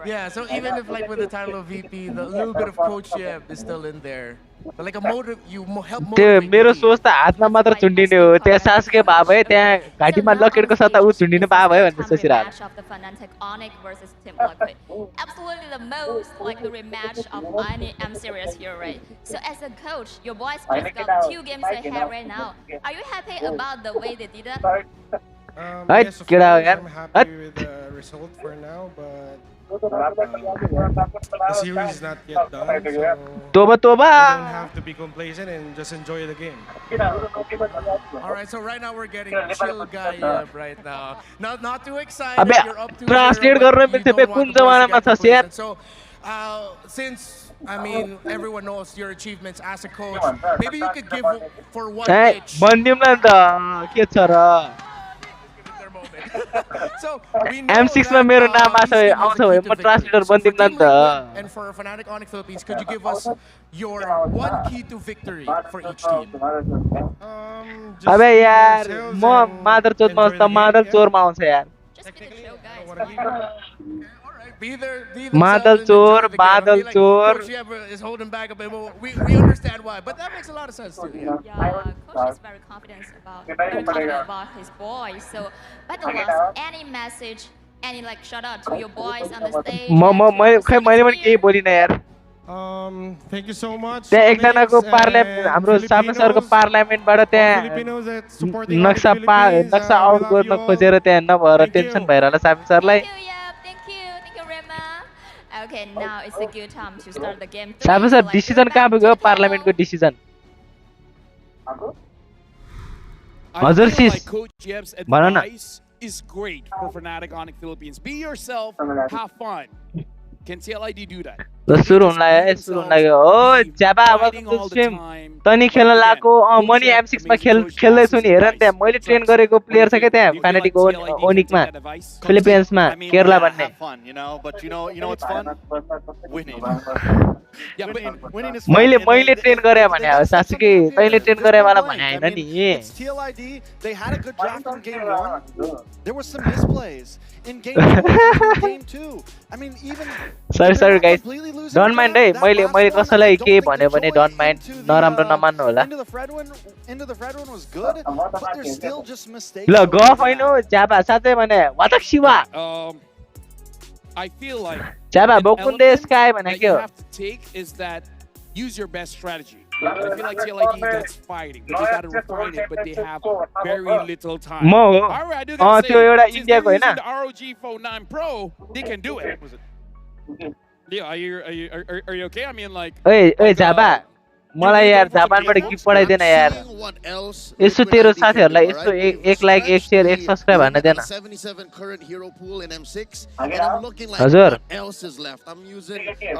yeah, so even if like with the title of VP, the little bit of Coach Yeb is still in there. But like a motive, you help त्यो motivate. मेरो सोच त हातमा मात्र झुन्डिने हो त्यहाँ सासके भए भए त्यहाँ घाँटीमा लकेटको सट्टा उ झुन्डिनु पाए भयो भनेर सोचिरहेको Match of the Fnatic OnicPh versus Team Liquid. Absolutely the most likely rematch of any M series here, right? So as a coach, your boys just got 2 games ahead right now. Are you happy about the way they did that? Yes, of course, I'm happy with the result for now, but the series is not yet done, so we don't have to be complacent and just enjoy the game. Alright, so right now we're getting chill guy Yeb right now. Not too excited. अबे You're up to translate गर्न मिल्थ्यो बे कुन जमानामा छ यार So, since I mean everyone knows your achievements as a coach, maybe you could give for one pitch. भन्दिम न त के छ र So we know M6 मा मेरो नाम आउँछ भए म ट्रान्सलेटर बन्दिम न त And for Fnatic OnicPh Philippines, could you give us your one key to victory for each team? अबे यार म मादर चोरमा आउँछ त मादर चोरमा आउँछ यार Madal Chor, Badal Chor. Coach Yeb is holding back a bit. We understand why, but that makes a lot of sense too. Yeah, Coach is very confident about his boys. So, by the last, any message Any like shout out to your boys on the stage? मैले पनि केही बोलिनँ यार Thank you so much. त्यहाँ एकजनाको parliament हाम्रो सामने सरको पार्लियामेन्टबाट त्यहाँ नक्सा आउट गर्न खोजेर त्यहाँ नभएर टेन्सन भएर होला सामने सरलाई Okay, now it's a good time to start the game. सामने सर डिसिजन कहाँ पुग्यो पार्लियामेन्टको डिसिजन हजुर सिस भन न is great for Fnatic Onic Philippines. Be yourself, have fun. Can TLID do that? सुरु हुन लाग्यो ओ ज्याबा अब स्ट्रिम तनी खेल्न लाग्यो म नि M6 मा खेल्दै छु नि हेर न त्यहाँ मैले ट्रेन गरेको प्लेयर छ के त्यहाँ फ्यानेटिक ओनिकमा फिलिपिन्समा केरला भन्ने मैले ट्रेन गरे भने हो सासुकै तैले ट्रेन गरे वाला भने हैन नि TLID, they had a good draft in game 1. There was some misplays in game 2 and game 2. I mean even sorry guys don't mind है मैले कसैलाई के भन्यो भने don't mind नराम्रो नमान्नु होला into the Fred one was good, but there's still just mistakes. ल गफ हैन ज्याबा साथै भने वातक शिवा I feel like ज्याबा बोकुन्डे स्काई भने के हो have to take is that use your best strategy. I feel like TLID gets fighting, but they gotta refine it, but they have very little time. Alright, I do gotta say, since they're using the ROG Phone 9 Pro, they can do it. Yeah, are you okay? I mean, like. Hey, Jaba. मलाई यार जापानबाट gift पठाइदेन यार यसो तेरो साथीहरुलाई यस्तो एक like एक share एक subscribe हान्न then 77 current hero pool in M6 and I'm looking like हजुर what else is left. I'm using the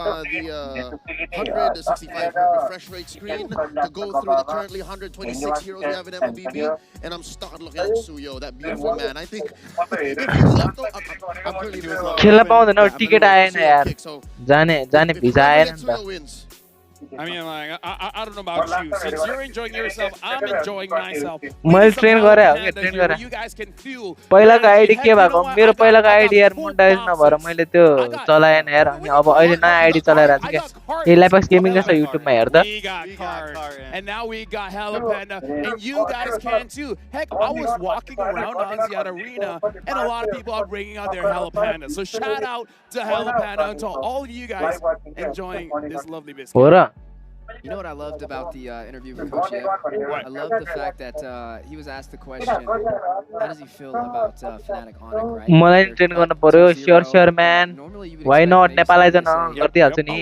165 refresh rate screen to go through the currently 126 heroes we have in Mlbb and I'm starting looking at Suyo, that beautiful man. I think if he's left I'm currently doing खेल्न पाउँदैन ticket आएन यार जाने भिजा आएन नि त I mean, like, I don't know about you. Since you're enjoying yourself, I'm enjoying myself. मैले ट्रेन गरे हो ट्रेन गरे पहिलाको आइडी के भएको मेरो पहिलाको आइडी यार मोनेटाइज नभएर मैले त्यो चलाएन यार अनि अब अहिले नयाँ आइडी चलाइरहेको छु के ए ल्यापक्स गेमिङ जस्तो युट्युबमा हेर्दा And now we got Jalapena, and you guys can too. Heck, I was walking around Anziat Arena, and a lot of people are bringing out their Jalapena. So shout out to Jalapena and to all of you guys enjoying this lovely biscuit. You know what I loved about the interview with Coach Eb? I love the fact that he was asked the question, how does he feel about Fnatic Onic, right? मलाई train गर्न पर्यो sure म्यान why not Nepal eyes न गर्दै हाल्छु नि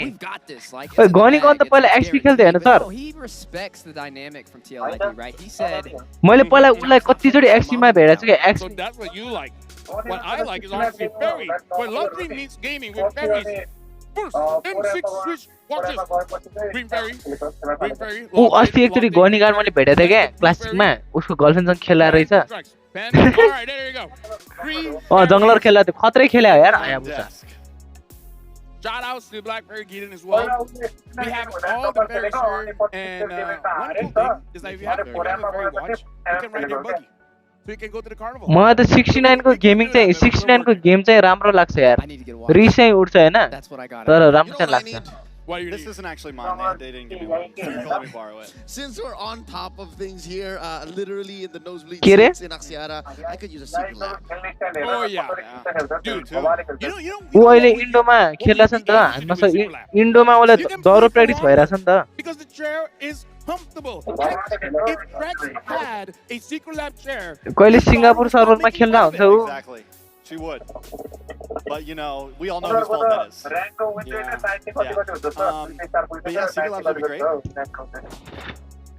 ओइ Ghani gun त पहिला एक्सपी खेल्दै हैन sir He respects the dynamic from TLID, right? He said मैले पहिला उलाई कति जोडी एक्सपी मा भेटेछु के XP So that's what you like. What I like is honestly Ferry. When Luxury meets gaming with Ferry's first M6 switch. Watch this. Green Ferry. ऊ अस्ति एकचोटी गनी गार्ड मैले भेटेथे के क्लासिकमा उसको गर्लफ्रेन्डसँग खेल्ला रहेछ जंगलर खेल्ला त्यो खतरै खेल्यो यार आयाबुसा Shout out to Black Ferry Gideon as well. We have all the Ferry shirt and one cool thing is that if you have a Ferry watch, you can ride your buggy. So you can go to the carnival. मलाई त 69 को gaming चाहिँ 69 को game चाहिँ राम्रो लाग्छ यार रिसै उठ्छ हैन तर राम्रो चाहिँ लाग्छ This isn't actually mine. They didn't give me one. So let me borrow it. Since we're on top of things here, literally in the nosebleed Kere? seats in Axiara, I could use a secret lab. Oh yeah. Dude, you ऊ अहिले इन्डोमा खेल्ला छ नि त हामीमा छ इन्डोमा उले दरो practice भइराछ नि त because the chair is comfortable. If Rex had a secret lab chair, कहिले सिंगापुर सर्भरमा खेल्न हुन्छ ऊ Exactly. She would. But you know, we all know whose fault that is. But yeah, Secret Labs would be great.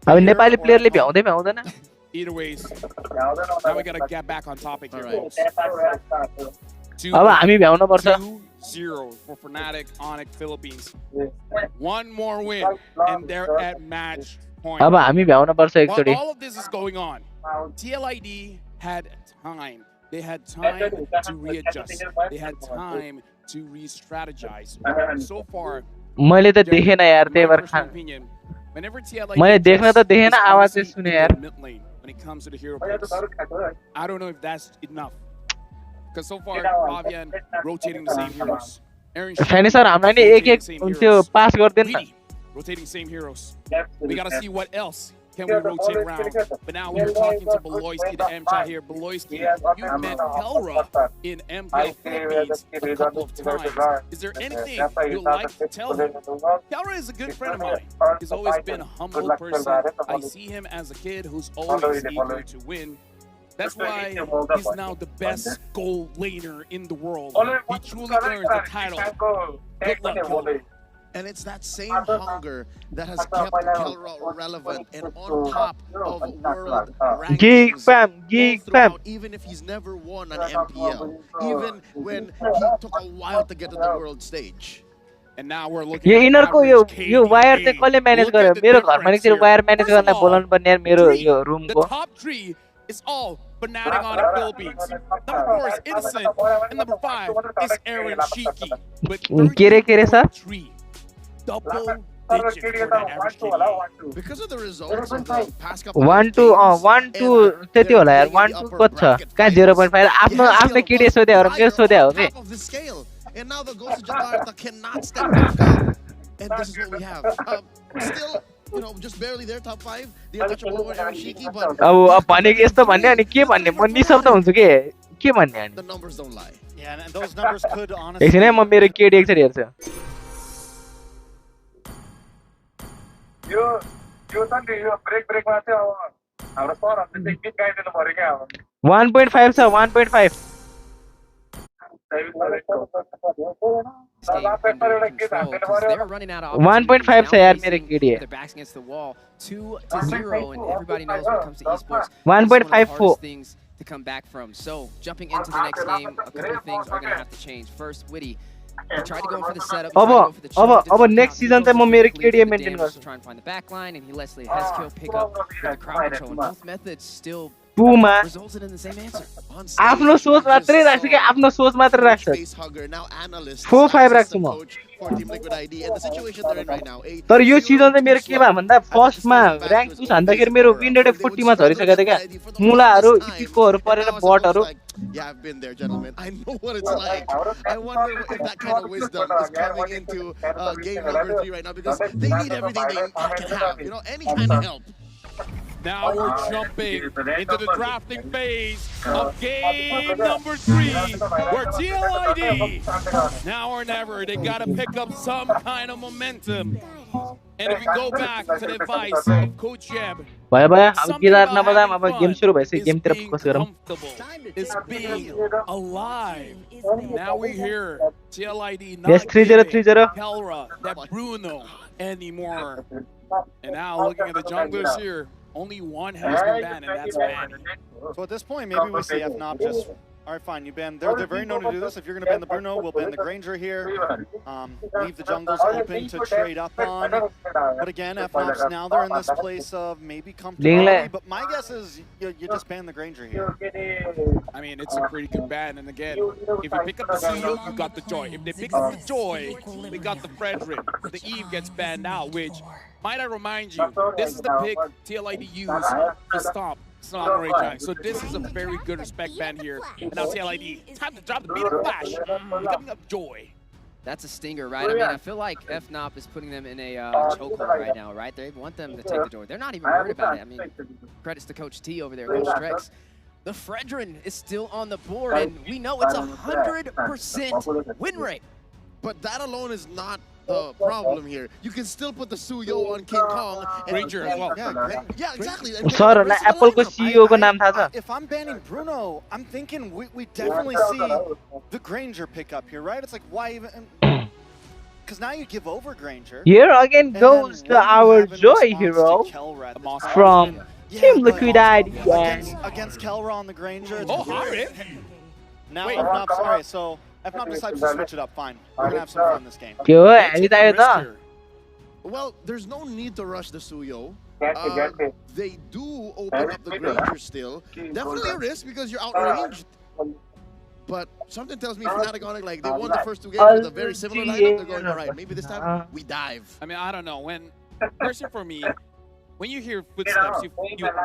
अब नेपाली प्लेयरले भ्याउँदै भ्याउँदैन either ways, now we gotta get back on topic here, folks. अब हामी भ्याउनु पर्छ 2-0 for Fnatic Onic Philippines. One more win, and they're at match point. अब हामी भ्याउनु पर्छ एकचोटी While all of this is going on, TLID had time. They had time to readjust. They had time to re-strategize. So far, मैले त देखेन यार त्यही भएर whenever TLID मैले देख्न त देखेन आवाज चाहिँ सुने यार when it comes to the hero picks, I don't know if that's enough. Because so far, Fabian rotating the same heroes. छैन सर हामीलाई नि एक एक त्यो पास गर्दैन rotating same heroes. We gotta see what else can we rotate around? But now we're talking to Beloyski, the M-Chat here. Beloyski, you've met Kelra in MPL Philippines a couple of times. Is there anything you'd like to tell him? Kelra is a good friend of mine. He's always been a humble person. I see him as a kid who's always eager to win. That's why he's now the best goal laner in the world. He truly earns the title. Good luck, Kelra. And it's that same hunger that has kept Kelra relevant and on top of world rankings. Geek fam. Even if he's never won an MPL, even when he took a while to get to the world stage. And now we're looking यो इनरको यो wire चाहिँ कसले manage गर्यो मेरो घरमा नि wire manage गर्न बोलाउनु पर्ने मेरो यो रुमको The top 3 is all Fnatic on the Philippines. Number 4 is Innocent, and number 5 is Aaron Shiki. With के रे sir double digits for that average KDA. Because of the results of the past couple 1 2 1 2 त्यति होला यार 1 2 को छ कहाँ 0.5 आफ्नो आफ्नो केडी सोधे हो र मेरो सोधे हो बे of the scale. And now the Ghost of Jakarta cannot step back up. And this is what we have. Still, you know, just barely there, top 5. The untouchable one, Aaron Shiki, but अब भनेको यस्तो भन्ने अनि के भन्ने म निशब्द हुन्छु के भन्ने अनि the numbers don't lie. Yeah, and those numbers could honestly. एकछिन है म मेरो केडी एकचोटि हेर्छु यो छ नि यो ब्रेकमा चाहिँ अब हाम्रो सरहरूले चाहिँ गीत गाइदिनु पर्यो क्या अब 1.5 छ 1.5 They're running out of 1.5 छ यार मेरो KD They're backs against the wall 2-0 and everybody knows when it comes to esports 1.54 things to come back from. So jumping into the next game, a couple of things are going to have to change. First, Witty. He tried to go for the setup. अब next season चाहिँ म मेरो KD maintain गर्छु try and find the back line and he lets the Heskil pick up with the crowd control. And both methods still Puma resulted in the same answer. आफ्नो सोच मात्रै राख्छ के आफ्नो सोच मात्रै राख्छ 4-5 राख्छु म तर यो सिजन चाहिँ मेरो के भयो भन्दा फर्स्टमा र्याङ्क पुस हान्दाखेरि मेरो विन रेट 40 मा झरिसकेको थियो क्या मुलाहरू इपिकोहरू परेर बटहरू Yeah, I've been there, gentlemen. I know what it's like. I wonder if that kind of wisdom is coming into game number 3 right now because they need everything they can have. You know, any kind of help. Now we're jumping into the drafting phase of game number 3, where TLID, now or never, they gotta pick up some kind of momentum. And if you go back to the advice of Coach Jeb, अब guitar नबजाम अब game सुरु भइसक्यो गेमतिर focus गरौँ is being alive. Now we hear TLID not Yes, 3-0, 3-0. Kelra, that Bruno anymore. And now looking at the junglers here, only one has been banned, and that's Manny. So at this point, maybe we see FNOP just, all right, fine, you ban. They're very known to do this. If you're going to ban the Bruno, we'll ban the Granger here. Leave the jungles open to trade up on. But again, FNOP's now they're in this place of maybe comfortability. But my guess is you just ban the Granger here. I mean, it's a pretty good ban. And again, if you pick up the Seal, you got the Joy. If they pick up the Joy, they got the Frederick. The Eve gets banned out, which, might I remind you, this is the pick TLID used to stop Samurai Jack. So this is a very good respect ban here. And now TLID, time to drop the beat of Flash, becoming up Joy. That's a stinger, right? I mean, I feel like FNOP is putting them in a chokehold right now, right? They want them to take the Joy. They're not even worried about it. I mean, credits to Coach T over there, Coach Trex. The Fredrin is still on the board, and we know it's 100% win rate. But that alone is not the problem here. You can still put the Suyo on King Kong. And Granger as well. Yeah, exactly. Sir, Apple ko CEO ko naam tha sa. If I'm banning Bruno, I'm thinking we definitely see the Granger pick up here, right? It's like, why even? Because now you give over Granger. Here again goes our Joy hero from Team Liquid ID. Against Kelra on the Granger. Oh, Harry. Now FNOP's, all right, so FNOP decides to switch it up. Fine. We're going to have some fun this game. Well, there's no need to rush the Suyo. They do open up the Granger still. Definitely a risk because you're outranged. But something tells me Fnatic on it, like they won the first 2 games with a very similar lineup. They're going, all right, maybe this time we dive. I mean, I don't know. When, personally for me, when you hear footsteps, you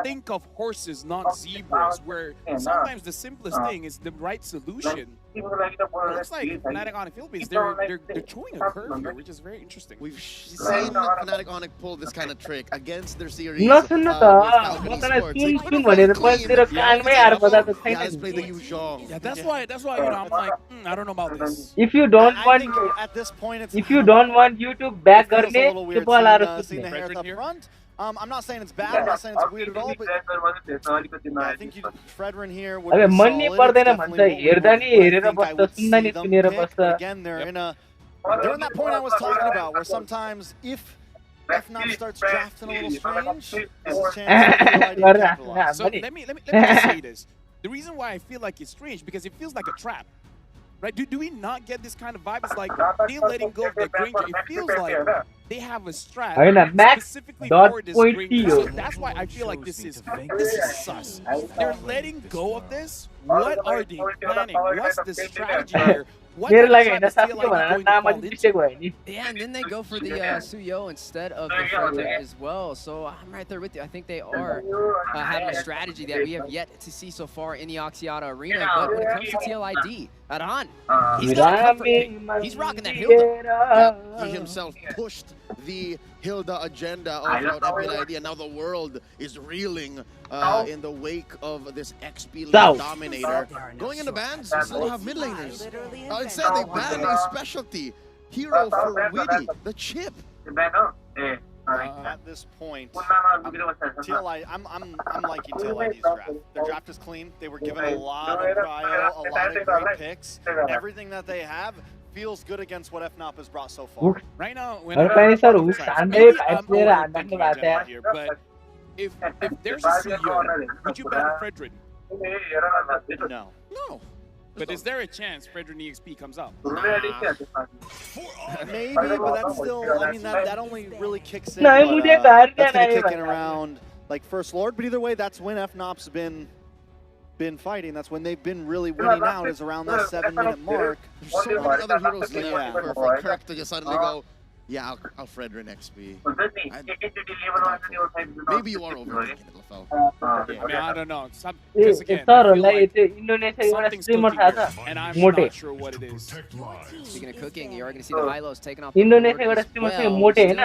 think of horses, not zebras, where sometimes the simplest thing is the right solution. It looks like Fnatic Onyx Philippines, they're chewing a curve here, which is very interesting. We've seen Fnatic Onyx pull this kind of trick against their series. Let's play the Yuzhong. Yeah, that's why I'm like, I don't know about this. If you don't want, at this point, it's if you don't want you to back a little weird seeing the hair Fredrin up here. front. I'm not saying it's bad, I'm not saying it's weird at all, but I think Fredrin here would be solid. It's definitely what I think I would see them pick. But again, they're in that point I was talking about, where sometimes if FNOP starts drafting a little strange, there's a chance that TLID capitalize. So let me just say this. The reason why I feel like it's strange, because it feels like a trap. Right? Do we not get this kind of vibe? It's like they're letting go of their Granger. It feels like they have a strat specifically for this Granger. So that's why I feel like this is sus. They're letting go of this. What are they planning? What's the strategy here? What kind of trap is TLID going to fall into? Yeah, and then they go for the Suyo instead of the Frederick as well. So I'm right there with you. I think they are having a strategy that we have yet to see so far in the Oxiata arena. But when it comes to TLID, Adhan, he's got a comfort pick. He's rocking that Hilda. He himself pushed the Hilda agenda of MLB, and now the world is reeling in the wake of this XP league dominator. Going into bans, you still have mid laners. Instead, they banned a specialty hero for Widdy, the chip. At this point, TLID, I'm liking TLID's draft. Their draft is clean. They were given a lot of prio, a lot of great picks. Everything that they have feels good against what FNOP has brought so far. Right now, when but if there's a Suyo, would you ban Fredrin? No. No. But is there a chance Fredrin EXP comes up? Maybe, but that's still, I mean, that only really kicks in. That's going to kick in around like First Lord, but either way, that's when FNOP's been fighting. That's when they've been really winning out, is around that 7-minute mark. There's so many other heroes there for Kirk to just suddenly go, yeah, I'll Fredrin XP. Maybe you are overthinking it, LaFell. Yeah, I mean, I don't know. Because again, I feel like something's cooking here, and I'm not sure what it is. Speaking of cooking, you're going to see the Hylos taking off Indonesia एउटा streamer चाहिँ मोटे हैन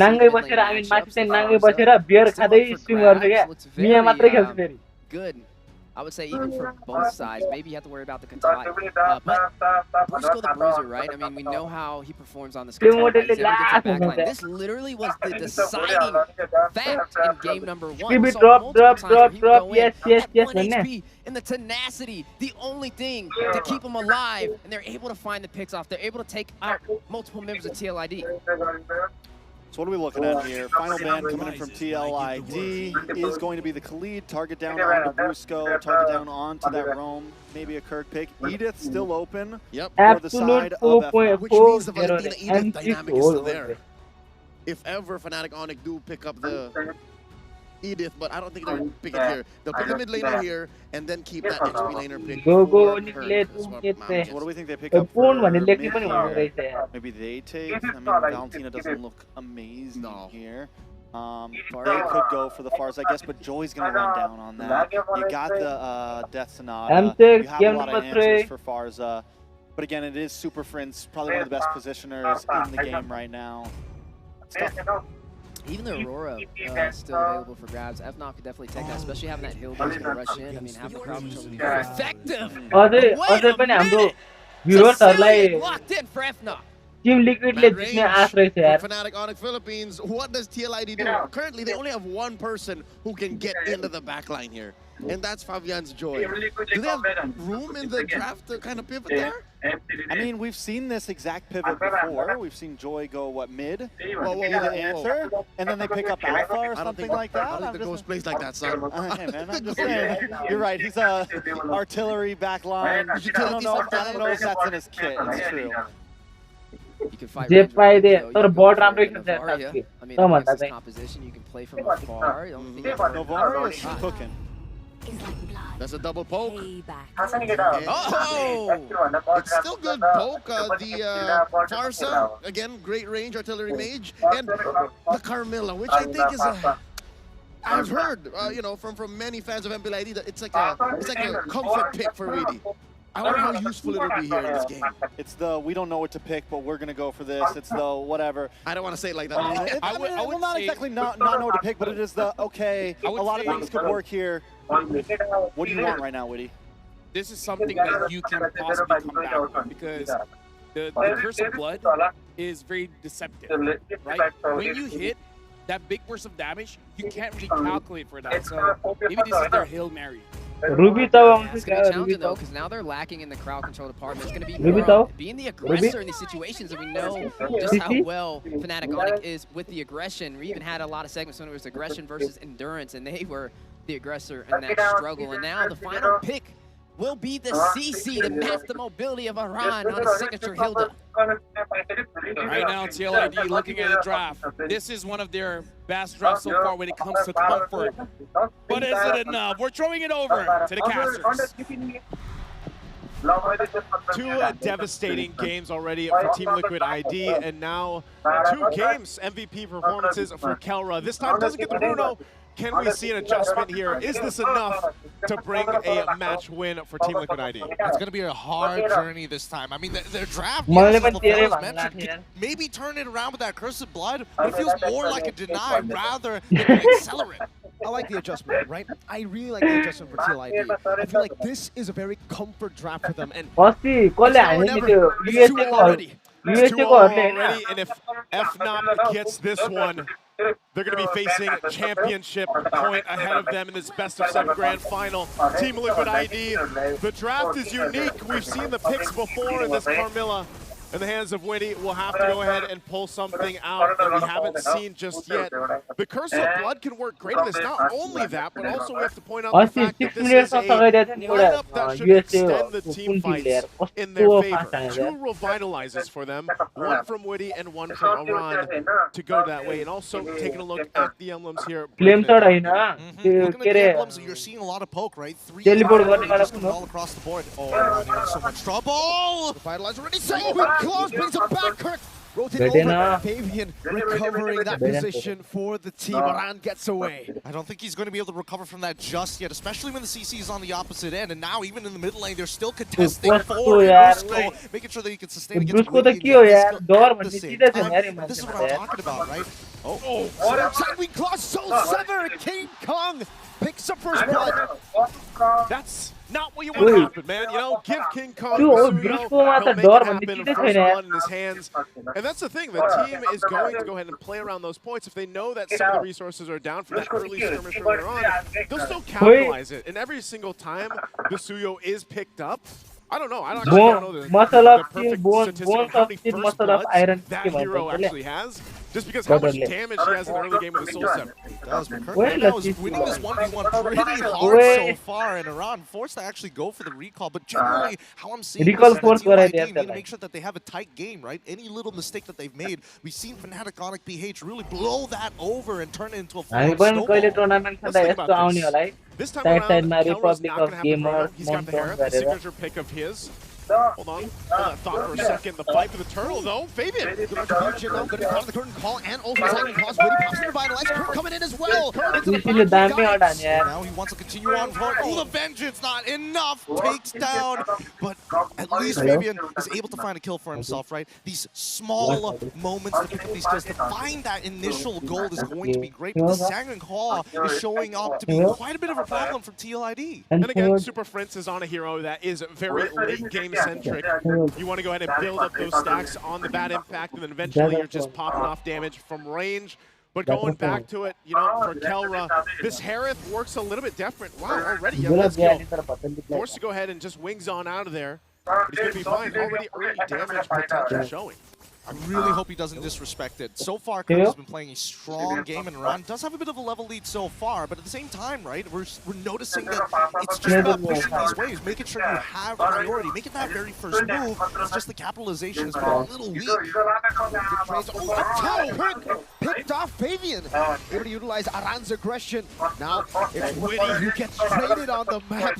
नाङ्गै बसेर हामी माथि चाहिँ नाङ्गै बसेर beer खादै stream गर्ने क्या मिया मात्रै खेल्छ फेरि good. I would say even for both sides, maybe you have to worry about the Katai. But Brusko the Bruiser, right? I mean, we know how he performs on this Katai. This literally was the deciding fact in game number 1. Drop, yes. HP and the tenacity, the only thing to keep him alive, and they're able to find the picks off. They're able to take out multiple members of TLID. So what are we looking at here? Final ban coming in from TLID is going to be the Khalid, target down onto Brusco, target down onto that roam, maybe a Kirk pick. Edith still open for the side of FNOP, which means the Valentina Edith dynamic is still there. If ever Fnatic Onyx do pick up the Edith, but I don't think they'll pick it here. They'll pick the mid laner here and then keep that XP laner pick. Go, So what do we think they pick up for mid here? Maybe they take. I mean, Valentina doesn't look amazing here. They could go for the Fars, I guess, but Joy's going to run down on that. You got the Death Sonata. You have a lot of answers for Farza. But again, it is Super Friends, probably one of the best positioners in the game right now. It's tough. Even the Aurora still available for grabs. FNOP could definitely take that, especially having that hill that's going to rush in. I mean, have the crowd control be very effective. Locked in for FNOP. Team Liquid ले जितने आस रहे थे यार. Fnatic Onyx Philippines, what does TLID do? Currently, they only have one person who can get into the backline here, and that's Fabian's Joy. Do they have room in the draft to kind of pivot there? I mean, we've seen this exact pivot before. We've seen Joy go, what, mid? Be the answer, and then they pick up Alpha or something like that? I don't think the Ghost plays like that, son. Hey, man, I'm just saying. You're right, he's a artillery backline. I don't know if that's in his kit, it's true. You can fight तर board राम्रो खेल्छ I mean, against this composition, you can play from afar. Novara is cooking. That's a double poke. Oh! It's still good poke. The Farsa, again, great range artillery mage. And the Carmilla, which I think is a I've heard, you know, from many fans of MLB that it's like a comfort pick for Weedy. I wonder how useful it'll be here in this game. It's the we don't know what to pick, but we're gonna go for this. It's the whatever. I don't want to say it like that. I would not exactly not know what to pick, but it is the okay. A lot of things could work here. What do you want right now, Witty? This is something that you can possibly come back with because the Curse of Blood is very deceptive, right? When you hit that big burst of damage, you can't really calculate for that. So maybe this is their Hail Mary. Ruby tahu It's maksud going saya to challenge Ruby it though, tahu. because now they're lacking in the crowd control department. It's going to be Ruby tahu. being the Ruby. aggressor in these situations, and we know just how well Fnatic ONIC is with the aggression. We even had a lot of segments when it was aggression versus endurance, and they were the aggressor in that struggle. And now the final pick will be the CC to match the mobility of Aran on his signature Hilda. Right now, TLID looking at the draft. This is one of their best drafts so far when it comes to comfort. But is it enough? We're throwing it over to the casters. Two devastating games already for Team Liquid ID, and now 2 games MVP performances for Kelra. This time doesn't get the Bruno. Can we see an adjustment here? Is this enough to bring a match win for Team Liquid ID? It's going to be a hard journey this time. I mean, their draft, Mlbb as Mlbb mentioned, could maybe turn it around with that Cursed Blood, but it feels more like a deny rather than an accelerant. I like the adjustment, right? I really like the adjustment for TLID. I feel like this is a very comfort draft for them. And Pasti kau lihat ini tu USA Two kau already, and if FNOP gets this one, they're going to be facing championship point ahead of them in this best-of-7 grand final. Team Liquid ID, the draft is unique. We've seen the picks before in this Carmilla. In the hands of Winnie, we'll have to go ahead and pull something out that we haven't seen just yet. The Curse of Blood can work great in this. Not only that, but also we have to point out the fact that this is a lineup that should extend the team fights in their favor. 2 revitalizes for them, 1 from Witty and 1 from Aran to go that way. And also taking a look at the emblems here. Claim third hai na. Looking at the emblems, you're seeing a lot of poke, right? 3 just all across the board. Oh, Aran in so much trouble! Revitalize already so close, brings him back, Kirk. Rotating over, Fabian recovering that position for the team. Aran gets away. I don't think he's going to be able to recover from that just yet, especially when the CC is on the opposite end. And now, even in the mid lane, they're still contesting for Brusco, making sure that he can sustain against Winnie. This is what I'm talking about, right? Oh, Sidewing Claw, Soul Sever, King Kong picks up first blood. That's not what you want to happen, man. You know, give King Kong Dude, the Brusco he'll mata make door it happen, bandit first kita blood in his hands. And that's the thing, the team is going to go ahead and play around those points. If they know that some of the resources are down for that early skirmish earlier on, they'll still capitalize it. And every single time the Suyo is picked up, I don't know. I don't know the perfect statistic of how many first bloods that hero actually has. Just because how much damage he has in the early game with the Soul Sever. Does, but Kirk right now is winning this 1v1 pretty hard so far, and Aran forced to actually go for the recall. But generally, how I'm seeing this is that TLID need to make sure that they have a tight game, right? Any little mistake that they've made, we've seen Fnatic ONIC PH really blow that over and turn it into a full-on snowball. This time around, Kelra's not going to have the Bruno. He's got the Hereth, the signature pick of his. Hold on. Hold that thought for a second. The fight for the turtle, though. Fabian. Good contribution, though. Good across the curtain call and also second cross. Witty pops to revitalize. Kirk coming in as well. Now he wants to continue on for the vengeance. Not enough. Takes down. But at least Fabian is able to find a kill for himself, right? These small moments to pick up these kills, to find that initial goal is going to be great. But the Sanguine Claw is showing up to be quite a bit of a problem for TLID. And again, Super Prince is on a hero that is very late game centric. You want to go ahead and build up those stacks on the bad impact, and then eventually you're just popping off damage from range. But going back to it, you know, for Kelra, this Hereth works a little bit different. Wow, already let's go. Forced to go ahead and just wings on out of there. But he's going to be fine. Already early damage potential showing. I really hope he doesn't disrespect it. So far, Kirk has been playing a strong game, and Aran does have a bit of a level lead so far, but at the same time, right, we're noticing that it's just about pushing these waves, making sure you have priority, making that very first move. It's just the capitalization has been a little weak. Picked off Fabian. Able to utilize Aran's aggression. Now it's Witty who gets traded on the map.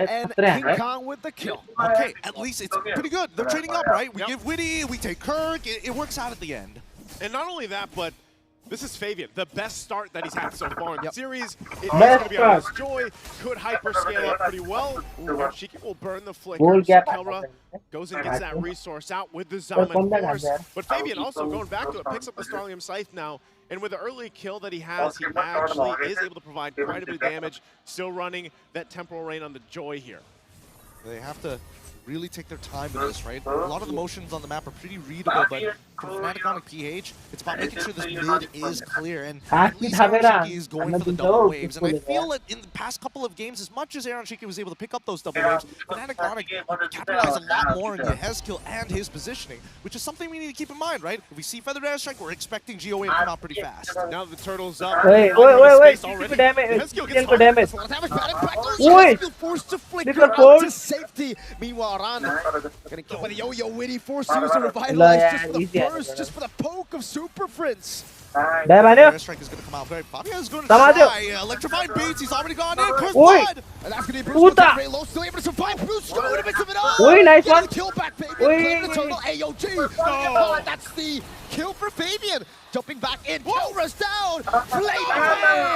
And King Kong with the kill. Okay, at least it's pretty good. They're trading up, right? We give Witty, we take Kirk. It works out at the end. And not only that, but This is Fabian, the best start that he's had so far in the series. It is going to be on his Joy, could hyper scale up pretty well. Shiki will burn the flicker, so Kelra goes and gets that resource out with the Zaman Force. But Fabian also going back to it, picks up the Starlium Scythe now. And with the early kill that he has, he actually is able to provide quite a bit of damage, still running that Temporal Rain on the Joy here. They have to really take their time with this, right? A lot of the motions on the map are pretty readable, but from Fnatic OnicPh, it's about making sure this mid is clear, and at least Aaron Shiki is going for the double waves, and I feel that in the past couple of games, as much as Aaron Shiki was able to pick up those double waves, Fnatic capitalize a lot more on Yehez's kill and his positioning, which is something we need to keep in mind, right? If we see Feathered Airstrike, we're expecting GOA to come out pretty fast. Now the turtle's up. Wait, damage. Forced to flicker out to safety. Meanwhile, Ran getting killed by the yo-yo Winnie, forced to use the revitalize just for the burst, just for the poke of Super Prince. Airstrike is going to come out very Fabio is going to try electrifying beats. He's already gone in. Curse blood. And that's going to be Bruce very low, still able to survive. Bruce going to miss of it all. Nice one. Kill back, Fabian. Claim the total AOG. That's the kill for Fabian. Jumping back in. Kelra's down. Flame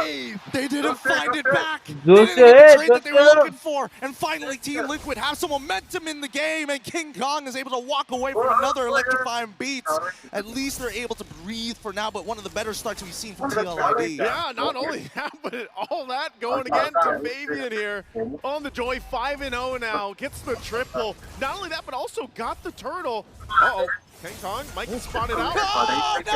Wave. They didn't find it back. They didn't get the trade that they were looking for. And finally, Team Liquid have some momentum in the game, and King Kong is able to walk away from another electrifying beats. At least they're able to breathe for now, but one of the better starts we've seen from TLID. Yeah, not only that, but all that going again to Fabian here on the Joy, 5-0 now, gets the triple. Not only that, but also got the turtle. Uh-oh. King Kong might get spotted out.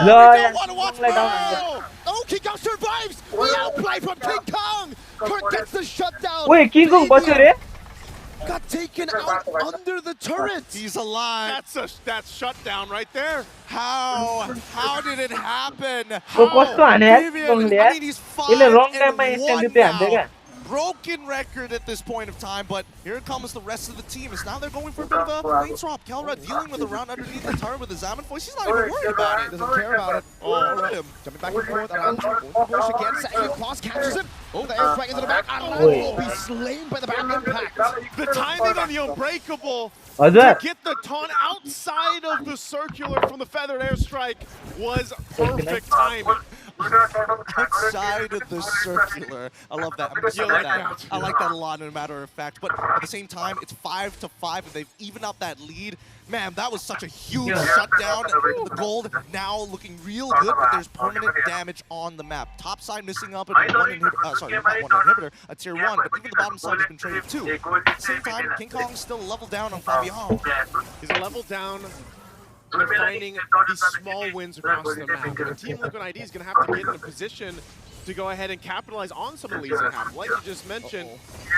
No, we don't want to watch now. Oh, King Kong survives. The outplay from King Kong. Kurt gets the shutdown. Wait, King Kong got taken out under the turret. He's alive. That's shutdown right there. How did it happen? I mean, he's 5-1 now. Broken record at this point of time, but here comes the rest of the team. As now they're going for a bit of a lane swap. Kelra dealing with a round underneath the turret with the Zaman voice. He's not even worried about it. Doesn't care about it. Oh, him. Jumping back and forth around push again. Second cross catches him. Oh, the airstrike into the back. And will be slain by the back impact. The timing on the Unbreakable to get the taunt outside of the circular from the feathered airstrike was perfect timing. Outside of the circular. I love that. I like that a lot, as a matter of fact. But at the same time, it's 5-5, and they've evened out that lead. Man, that was such a huge shutdown. The gold now looking real good, but there's permanent damage on the map. Top side missing up at not one inhibitor, a tier 1, but even the bottom side has been traded too. At the same time, King Kong's still level down on Fabian. He's a level down. They're finding these small wins across the map. And Team Liquid ID is going to have to get in a position to go ahead and capitalize on some of the leads they have. Like you just mentioned,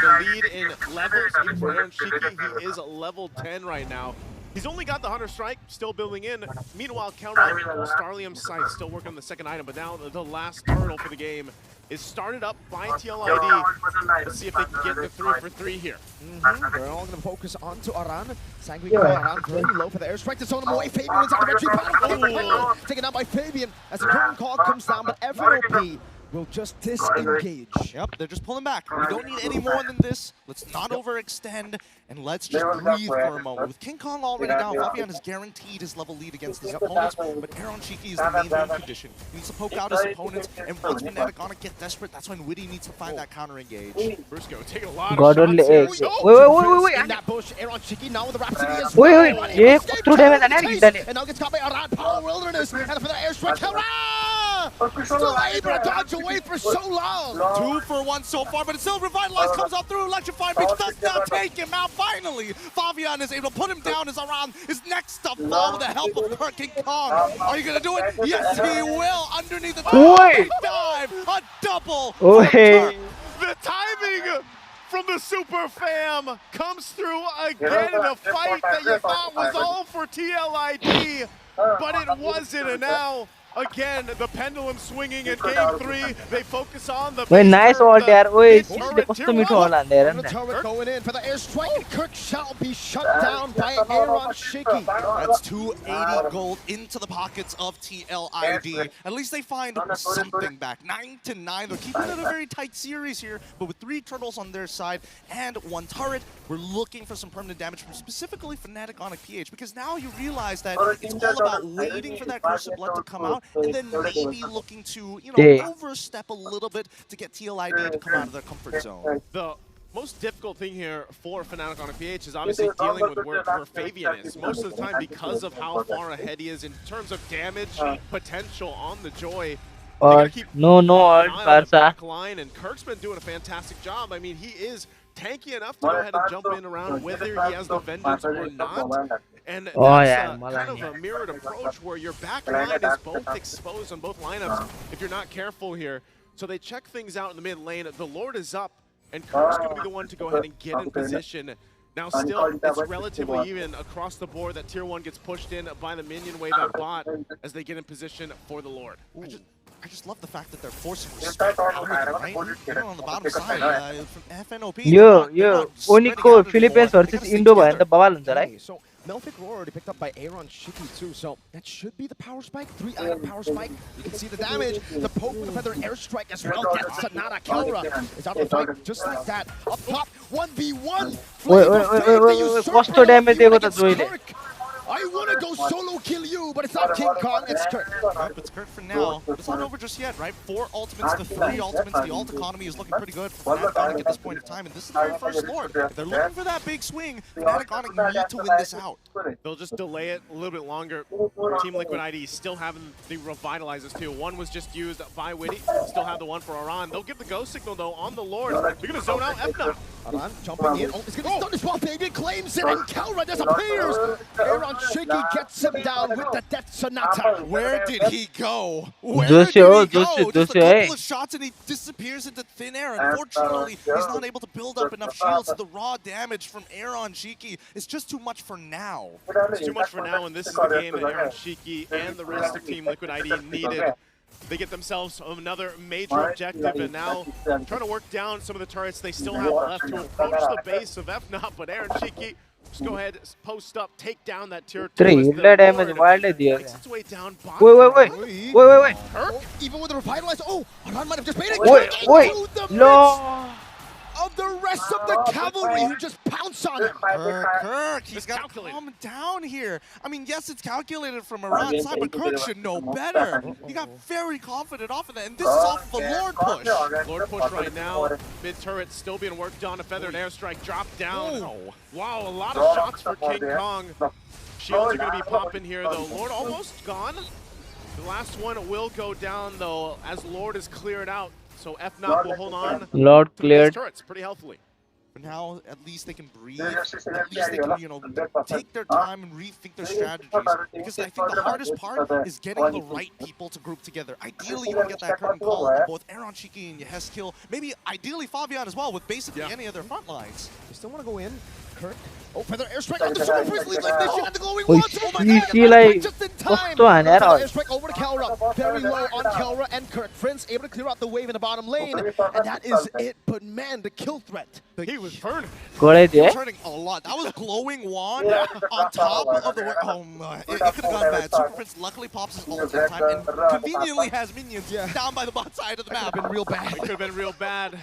the lead in levels, even for Aaron Shiki, he is level 10 right now. He's only got the Hunter Strike, still building in. Meanwhile, Starlium Scythe still working on the second item, but now the last turtle for the game is started up by TLID. Let's see if they can get the 3 for 3 here. They're all going to focus onto Aran. Sanguine Aran very low for the airstrike to zone him away. Fabian wins out of entry battle. Taken out by Fabian as the curtain call comes down, but FNOP will just disengage. Yep, they're just pulling back. We don't need any more than this. Let's not overextend, and let's just breathe for a moment. With King Kong already down, Fabian has guaranteed his level lead against his opponents, but Aaron Shiki is the main win condition. He needs to poke out his opponents, and once Fnatic Onic get desperate, that's when Witty needs to find that counter engage. Briscoe taking a lot of shots here. Wait. In that bush, Aaron Shiki now with the Rhapsody as well. And now gets caught by Aran, Power Wilderness, and for the airstrike, Kelra! Still able to dodge away for so long. 2 for 1 so far, but it's still revitalized, comes out through electrifying, but does not take him out. Finally, Fabian is able to put him down as Aran is next to fall with the help of King Kong. Are you going to do it? Yes, he will. Underneath the dive, a double. The timing from the Super Fam comes through again in a fight that you thought was all for TLID, but it wasn't, and now again, the pendulum swinging in game 3. They focus on the nice all there. The turret going in for the airstrike, and Kirk shall be shut down by Aaron Shiki. That's 280 gold into the pockets of TLID. At least they find something back. 9-9. They're keeping it a very tight series here, but with 3 turtles on their side and 1 turret, we're looking for some permanent damage from specifically Fnatic OnicPh, because now you realize that it's all about waiting for that Curse of Blood to come out out, and then maybe looking to, you know, overstep a little bit to get TLID to come out of their comfort zone. The most difficult thing here for Fnatic OnicPh is obviously dealing with where Fabian is. Most of the time, because of how far ahead he is in terms of damage potential on the Joy. No, Barca. Line, and Kirk's been doing a fantastic job. I mean, he is tanky enough to go ahead and jump in around whether he has the Vengeance or not. And that's kind of a mirrored approach where your back line is both exposed on both lineups if you're not careful here. So they check things out in the mid lane. The Lord is up, and Kirk's going to be the one to go ahead and get in position. Now still, it's relatively even across the board that Tier 1 gets pushed in by the minion wave at bot as they get in position for the Lord. I just love the fact that they're forcing respect out of them, right? Even on the bottom side, from FNOP. OnicPh Philippines versus Indo भयो नि त बवाल हुन्छ right? So Mlbb already picked up by Aaron Shiki too, so that should be the power spike. 3 item power spike. You can see the damage. The poke with the feather airstrike as well gets Sonata. Kelra is out of the fight just like that. Up top, 1v1. कस्तो damage दिएको त जोइले I want to go solo kill you, but it's not King Kong, it's Kirk. Yep, it's Kirk for now. It's not over just yet, right? 4 ultimates to 3 ultimates. The ult economy is looking pretty good for Fnatic Onic at this point in time, and this is their first Lord. If they're looking for that big swing, Fnatic Onic need to win this out. They'll just delay it a little bit longer. Team Liquid ID still having the revitalizers too. One was just used by Witty. Still have the one for Aran. They'll give the go signal though on the Lord. They're going to zone out Fna. Aran jumping in. Oh, it's going to stun this while Fabian claims it, and Kelra disappears. Aaron Shaky gets him down with the Death Sonata. Where did he go? Where did he go? Just a couple of shots and he disappears into thin air. Unfortunately, he's not able to build up enough shields. The raw damage from Aaron Shiki is just too much for now. It's too much for now, and this is the game that Aaron Shiki and the rest of Team Liquid ID needed. They get themselves another major objective, and now trying to work down some of the turrets they still have left to approach the base of Fna, but Aaron Shiki just go ahead, post up, take down that tier 2. 3 damage wildly दिया Makes its way down. Wait. Kirk, even with the revitalize, Aran might have just made it. Wait. No. Of the rest of the cavalry who just pounce on him. Kirk, he's got to calm down here. I mean, yes, it's calculated from Aran's side, but Kirk should know better. He got very confident off of that, and this is off the Lord push. Lord push right now. Mid turret still being worked on. A feathered airstrike dropped down. Wow, a lot of shots for King Kong. Shields are going to be popping here, though. Lord almost gone. The last one will go down, though, as Lord is cleared out. So Fna will hold on. Lord cleared turrets pretty healthily. For now, at least they can breathe. At least they can, you know, take their time and rethink their strategies. Because I think the hardest part is getting the right people to group together. Ideally, you want to get that curtain call on both Aaron Shiki and Yeheskill. Maybe ideally Fabian as well, with basically any of their front lines. They still want to go in. Kirk. Oh, feather airstrike on the Super Freeze lead like this. She had the glowing ones. Oh my god, just in time. Airstrike over to Kelra. Very low on Kelra and Kirk. Prince able to clear out the wave in the bottom lane. And that is it. But man, the kill threat. He was burning. Turning a lot. That was glowing wand on top of the... Oh my. It could have gone bad. Super Prince luckily pops his ult in time and conveniently has minions down by the bot side of the map. Been real bad. It could have been real bad.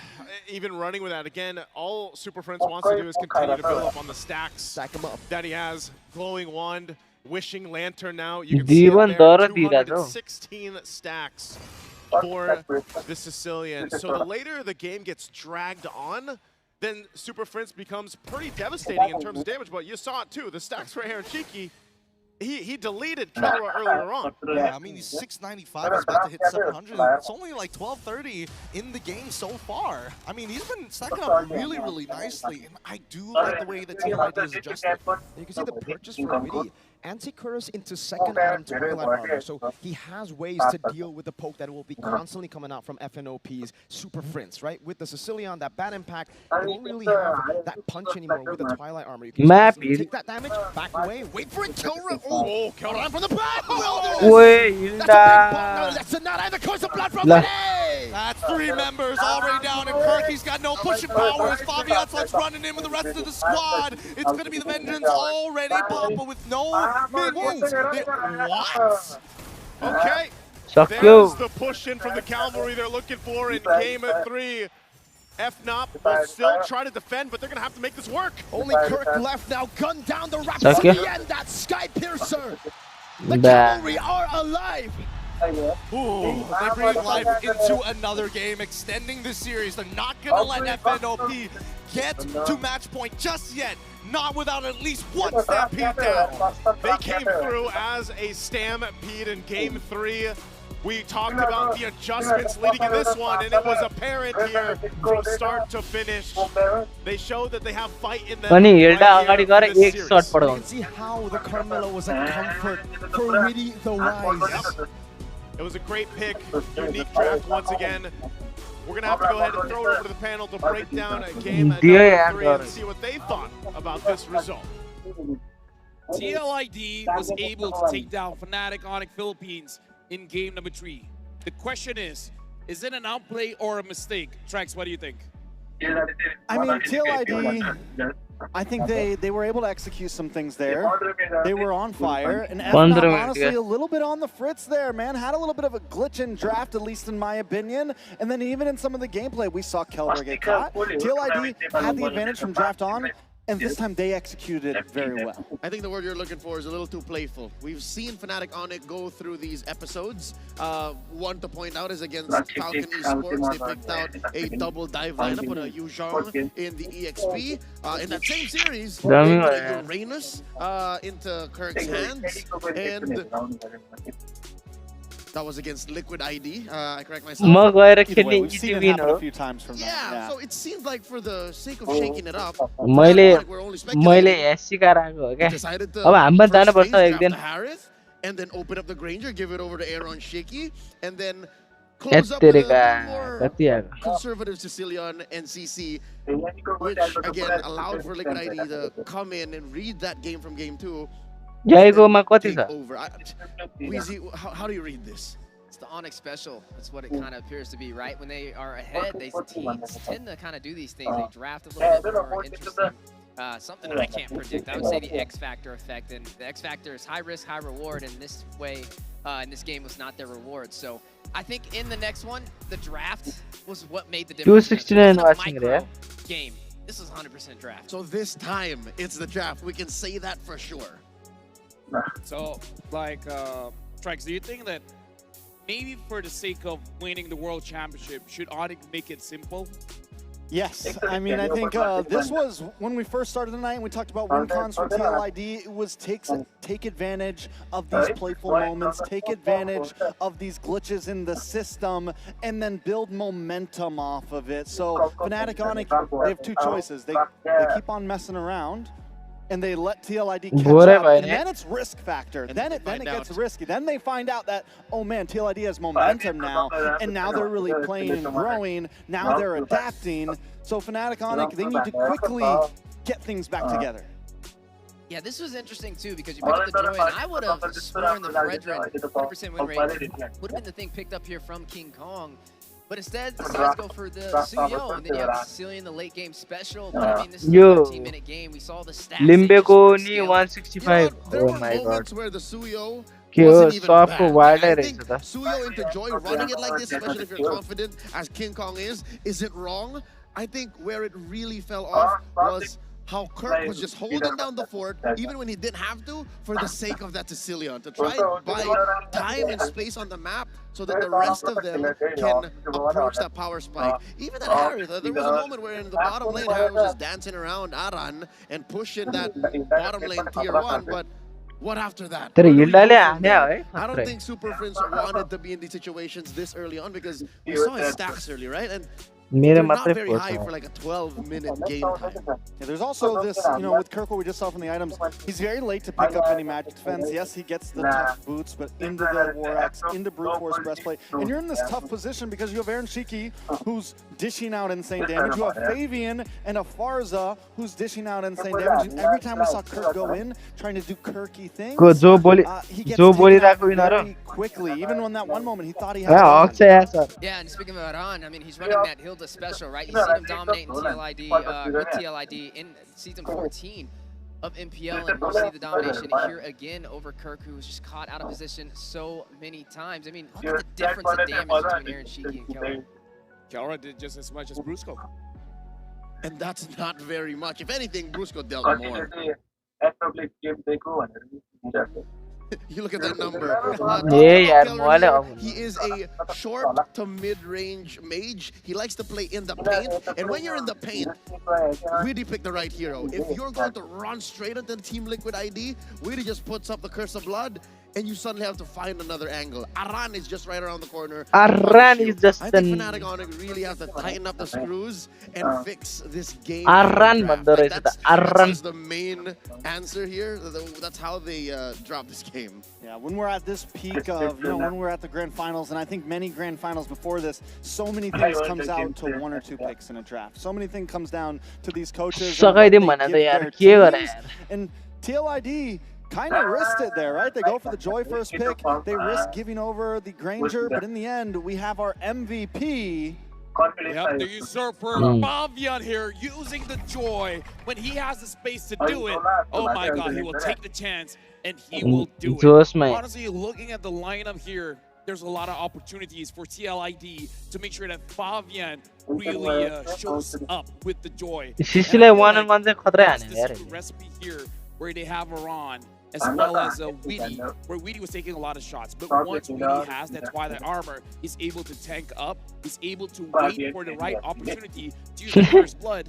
Even running with that. Again, all Super Prince wants to do is continue to build up on the stacks. Stack him up. That he has. Glowing wand, wishing lantern now. You can see it there, 216 stacks for the Sicilian. So the later the game gets dragged on, then Super Prince becomes pretty devastating in terms of damage. But you saw it too. The stacks for Aaron Shiki. He deleted Kelra earlier on. Yeah, I mean, he's 695. He's about to hit 700. It's only like 1230 in the game so far. I mean, he's been stacking up really, really nicely. And I do like the way the TLID is adjusted. You can see the purchase for Witty. Anti-Curse into second item Twilight Armor, so he has ways to deal with the poke that will be constantly coming out from FNOP's Super Prince, right? With the Sicilian, that bad impact, they won't really have that punch anymore with the Twilight Armor. You can take that damage, back away, wait for it, Kelra. Oh, Kelra from the back! Wilderness! That's a big bomb. That's not either Curse of Blood from Witty! That's 3 members already down, and Kirk, he's got no pushing power as Fabian starts running in with the rest of the squad. It's going to be the Vengeance already, Papa, with no minions. What? Okay. Suck There's the push in from the cavalry they're looking for in game 3. Fna will still try to defend, but they're going to have to make this work. Only Kirk left now. Gun down the Rhapsody and that Sky Piercer. The cavalry are alive. Ooh, they breathe life into another game, extending the series. They're not gonna let FNOP get to match point just yet, not without at least one stampede down. They came through as a stampede in Game 3. We talked about the adjustments leading in this one, and it was apparent here from start to finish. They showed that they have fight in them. अनि Hilda अगाडि गएर एक shut You पडाउँछ can see how the Carmelo was a comfort for Witty the Wise. It was a great pick, unique draft once again. We're going to have to go ahead and throw it over to the panel to break down a game at number 3 and see what they thought about this result. TLID was able to take down Fnatic OnicPh Philippines in game number 3. The question is it an outplay or a mistake? Trax, what do you think? I mean, TLID, I think they were able to execute some things there. They were on fire, and FNOP honestly a little bit on the fritz there, man. Had a little bit of a glitch in draft, at least in my opinion. And then even in some of the gameplay, we saw Kelber get caught. TLID had the advantage from draft on, and this time they executed it very well. I think the word you're looking for is a little too playful. We've seen Fnatic OnicPh go through these episodes. One to point out is against Falcon Esports. They picked out a double dive lineup with a Yuzhong in the EXP. In that same series, they put a Uranus into Kirk's hands. And that was against Liquid ID. I correct myself. We've seen it happen a few times from that. Yeah, so it seemed like for the sake of shaking it up, मैले यहाँ सिकाएर आएको हो क्या अब हाम्रो जानुपर्छ एक दिन and then open up the Granger, give it over to Aaron Shaky, and then close up with a more conservative Sicilian and CC, which again allowed for Liquid ID to come in and read that game from game 2. Jaigoमा कति छ Weezy, how do you read this? It's the OnicPh special. That's what it kind of appears to be, right? When they are ahead, they teams tend to kind of do these things. They draft a little bit more interesting. Something that I can't predict. I would say the X Factor effect, and the X Factor is high risk, high reward, and this way, in this game was not their reward. So I think in the next one, the draft was what made the difference. 269 watching there. Game. This is 100% draft. So this time, it's the draft. We can say that for sure. So, like, Trax, do you think that maybe for the sake of winning the World Championship, should OnicPh make it simple? Yes, I mean, I think this was when we first started the night and we talked about win cons for TLID. It was take advantage of these playful moments, take advantage of these glitches in the system, and then build momentum off of it. So Fnatic OnicPh, they have two choices. They keep on messing around, and they let TLID catch up, and then it's risk factor. Then it gets risky. Then they find out that, oh man, TLID has momentum now, and now they're really playing and growing. Now they're adapting. So Fnatic OnicPh, they need to quickly get things back together. Yeah, this was interesting too because you picked up the Joy, and I would have sworn the Fredrin 100% win rate would have been the thing picked up here from King Kong. But instead, the Suns go for the Suyo, and then you have the Sicilian, the late game special. But I mean, this is a 13-minute game. We saw the stats. Mlbb ni 165. Oh my god. Where the Suyo wasn't even bad. I think Suyo into Joy running it like this, especially if you're confident, as King Kong isn't wrong. I think where it really fell off was how Kirk was just holding down the fort, even when he didn't have to, for the sake of that Sicilian, to try and buy time and space on the map so that the rest of them can approach that power spike. Even at Harry, there was a moment where in the bottom lane, Harry was just dancing around Aran and pushing that bottom lane tier 1, but what after that? I don't think Super Prince wanted to be in these situations this early on because we saw his stacks early, right? And they're not very high for like a 12-minute game time. Yeah, there's also this, you know, with Kirk, what we just saw from the items, he's very late to pick up any magic defense. Yes, he gets the tough boots, but into the War Axe, into Brute Force Breastplate. And you're in this tough position because you have Aaron Shiki, who's dishing out insane damage. You have Fabian and a Farza, who's dishing out insane damage. And every time we saw Kirk go in, trying to do Kirky things, he gets taken out very quickly. Even on that one moment, he thought he had Yeah, and speaking of Aran, I mean, he's running that Hilda special, right? You've seen him dominating TLID with TLID in Season 14 of MPL, and we'll see the domination here again over Kirk, who was just caught out of position so many times. I mean, look at the difference in damage between Aaron Shiki and Kelra. Kelra did just as much as Brusco. And that's not very much. If anything, Brusco dealt more. You look at that number. Yeah, yaar, He is a short to mid-range mage. He likes to play in the paint. And when you're in the paint, really pick the right hero. If you're going to run straight into Team Liquid ID, really just puts up the Curse of Blood, and you suddenly have to find another angle. Aran is just right around the corner. Aran is just I think Fnatic Onyx really have to tighten up the screws and fix this game. Aran that's the main answer here. That's how they drop this game. Yeah, when we're at this peak of, when we're at the grand finals, and I think many grand finals before this, so many things comes out to 1 or 2 picks in a draft. So many things comes down to these coaches. And TLID kind of risked it there, right? They go for the Joy first pick. They risk giving over the Granger, but in the end, we have our MVP. Yep, the usurper Favian here using the Joy when he has the space to do it. Oh my god, he will take the chance and he will do it. Honestly, looking at the lineup here, there's a lot of opportunities for TLID to make sure that Favian really shows up with the Joy. Recipe here where they have Aran as well as Weedy, where Weedy was taking a lot of shots. But once Weedy has that Twilight armor, he's able to tank up, he's able to wait for the right opportunity to use the First Blood.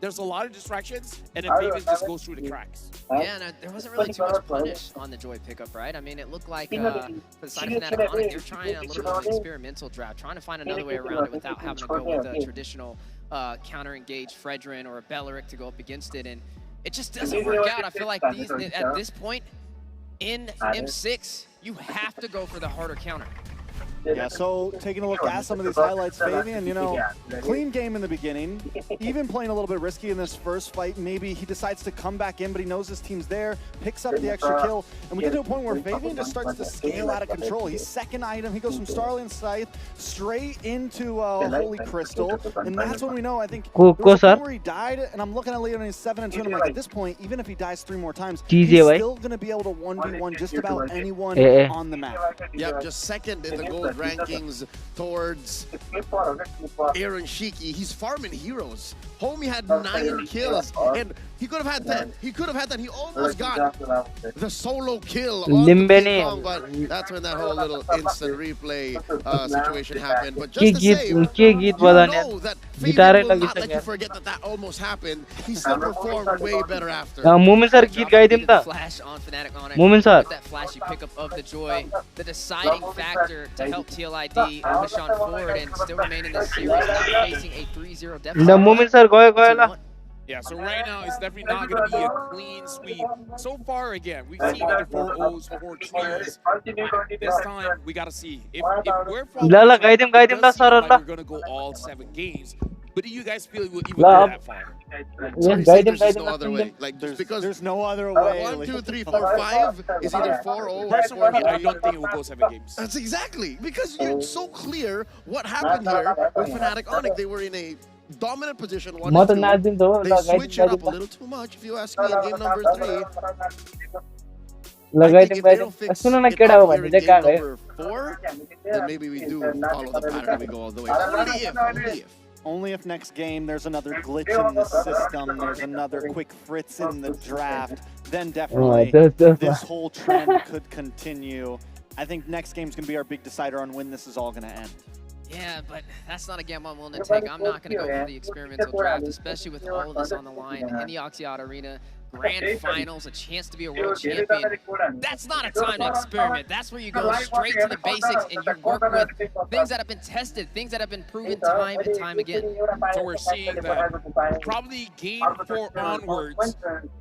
There's a lot of distractions, and then Fabian just goes through the cracks. Yeah, and there wasn't really too much punish on the Joy pickup, right? I mean, it looked like for the side of Fnatic Onyx, they're trying a little bit of an experimental draft, trying to find another way around it without having to go with a traditional counter-engage Fredrin or a Belleric to go up against it, and it just doesn't work out. I feel like at this point in M6, you have to go for the harder counter. Yeah, so taking a look at some of these highlights, Fabian, clean game in the beginning, even playing a little bit risky in this first fight. Maybe he decides to come back in, but he knows his team's there, picks up the extra kill, and we get to a point where Fabian just starts to scale out of control. He's second item, he goes from Starling Scythe straight into Holy Crystal, and that's when we know, I think, there was a point where he died, and I'm looking at Leon, he's 7-2, and I'm like, at this point, even if he dies 3 more times, he's still going to be able to 1v1 just about anyone on the map. Yep, just second in the gold rankings towards Aaron Shiki. He's farming heroes. Homie had 9 kills, and he could have had 10. He could have had 10. He almost got the solo kill on King Kong, but that's when that whole little instant replay situation happened. But just to say, you know that Fabian will not let you forget that almost happened. He still performed way better after. Flash on Fnatic Onyx. With that flashy pickup of the Joy, the deciding factor to help TLID push on forward and still remain in this series, not facing a 3-0 deficit. Yeah, so right now it's definitely not going to be a clean sweep. So far, again, we've seen either 4 O's, 4 trees. This time, we got to see. If we're following, we're going to go all 7 games. But do you guys feel it will even go that far? There's no other way. Because there's no other way. 1, 2, 3, 4, 5 is either 4-0. Personally, I don't think it will go 7 games. That's exactly. Because it's so clear what happened here with Fnatic Onyx. They were in a dominant position. 1-2. They switch it up a little too much, if you ask me, in game number 3. I think if they don't fix it up here in game number 4, then maybe we do follow the pattern and we go all the way. Only if. Only if next game there's another glitch in the system, there's another quick fritz in the draft, then definitely this whole trend could continue. I think next game's going to be our big decider on when this is all going to end. Yeah, but that's not a gamble I'm willing to take. I'm not going to go for the experimental draft, especially with all of this on the line in the Oxyata Arena. Grand finals, a chance to be a world champion. That's not a time to experiment. That's where you go straight to the basics and you work with things that have been tested, things that have been proven time and time again. So we're seeing that probably game 4 onwards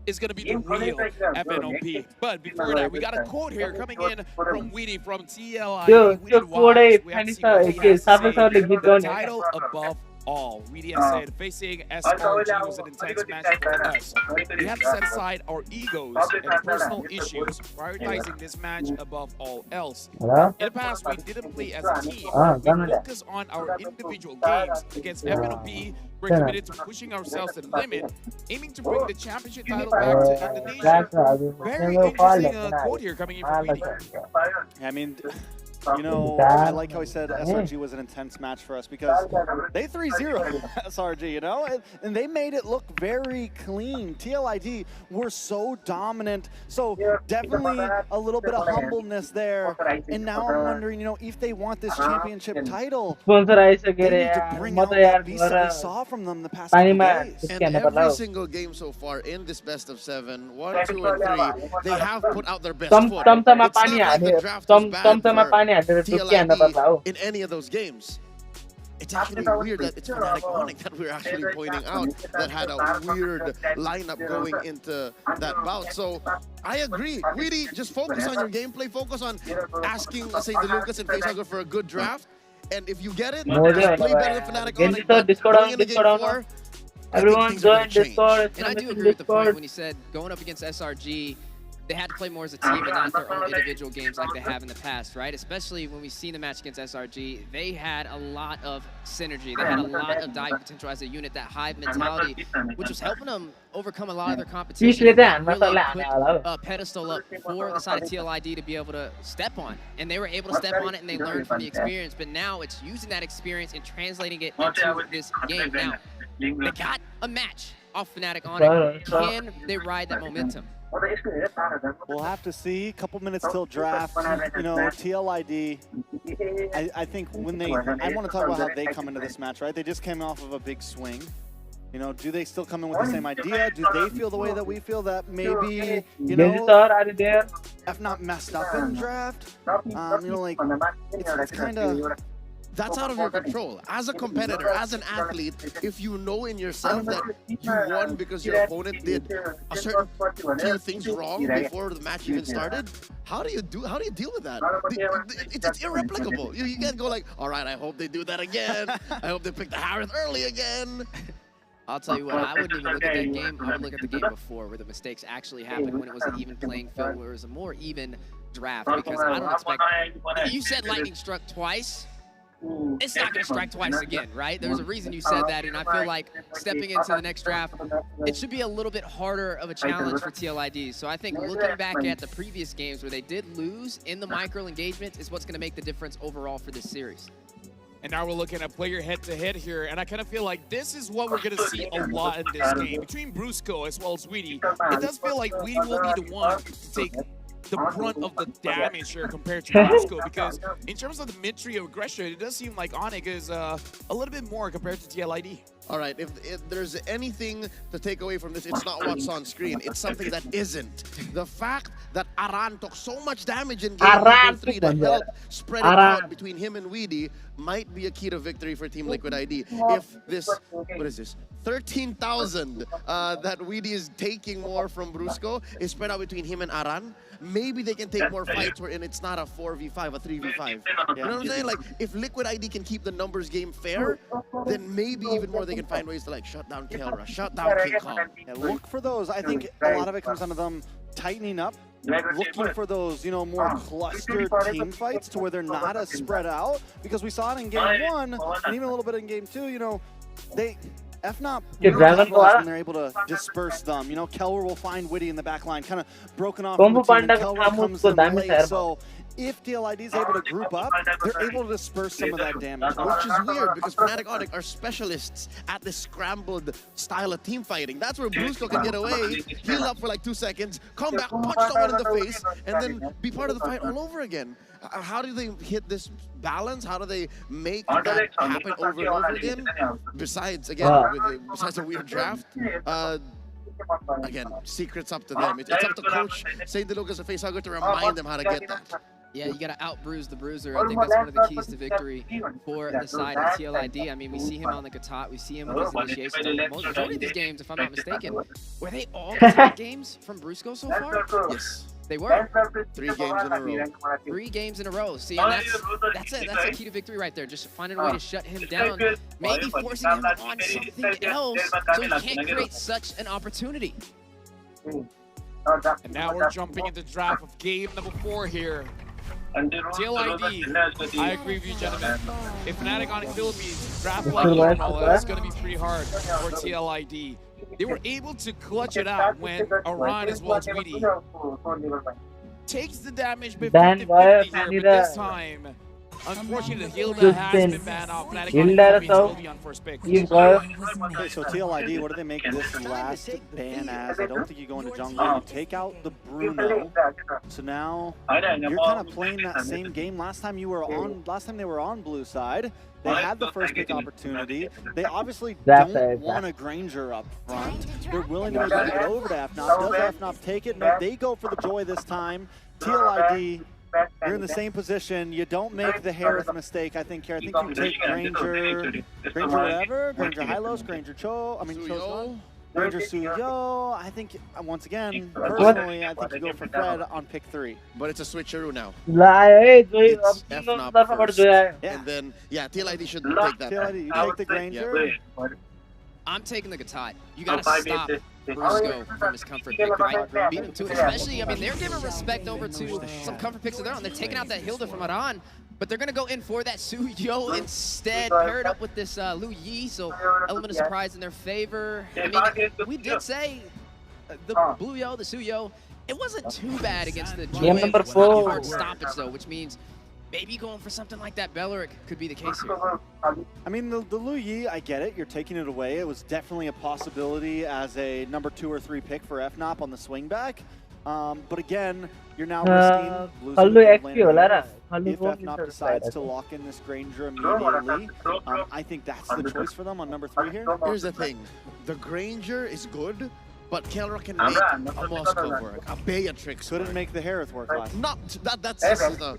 is going to be the real FNOP. But before that, we got a quote here coming in from Weedy from TLID. We have to see what he has to say. Title above all. Weedy has said, facing SRG was an intense match for us. We have to set aside our egos and personal issues, prioritizing this match above all else. In the past, we didn't play as a team. We focus on our individual games. Against FNOP, we're committed to pushing ourselves to the limit, aiming to bring the championship title back to Indonesia. Very interesting quote here coming in from Weedy. I mean, You know, I like how he said SRG was an intense match for us because they 3-0 SRG, you know, and they made it look very clean. TLID were so dominant, so definitely a little bit of humbleness there. And now I'm wondering, you know, if they want this championship title, they need to bring out that beast that we saw from them the past couple days. And every single game so far in this best of 7, 1, 2, and 3, they have put out their best foot. It's not like the draft was bad for TLID in any of those games. It's actually weird that it's Fnatic Onic that we're actually pointing out that had a weird lineup going into that bout. So I agree. Really, just focus on your gameplay. Focus on asking, say, the Lucas and Facehugger for a good draft. And if you get it, just play better than Fnatic Onic. But going into game 4, everyone join Discord. And I do agree with the point when he said going up against SRG, they had to play more as a team and not their own individual games like they have in the past, right? Especially when we've seen the match against SRG, they had a lot of synergy. They had a lot of dive potential as a unit, that hive mentality, which was helping them overcome a lot of their competition. Really put a pedestal up for the side of TLID to be able to step on. And they were able to step on it and they learned from the experience. But now it's using that experience and translating it into this game. Now, they got a match off Fnatic Onic. Can they ride that momentum? We'll have to see. A couple minutes till draft. You know, TLID, I think when they, I want to talk about how they come into this match, right? They just came off of a big swing. You know, do they still come in with the same idea? Do they feel the way that we feel, that maybe, you know, F not messed up in draft? You know, like, it's kind of... That's out of your control. As a competitor, as an athlete, if you know in yourself that you won because your opponent did a certain few things wrong before the match even started, how do you deal with that? It's irreplicable. You can't go like, all right, I hope they do that again. I hope they pick the Harith early again. I'll tell you what, I wouldn't even look at that game. I would look at the game before where the mistakes actually happened, when it was an even playing field, where it was a more even draft, because I don't expect... You said lightning struck twice. It's not going to strike twice again, right? There's a reason you said that, and I feel like stepping into the next draft, it should be a little bit harder of a challenge for TLID. So I think looking back at the previous games where they did lose in the micro engagements is what's going to make the difference overall for this series. And now we're looking at player head-to-head here, and I kind of feel like this is what we're going to see a lot in this game. Between Brusco as well as Weedy, it does feel like Weedy will be the one to take the brunt of the damage here compared to Brusco, because in terms of the mid-tree of aggression, it does seem like Onic is a little bit more compared to TLID. All right, if there's anything to take away from this, it's not what's on screen. It's something that isn't. The fact that Aran took so much damage in game number 3 that helped spread it out between him and Weedy might be a key to victory for Team Liquid ID. If this, what is this, 13,000 that Weedy is taking more from Brusco is spread out between him and Aran, maybe they can take more fights wherein it's not a 4v5, a 3v5. You know what I'm saying? Like, if Liquid ID can keep the numbers game fair, then maybe even more they can find ways to, like, shut down Kelra, shut down King Kong. Yeah, look for those. I think a lot of it comes down to them tightening up, looking for those, you know, more clustered team fights to where they're not as spread out, because we saw it in game 1 and even a little bit in game 2. You know, they FNOP when they're able to disperse them. You know, Kelra will find Witty in the back line, kind of broken off from the team, and Kelra comes in late. So if TLID is able to group up, they're able to disperse some of that damage. Which is weird, because Fnatic Onic are specialists at this scrambled style of team fighting. That's where Brusco can get away, heal up for like 2 seconds, come back, punch someone in the face, and then be part of the fight all over again. How do they hit this balance? How do they make that happen over and over again? Besides, again, besides a weird draft, again, secrets up to them. It's up to Coach St. Lucas and Facehugger to remind them how to get that. Yeah, you got to out-bruise the bruiser. I think that's one of the keys to victory for the side of TLID. I mean, we see him on the Katat, we see him with his initiation. Majority of these games, if I'm not mistaken, were they all Katat games from Brusco so far? Yes. They were? 3 games in a row. 3 games in a row. See, and that's a key to victory right there. Just finding a way to shut him down, maybe forcing him on something else so he can't create such an opportunity. And now we're jumping into the draft of game number 4 here. TLID, I agree with you, gentlemen. If Fnatic Onic Philippines draft like normal, it's going to be pretty hard for TLID. They were able to clutch it out when Aran as well as Weedy takes the damage by 50-50 here, but this time, unfortunately, the Hilda has been banned off. Fnatic will be on first pick. Okay, so TLID, what do they make this last ban as? I don't think you go into jungle. You take out the Bruno. So now you're kind of playing that same game. Last time they were on blue side. They had the first pick opportunity. They obviously don't want a Granger up front. They're willing to give it over to FNOP. Does FNOP take it? No, they go for the Joy this time. TLID, you're in the same position. You don't make the Harith mistake, I think, here. I think you take Granger whatever, Granger Hylos, Granger Cho's Granger Suyo. I think, once again, personally, I think you go for Fred on pick 3. But it's a switcheroo now. It's FNOP first. And then, yeah, TLID should take that. TLID, you take the Granger. Yeah. I'm taking the Gatot. You gotta stop Brusco from his comfort pick, right? Beat him to it. Especially, I mean, they're giving respect over to some comfort picks of their own. They're taking out that Hilda from Aran, but they're gonna go in for that Suyo instead, paired up with this Lu Yi, so element of surprise in their favor. I mean, we did say the Blue Yo, the Suyo, it wasn't too bad against the Joy. Game number 4. Hard stoppage though, which means maybe going for something like that Belleric could be the case here. I mean, the Lu Yi, I get it. You're taking it away. It was definitely a possibility as a number 2 or 3 pick for FNOP on the swing back. But again, you're now risking losing the lane. If FNOP decides to lock in this Granger immediately, I think that's the choice for them on number 3 here. Here's the thing. The Granger is good, but Kelra can make a Moscow work, a Beatrix couldn't make the Harith work last. That's just a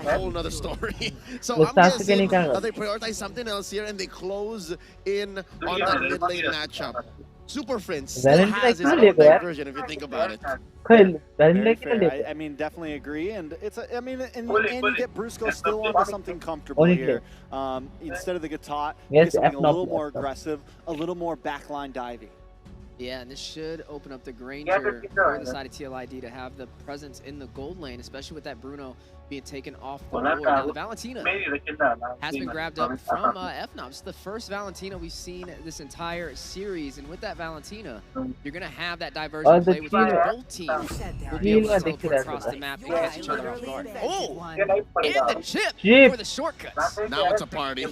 whole nother story. So I'm guessing that they prioritize something else here and they close in on that mid lane matchup. Super Friends still has his own version if you think about it. Very fair. I mean, definitely agree, and it's I mean, and you get Brusco still onto something comfortable here. Instead of the Gatot, get something a little more aggressive, a little more backline diving. Yeah, and this should open up the Granger for the side of TLID to have the presence in the gold lane, especially with that Bruno being taken off the board. Now, the Valentina has been grabbed up from FNOP. It's the first Valentina we've seen this entire series, and with that Valentina, you're going to have that diversion play, which means both teams will be able to teleport across the map and catch each other off guard. Oh, and the chip for the shortcuts. Now it's a party.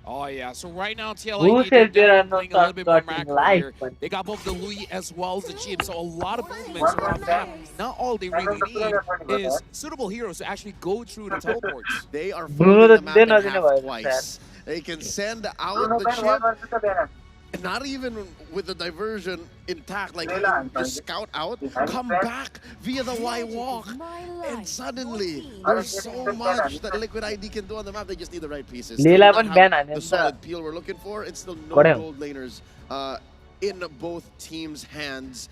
Oh yeah, so right now TLID they're playing a little bit more macro here. They got both the Louis as well as the chip, so a lot of movements around the map. Now all they really need is suitable heroes to actually go through the teleports. They are folding the map in half twice. They can send out the chip, and not even with the diversion intact, like just scout out, come back via the Y walk, and suddenly there's so much that Liquid ID can do on the map. They just need the right pieces. The solid peel we're looking for, it's still no gold laners in both teams' hands.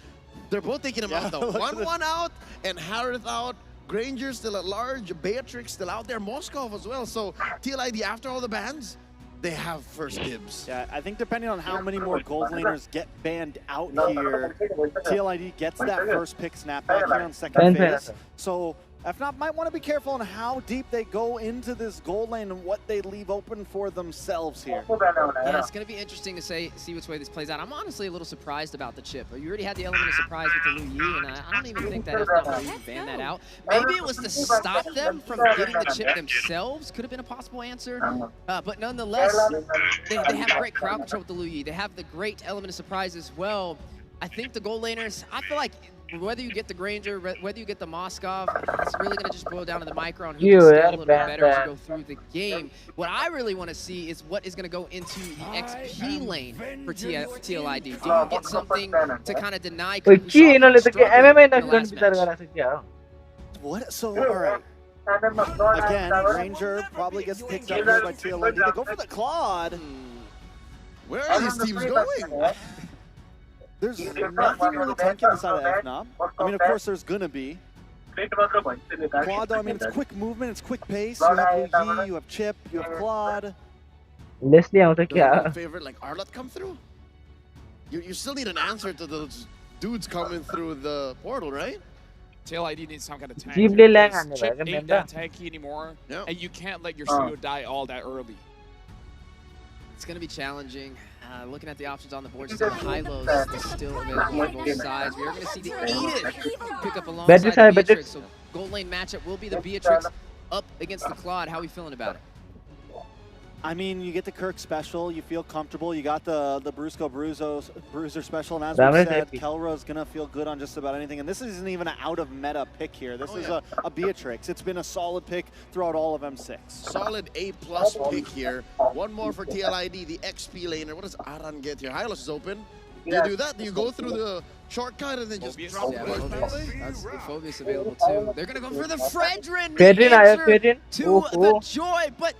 They're both taking him out though. 1-1 out, and Harith out. Granger still at large, Beatrix still out there, Moskov as well. So TLID, after all the bans, they have first dibs. Yeah, I think depending on how many more gold laners get banned out here, TLID gets that first pick snapback here on second phase. So FNOP might want to be careful on how deep they go into this gold lane and what they leave open for themselves here. Yeah, it's going to be interesting to see which way this plays out. I'm honestly a little surprised about the chip. You already had the element of surprise with the Lu Yi, and I don't even think that FNOP really banned that out. Maybe it was to stop them from getting the chip themselves. Could have been a possible answer. But nonetheless, they have great crowd control with the Lu Yi. They have the great element of surprise as well. I think the gold laners, I feel like whether you get the Granger, whether you get the Moskov, it's really going to just boil down to the micro on who can scale a little bit better as you go through the game. What I really want to see is what is going to go into the XP lane for TLID. Do you get something to kind of deny? What? So, all right. Again, Granger probably gets picked up here by TLID. They go for the Claude. Where are these teams going? There's nothing really tanky on the side of FNOP. I mean, of course, there's gonna be. Claude, though, I mean, it's quick movement, it's quick pace. You have Lu Yi, you have Chip, you have Claude. Does your favorite, like, Arlott come through? You still need an answer to those dudes coming through the portal, right? TLID needs some kind of tank. Chip ain't that tanky anymore, and you can't let your Suyo die all that early. It's going to be challenging. Looking at the options on the board, still Hylos is still available on both sides. We are going to see the Edith pick up alongside Beatrix. So gold lane matchup will be the Beatrix up against the Claude. How are we feeling about it? I mean, you get the Kirk special, you feel comfortable. You got the Brusco Bruiser special, and as we said, Kelra's gonna feel good on just about anything. And this isn't even an out of meta pick here. This is a Beatrix. It's been a solid pick throughout all of M6. Solid A+ pick here. One more for TLID, the XP laner. What does Aran get here? Hylos is open. Do you do that? Do you go through the shortcut and then just drop the burst penalty? That's the Phobius available too. They're gonna go for the Fredrin. Fredrin, to the Joy, but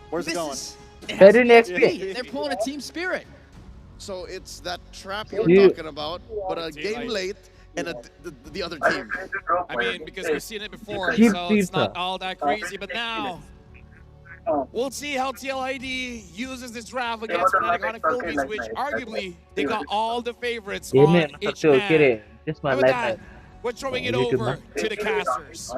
where's it going? Fredrin XP. They're pulling a team spirit. So it's that trap you're talking about, but a game late and the other team. I mean, because we've seen it before, so it's not all that crazy. But now, we'll see how TLID uses this draft against Fnatic OnicPh Philippines, which arguably they got all the favorites on each hand. And with that, we're throwing it over to the casters.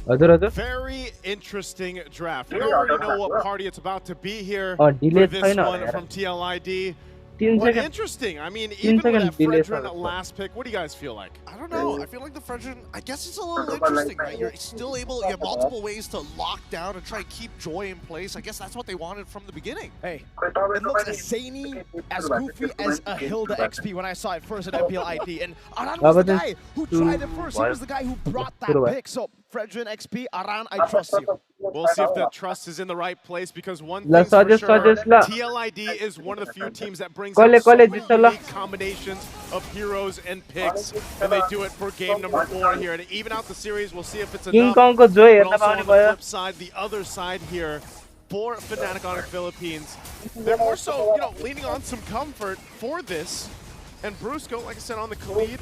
Very interesting draft. We already know what party it's about to be here with this one from TLID. But interesting. I mean, even with that Fredrin last pick, what do you guys feel like? I don't know. I feel like the Fredrin, I guess it's a little interesting, right? You're still able, you have multiple ways to lock down and try and keep Joy in place. I guess that's what they wanted from the beginning. Hey, it looks as zany, as goofy as a Hilda XP when I saw it first at MPLID. And Aran was the guy who tried it first. He was the guy who brought that pick. So, Fredrin XP, Aran, I trust you. We'll see if the trust is in the right place, because one thing's for sure, TLID is one of the few teams that brings out so many unique combinations of heroes and picks, and they do it for game number 4 here. And even out the series, we'll see if it's enough. But also on the flip side, the other side here, for Fnatic OnicPh Philippines, they're more so, you know, leaning on some comfort for this. And Brusco, like I said, on the TLID,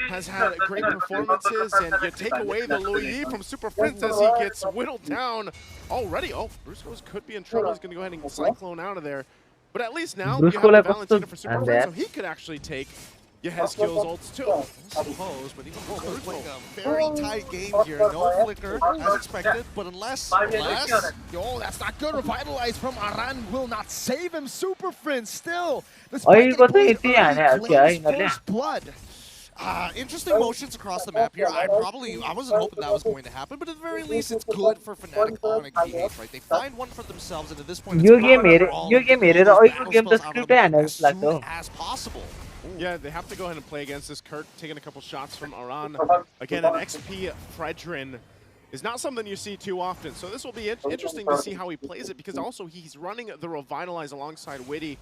has had great performances, and you take away the Louis from Super Prince as he gets whittled down already. Oh, Brusco could be in trouble. He's going to go ahead and Cyclone out of there. But at least now you have the Valentina for Super Prince, so he could actually take Yehezkiel's ults too. I suppose, but even both are playing a very tight game here. No flicker, as expected, but unless, yo, that's not good. Revitalize from Aran will not save him. Super Prince still. First blood. Interesting motions across the map here. I wasn't hoping that was going to happen, but at the very least, it's good for Fnatic OnicPh, right? They find one for themselves, and at this point, it's as soon as possible. Yeah, they have to go ahead and play against this. Kirk taking a couple shots from Aran. Again, an XP Fredrin is not something you see too often. So this will be interesting to see how he plays it, because also he's running the Revitalize alongside Witty.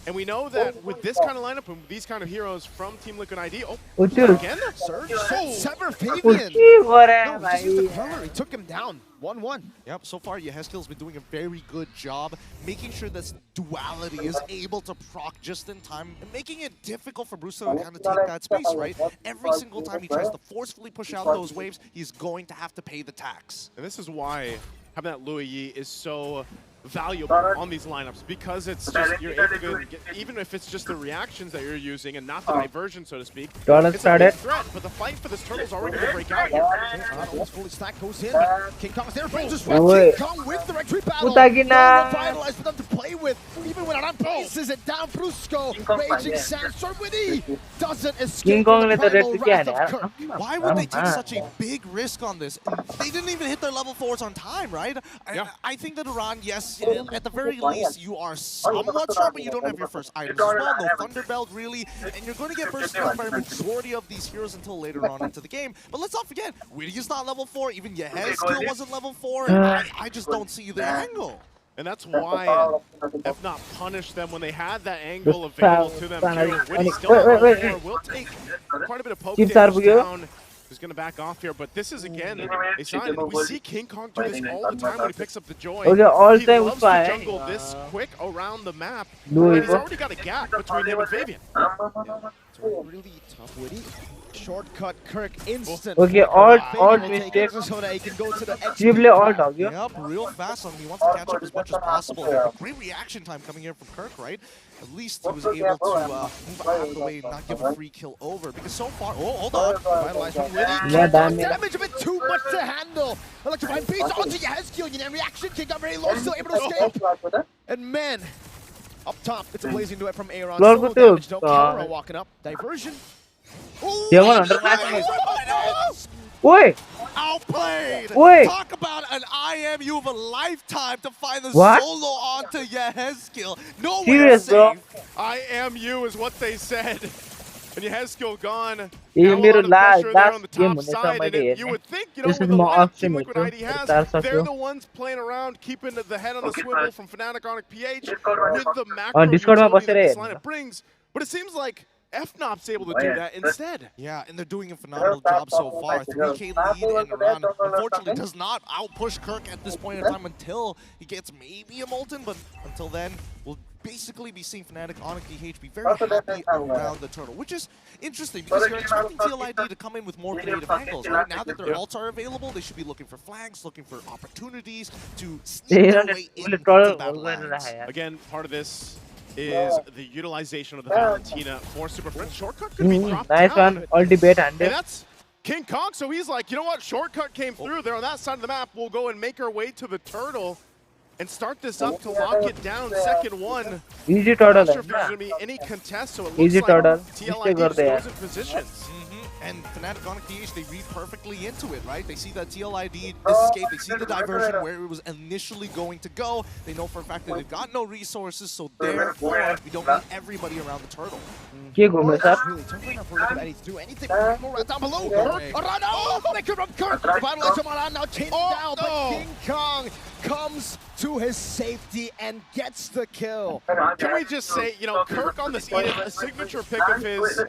And we know that with this kind of lineup and these kind of heroes from Team Liquid ID, again, Surge, Sever Fabian. He took him down. 1-1. Yep, so far Yehezkiel's been doing a very good job making sure this duality is able to proc just in time and making it difficult for Brusco to kind of take that space, right? Every single time he tries to forcefully push out those waves, he's going to have to pay the tax. And this is why having that Louis Yi is so valuable on these lineups, because it's just, you're able to get, even if it's just the reactions that you're using and not the diversion, so to speak, it's a big threat, but the fight for this turtle's already going to break out here. Almost fully stacked, goes in. King Kong's there, King Kong with the retreat battle. No Revitalize for them to play with, even when Aran paces it down. Brusco, Raging Sandstorm, Witty doesn't escape from the primal wrath of Kirk. Why would they take such a big risk on this? And they didn't even hit their level 4s on time, right? I think that Aran, yes, at the very least, you are somewhat sharp, but you don't have your first items as well. No Thunderbelt, really. And you're going to get first kills by a majority of these heroes until later on into the game. But let's not forget, Witty is not level 4. Even Yehezkiel wasn't level 4. I just don't see the angle. And that's why F not punished them when they had that angle available to them. Witty still level 4. Will take quite a bit of poke damage down. Who's going to back off here, but this is, again, a sign. We see King Kong do this all the time when he picks up the Joy. He loves to jungle this quick around the map, and he's already got a gap between him and Fabian. It's really tough, Witty. Shortcut Kirk instant. Okay, alt mistake. So that he can go to the Yep, real fast on him. He wants to catch up as much as possible. Great reaction time coming here from Kirk, right? At least he was able to move out of the way and not give a free kill over. Because so far, hold on. Revitalize from Witty. Damage a bit too much to handle. Electrifying beats onto Yehezkiel. You know, reaction kick got very low, still able to escape. And man, up top, it's a blazing duet from Aaron. Solo damage, no Kelra walking up. Diversion. Dia mau underclass. Woi. Outplayed! Woi. Talk about an IMU of a lifetime to find the What? solo onto Yehezkiel. Nowhere Serious, bro? safe. IMU is what they said. And Yehezkiel gone. ये Now a मेरो lot of pressure there on the game top हुनेछ side. And मैले you हेर्ने. would think, you know, This with is the my lineup option Team Liquid हेर्छु. ID has, चार they're सक्यो. the ones playing around, keeping the head on the swivel from Fnatic OnicPh with the macro On Discord मा utility बसेर that this हेर्नु. lineup brings. But it seems like FNOP's able to do that instead. Yeah, and they're doing a phenomenal job so far. 3K lead, and Iran unfortunately does not outpush Kirk at this point in time until he gets maybe a Molten, but until then, we'll basically be seeing Fnatic OnicPh be very happy around the turtle, which is interesting because you're expecting TLID to come in with more creative angles. Right now that their ults are available, they should be looking for flanks, looking for opportunities to sneak their way into the battle lines. Again, part of this is the utilization of the Valentina for Super Friends. Shortcut could be dropped Nice down. one. All debate And and that's King Kong, so he's like, you know what, Shortcut came through. They're on that side of the map. We'll go and make our way to the turtle and start this up to lock it down. Second one. Easy turtle. Not sure if there's going to be any contest, so it looks Easy like turtle. TLID just goes in positions. And Fnatic OnicPh, they read perfectly into it, right? They see that TLID escape, they see the diversion where it was initially going to go. They know for a fact that they've got no resources, so therefore, we don't need everybody around the turtle. के घुम्नु sir? Really tough right now for Liquid ID to do anything. One more right down below. Aran, oh, flicker from Kirk. Vitalize from Aran now chaining down, but King Kong comes to his safety and gets the kill. Can we just say, you know, Kirk on this Edith, a signature pick of his.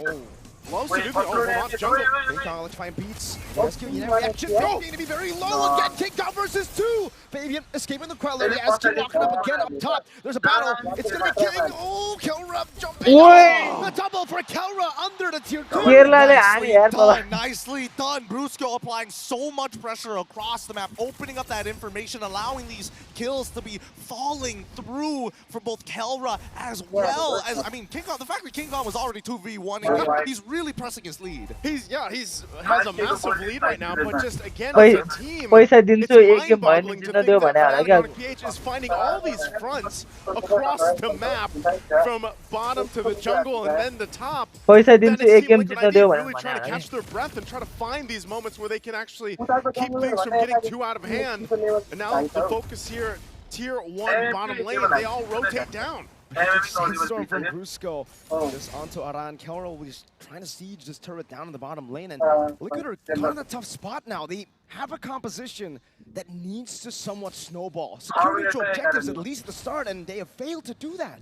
Loves to do the overlap jungle. King Kong electrifying beats. Rescue, you know, reaction going to be very low again. King Kong versus two. Fabian escaping the Queller. The SQ walking up again up top. There's a battle. It's going to be King. Oh, Kelra jumping. Oh, the double for Kelra under the tier 2. Nicely done. Brusco applying so much pressure across the map, opening up that information, allowing these kills to be falling through for both Kelra as well as, I mean, King Kong, the fact that King Kong was already 2v1, he's really pressing his lead. He's has a massive lead right now, but just again as a team, it's mind-boggling to think that OnicPh is finding all these fronts across the map, from bottom to the jungle and then the top. That is Team Liquid ID really trying to catch their breath and try to find these moments where they can actually keep things from getting too out of hand. And now the focus here, tier 1 bottom lane, they all rotate down. Sandstorm from Brusco just onto Aran. Kelra was trying to siege this turret down in the bottom lane, and Liquid are kind of in a tough spot now. They have a composition that needs to somewhat snowball. Secure neutral objectives at least at the start, and they have failed to do that.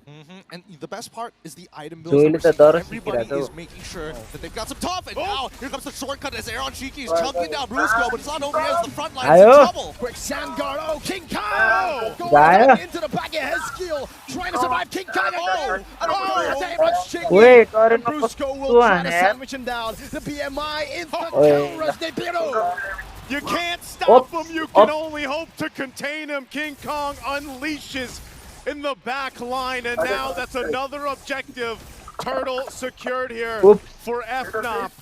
And the best part is the item builds. Everybody is making sure that they've got some tough, and now here comes the shortcut as Aaron Cheeky is chunking down Brusco, but it's not over as the front line is in trouble. Quick sand guard. Oh, King Kong! Going into the back of Hezkiel, trying to survive. King Kong. Oh, I don't know where runs Cheeky. Wait, Brusco will try to sandwich him down. The BMI into Kelra's debut. You can't stop him, you can only hope to contain him. King Kong unleashes in the back line, and now that's another objective. Turtle secured here for FNOP.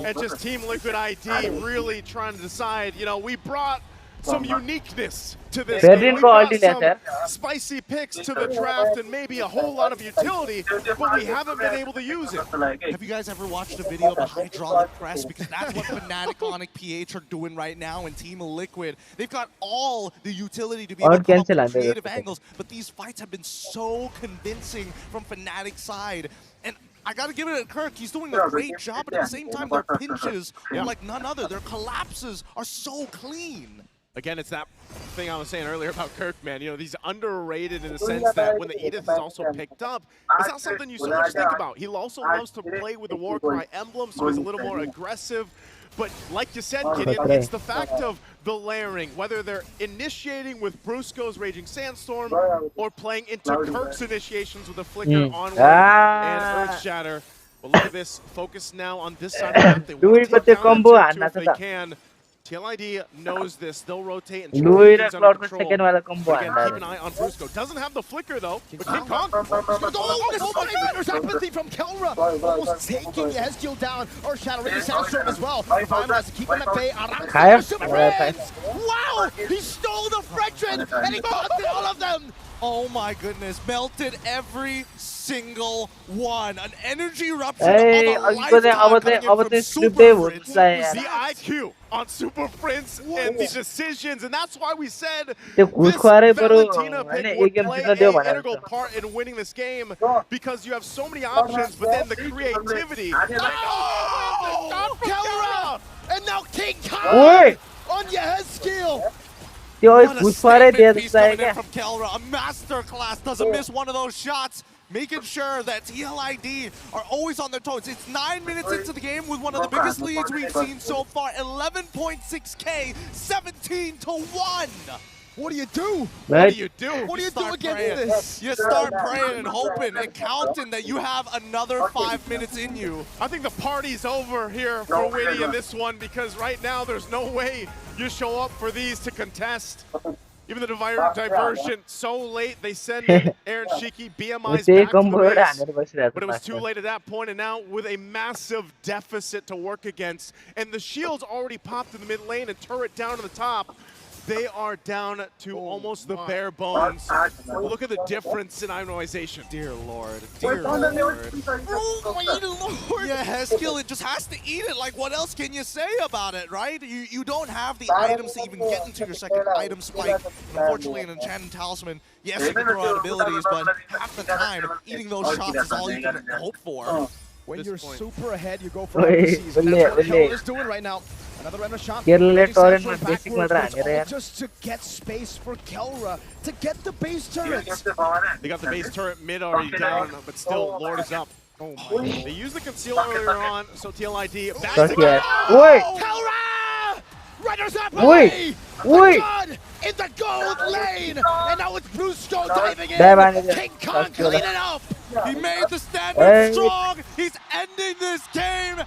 And just Team Liquid ID really trying to decide, you know, we brought some uniqueness to this game. We brought some spicy picks to the draft and maybe a whole lot of utility, but we haven't been able to use it. Have you guys ever watched a video of a hydraulic press? Because that's what Fnatic OnicPh are doing right now in Team Liquid. They've got all the utility to be able to come up with creative angles, but these fights have been so convincing from Fnatic's side. And I gotta give it to Kirk, he's doing a great job, but at the same time, their pinches are like none other. Their collapses are so clean. Again, it's that thing I was saying earlier about Kirk, man. You know, he's underrated in the sense that when the Edith is also picked up, it's not something you so much think about. He also loves to play with the Warcry emblem, so he's a little more aggressive. But like you said, Gideon, it's the fact of the layering, whether they're initiating with Brusco's Raging Sandstorm or playing into Kirk's initiations with a Flicker onward and Earth Shatter. But look at this, focus now on this side of the map. They want to take down the tier 2 if they can. TLID knows this. They'll rotate and try to get things under control. Again, keep an eye on Brusco. Doesn't have the flicker though. But King Kong. There's apathy from Kelra. Almost taking Hezkiel down. Or shattering Sandstorm as well. Revival has to keep him at bay. Wow! He stole the Frenchman and he got all of them. Oh my goodness, melted every single one. An energy eruption of a lifetime coming in from Super Fritz. The IQ on Super Prince and the decisions, and that's why we said त्यो this घुसखोरै बरु Valentina हैन pick एक would game play जित्न दियो an भनेर integral part in winning this game because you have so many options, but then the creativity. Oh! Kelra! And now King Khan Oi! on Yehezkiel! त्यो What a घुसखोरै दिए statement piece जस्तो coming in क्या from Kelra. A masterclass. Doesn't miss one of those shots. Making sure that TLID are always on their toes. It's 9 minutes into the game with one of the biggest leads we've seen so far. 11.6K, 17-1. What do you do? What do you do? What do you do start against praying. this? You start praying and hoping and counting that you have another 5 minutes in you. I think the party's over here for Winnie in this one because right now there's no way you show up for these to contest. Even the diversion so late, they send in Aaron Shiki, BMI's back to the base. But it was too late at that point, and now with a massive deficit to work against, and the shield's already popped in the mid lane and turret down to the top. They are down to almost the bare bones. Look at the difference in itemization. Dear Lord, dear Lord. Oh my Lord. Yeah, Heskil, it just has to eat it. Like, what else can you say about it, right? You don't have the items to even get into your second item spike. And unfortunately, an Enchanted Talisman, yes, you can throw out abilities, but half the time, eating those shots is all you can hope for. When you're super ahead, you go for overseas. That's what Kelra's doing right now. Another random shot. Just to get space for Kelra to get the base turrets. They got the base turret mid already down, but still, Lord is up. Oh my. They used the conceal earlier on, so TLID back again. Kelra! Runners up away! Gun in the gold lane! And now it's Brusco diving in! King Kong cleaning up! He made the standard strong! He's ending this game!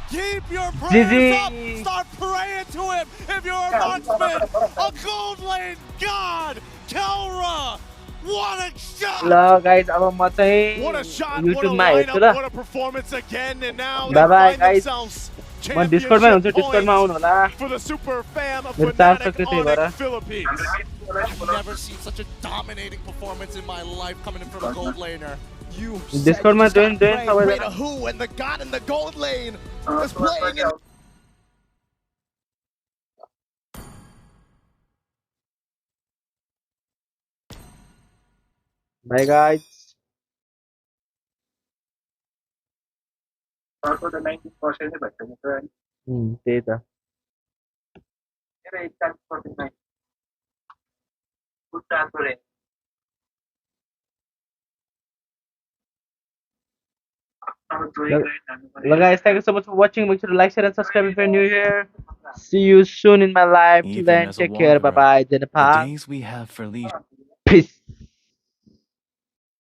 Keep your prayers up! Start praying to him if you're a marksman! A gold lane god! Kelra! What a shot! ल guys अब म चाहिँ What a shot! युट्युबमा हेर्छु ल What a performance again, and now bye bye they find guys themselves म डिस्कर्डमा हुन्छु डिस्कर्डमा आउनु होला for the super fan of मेरो 400 Fnatic के त्यही भएर Onyx Philippines. I've never seen such a dominating performance in my life coming in from a gold laner. You डिस्कर्डमा join pray सबैजना to who and the god in the gold lane is playing in. Bye guys. त्यही त guys, thank you so much for watching. Make sure to like, share, and subscribe if you're new here. See you soon in my live. Till then, take care. Bye bye. The days we have for leisure. Peace.